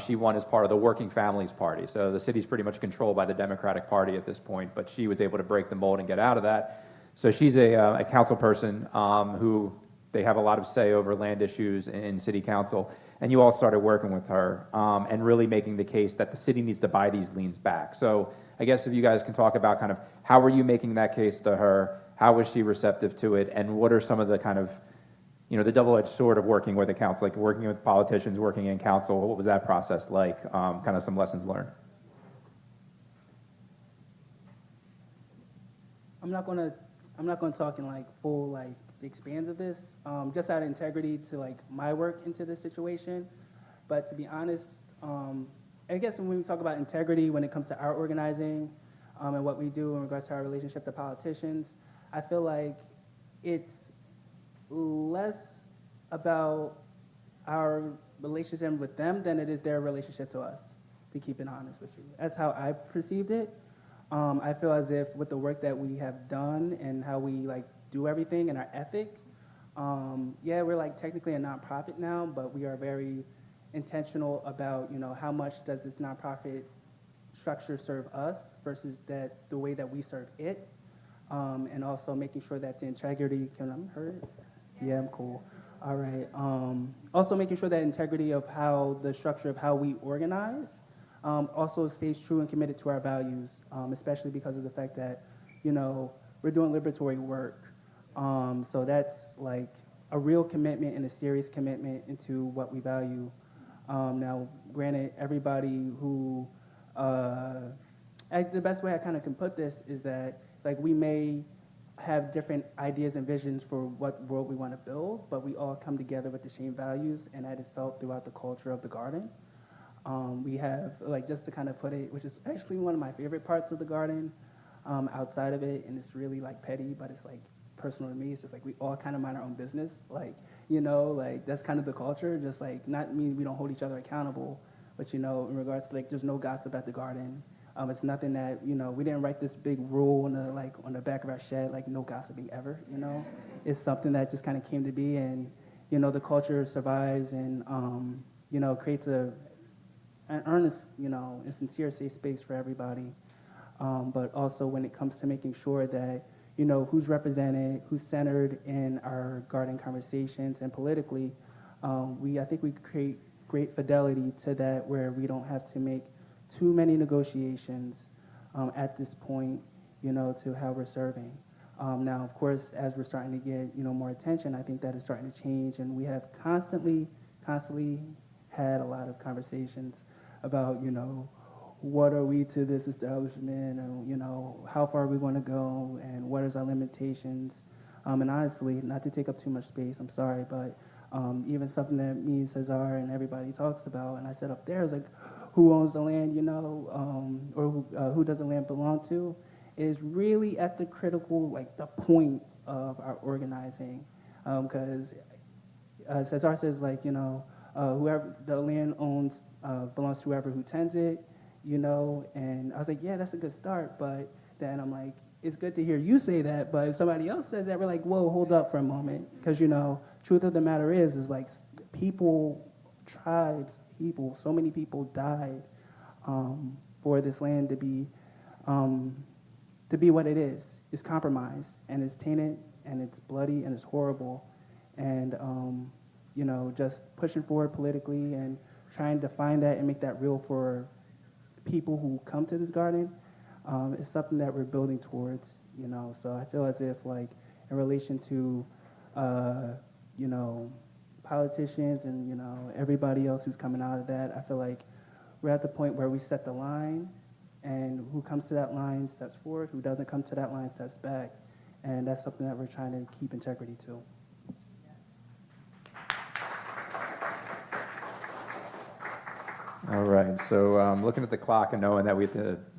she won as part of the Working Families Party. So the city's pretty much controlled by the Democratic Party at this point, but she was able to break the mold and get out of that. So she's a council person who they have a lot of say over land issues in city council. And you all started working with her and really making the case that the city needs to buy these liens back. So I guess if you guys can talk about kind of how were you making that case to her, how was she receptive to it, and what are some of the kind of, you know, the double-edged sword of working with the council, like working with politicians, working in council, what was that process like, kind of some lessons learned? I'm not gonna talk in like full like the expanse of this, just out of integrity to like my work into this situation. But to be honest, I guess when we talk about integrity when it comes to our organizing and what we do in regards to our relationship to politicians, I feel like it's less about our relationship with them than it is their relationship to us, to keep it honest with you. That's how I perceived it. I feel as if with the work that we have done and how we like do everything and our ethic, yeah, we're like technically a nonprofit now, but we are very intentional about, you know, how much does this nonprofit structure serve us versus that the way that we serve it, and also making sure that the integrity, can I heard? Yeah, I'm cool. All right. Also making sure that integrity of how the structure of how we organize also stays true and committed to our values, especially because of the fact that, you know, we're doing liberatory work. So that's like a real commitment and a serious commitment into what we value. Now, granted, everybody who, the best way I kind of can put this is that like we may have different ideas and visions for what world we want to build, but we all come together with the same values, and that is felt throughout the culture of the garden. We have, like, just to kind of put it, which is actually one of my favorite parts of the garden, outside of it, and it's really like petty, but it's like personal to me. It's just like we all kind of mind our own business. Like, you know, like that's kind of the culture. Just like, not mean we don't hold each other accountable, but you know, in regards to like, there's no gossip at the garden. It's nothing that, you know, we didn't write this big rule on the back of our shed, like no gossiping ever, you know. It's something that just kind of came to be, and, you know, the culture survives and, you know, creates an earnest, you know, and sincere safe space for everybody. But also when it comes to making sure that, you know, who's represented, who's centered in our garden conversations and politically, I think we create great fidelity to that, where we don't have to make too many negotiations at this point, you know, to how we're serving. Now, of course, as we're starting to get, you know, more attention, I think that is starting to change, and we have constantly had a lot of conversations about, you know, what are we to this establishment, and how far are we going to go, and what is our limitations. And honestly, not to take up too much space, I'm sorry, but even something that me, Cesar, and everybody talks about, and I said up there is like, who owns the land, or who does the land belong to, is really at the critical, like the point of our organizing, because Cesar says like, whoever the land owns belongs to whoever who tends it, and I was like, yeah, that's a good start, but then I'm like, it's good to hear you say that, but if somebody else says that, we're like, whoa, hold up for a moment, because truth of the matter is like people, tribes, people, so many people died for this land to be what it is. It's compromised, and it's tainted, and it's bloody, and it's horrible, and just pushing forward politically and trying to find that and make that real for people who come to this garden is something that we're building towards, So I feel as if, like, in relation to, politicians and, everybody else who's coming out of that, I feel like we're at the point where we set the line, and who comes to that line steps forward, who doesn't come to that line steps back, and that's something that we're trying to keep integrity to. All right, so looking at the clock and knowing that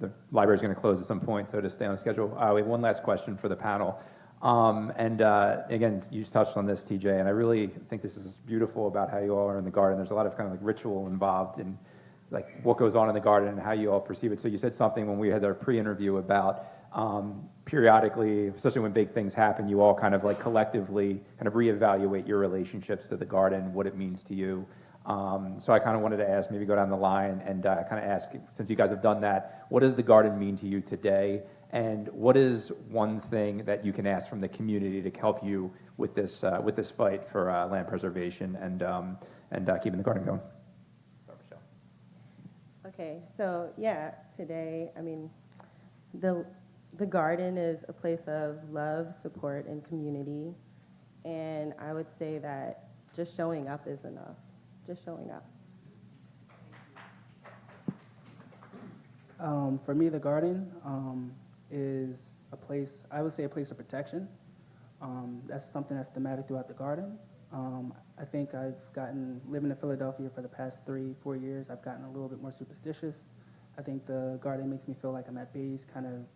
the library's going to close at some point, so to stay on schedule, we have one last question for the panel. Again, you touched on this, TJ, and I really think this is beautiful about how you all are in the garden. There's a lot of kind of like ritual involved in like what goes on in the garden and how you all perceive it. So you said something when we had our pre-interview about periodically, especially when big things happen, you all kind of like collectively kind of reevaluate your relationships to the garden, what it means to you. So I kind of wanted to ask, maybe go down the line and kind of ask, since you guys have done that, what does the garden mean to you today? And what is one thing that you can ask from the community to help you with this fight for land preservation and keeping the garden going? Okay, so yeah, today, I mean, the garden is a place of love, support, and community. And I would say that just showing up is enough. Just showing up. For me, the garden is a place, I would say a place of protection. That's something that's thematic throughout the garden. I think living in Philadelphia for the past 3-4 years, I've gotten a little bit more superstitious. I think the garden makes me feel like I'm at base, kind of,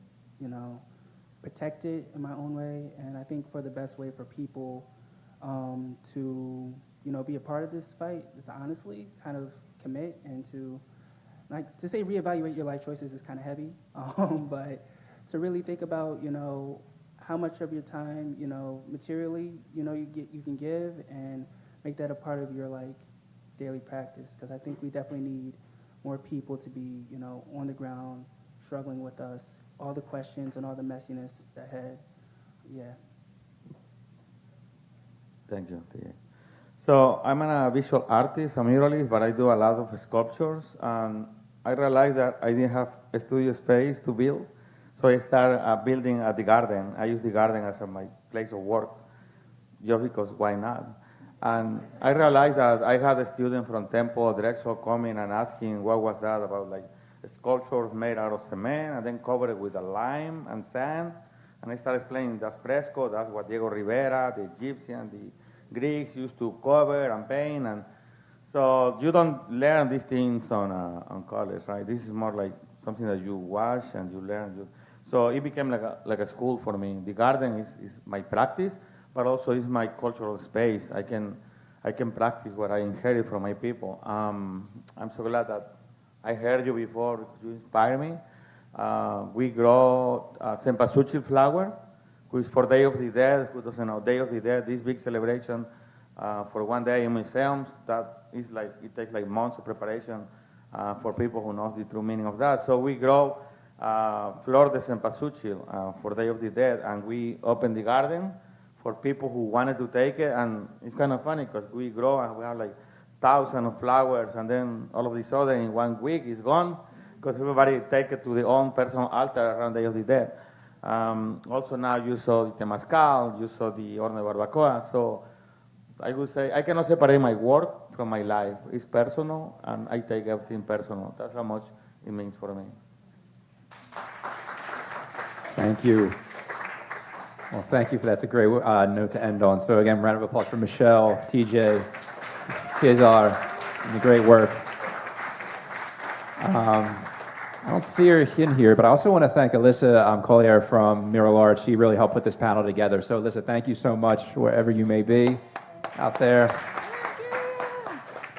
protected in my own way. And I think for the best way for people to, be a part of this fight is to honestly kind of commit and to say reevaluate your life choices is kind of heavy, but to really think about, how much of your time, materially, you can give and make that a part of your daily practice. Because I think we definitely need more people to be, on the ground, struggling with us, all the questions and all the messiness ahead. Yeah. Thank you, T.A. So I'm a visual artist, a muralist, but I do a lot of sculptures. And I realized that I didn't have a studio space to build. So I started building at the garden. I use the garden as my place of work, just because why not? And I realized that I had a student from Temple, Drexel, coming and asking what was that about, a sculpture made out of cement and then covered it with a lime and sand. And I started explaining that's fresco, that's what Diego Rivera, the Egyptian, the Greeks used to cover and paint. And so you don't learn these things on college, right? This is more like something that you watch and you learn. So it became like a school for me. The garden is my practice, but also is my cultural space. I can practice what I inherit from my people. I'm so glad that I heard you before. You inspire me. We grow cempasúchil flower, which for Day of the Dead. Who doesn't know Day of the Dead? This big celebration for one day in museums. That is it takes months of preparation for people who know the true meaning of that. So we grow Flor de Cempasúchil for Day of the Dead, and we open the garden for people who wanted to take it. And it's kind of funny because we grow and we have thousands of flowers, and then all of a sudden in 1 week it's gone because everybody take it to their own personal altar around Day of the Dead. Also now you saw the Temazcal, you saw the Horno de Barbacoa. So I would say I cannot separate my work from my life. It's personal, and I take everything personal. That's how much it means for me. Thank you. Well, thank you for that. That's a great note to end on. So again, round of applause for Michelle, TJ, Cesar, and the great work. I don't see her in here, but I also want to thank Alyssa Collier from Mural Art. She really helped put this panel together. So Alyssa, thank you so much wherever you may be out there.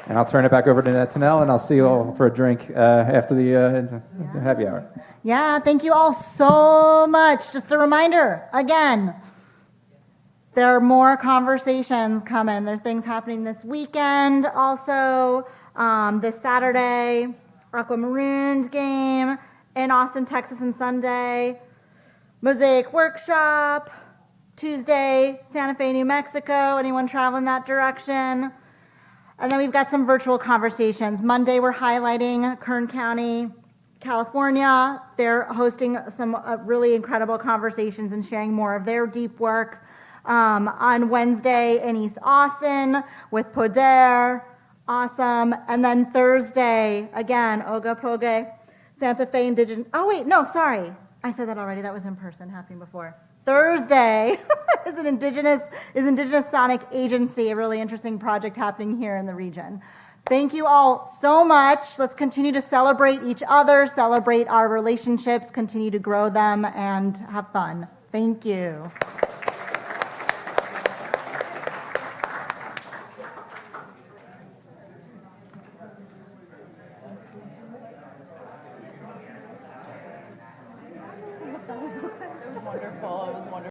And I'll turn it back over to Tanel, and I'll see you all for a drink after the happy hour. Yeah, thank you all so much. Just a reminder, again, there are more conversations coming. There are things happening this weekend. Also, this Saturday, Aquamaroons game in Austin, Texas, and Sunday. Mosaic Workshop. Tuesday, Santa Fe, New Mexico. Anyone traveling that direction? And then we've got some virtual conversations. Monday, we're highlighting Kern County, California. They're hosting some really incredible conversations and sharing more of their deep work. On Wednesday in East Austin with Poder. Awesome. And then Thursday, again, Ogopoge, Santa Fe Indigenous. Oh, wait, no, sorry. I said that already. That was in person, happening before. Thursday is Indigenous Sonic Agency, a really interesting project happening here in the region. Thank you all so much. Let's continue to celebrate each other, celebrate our relationships, continue to grow them, and have fun. Thank you.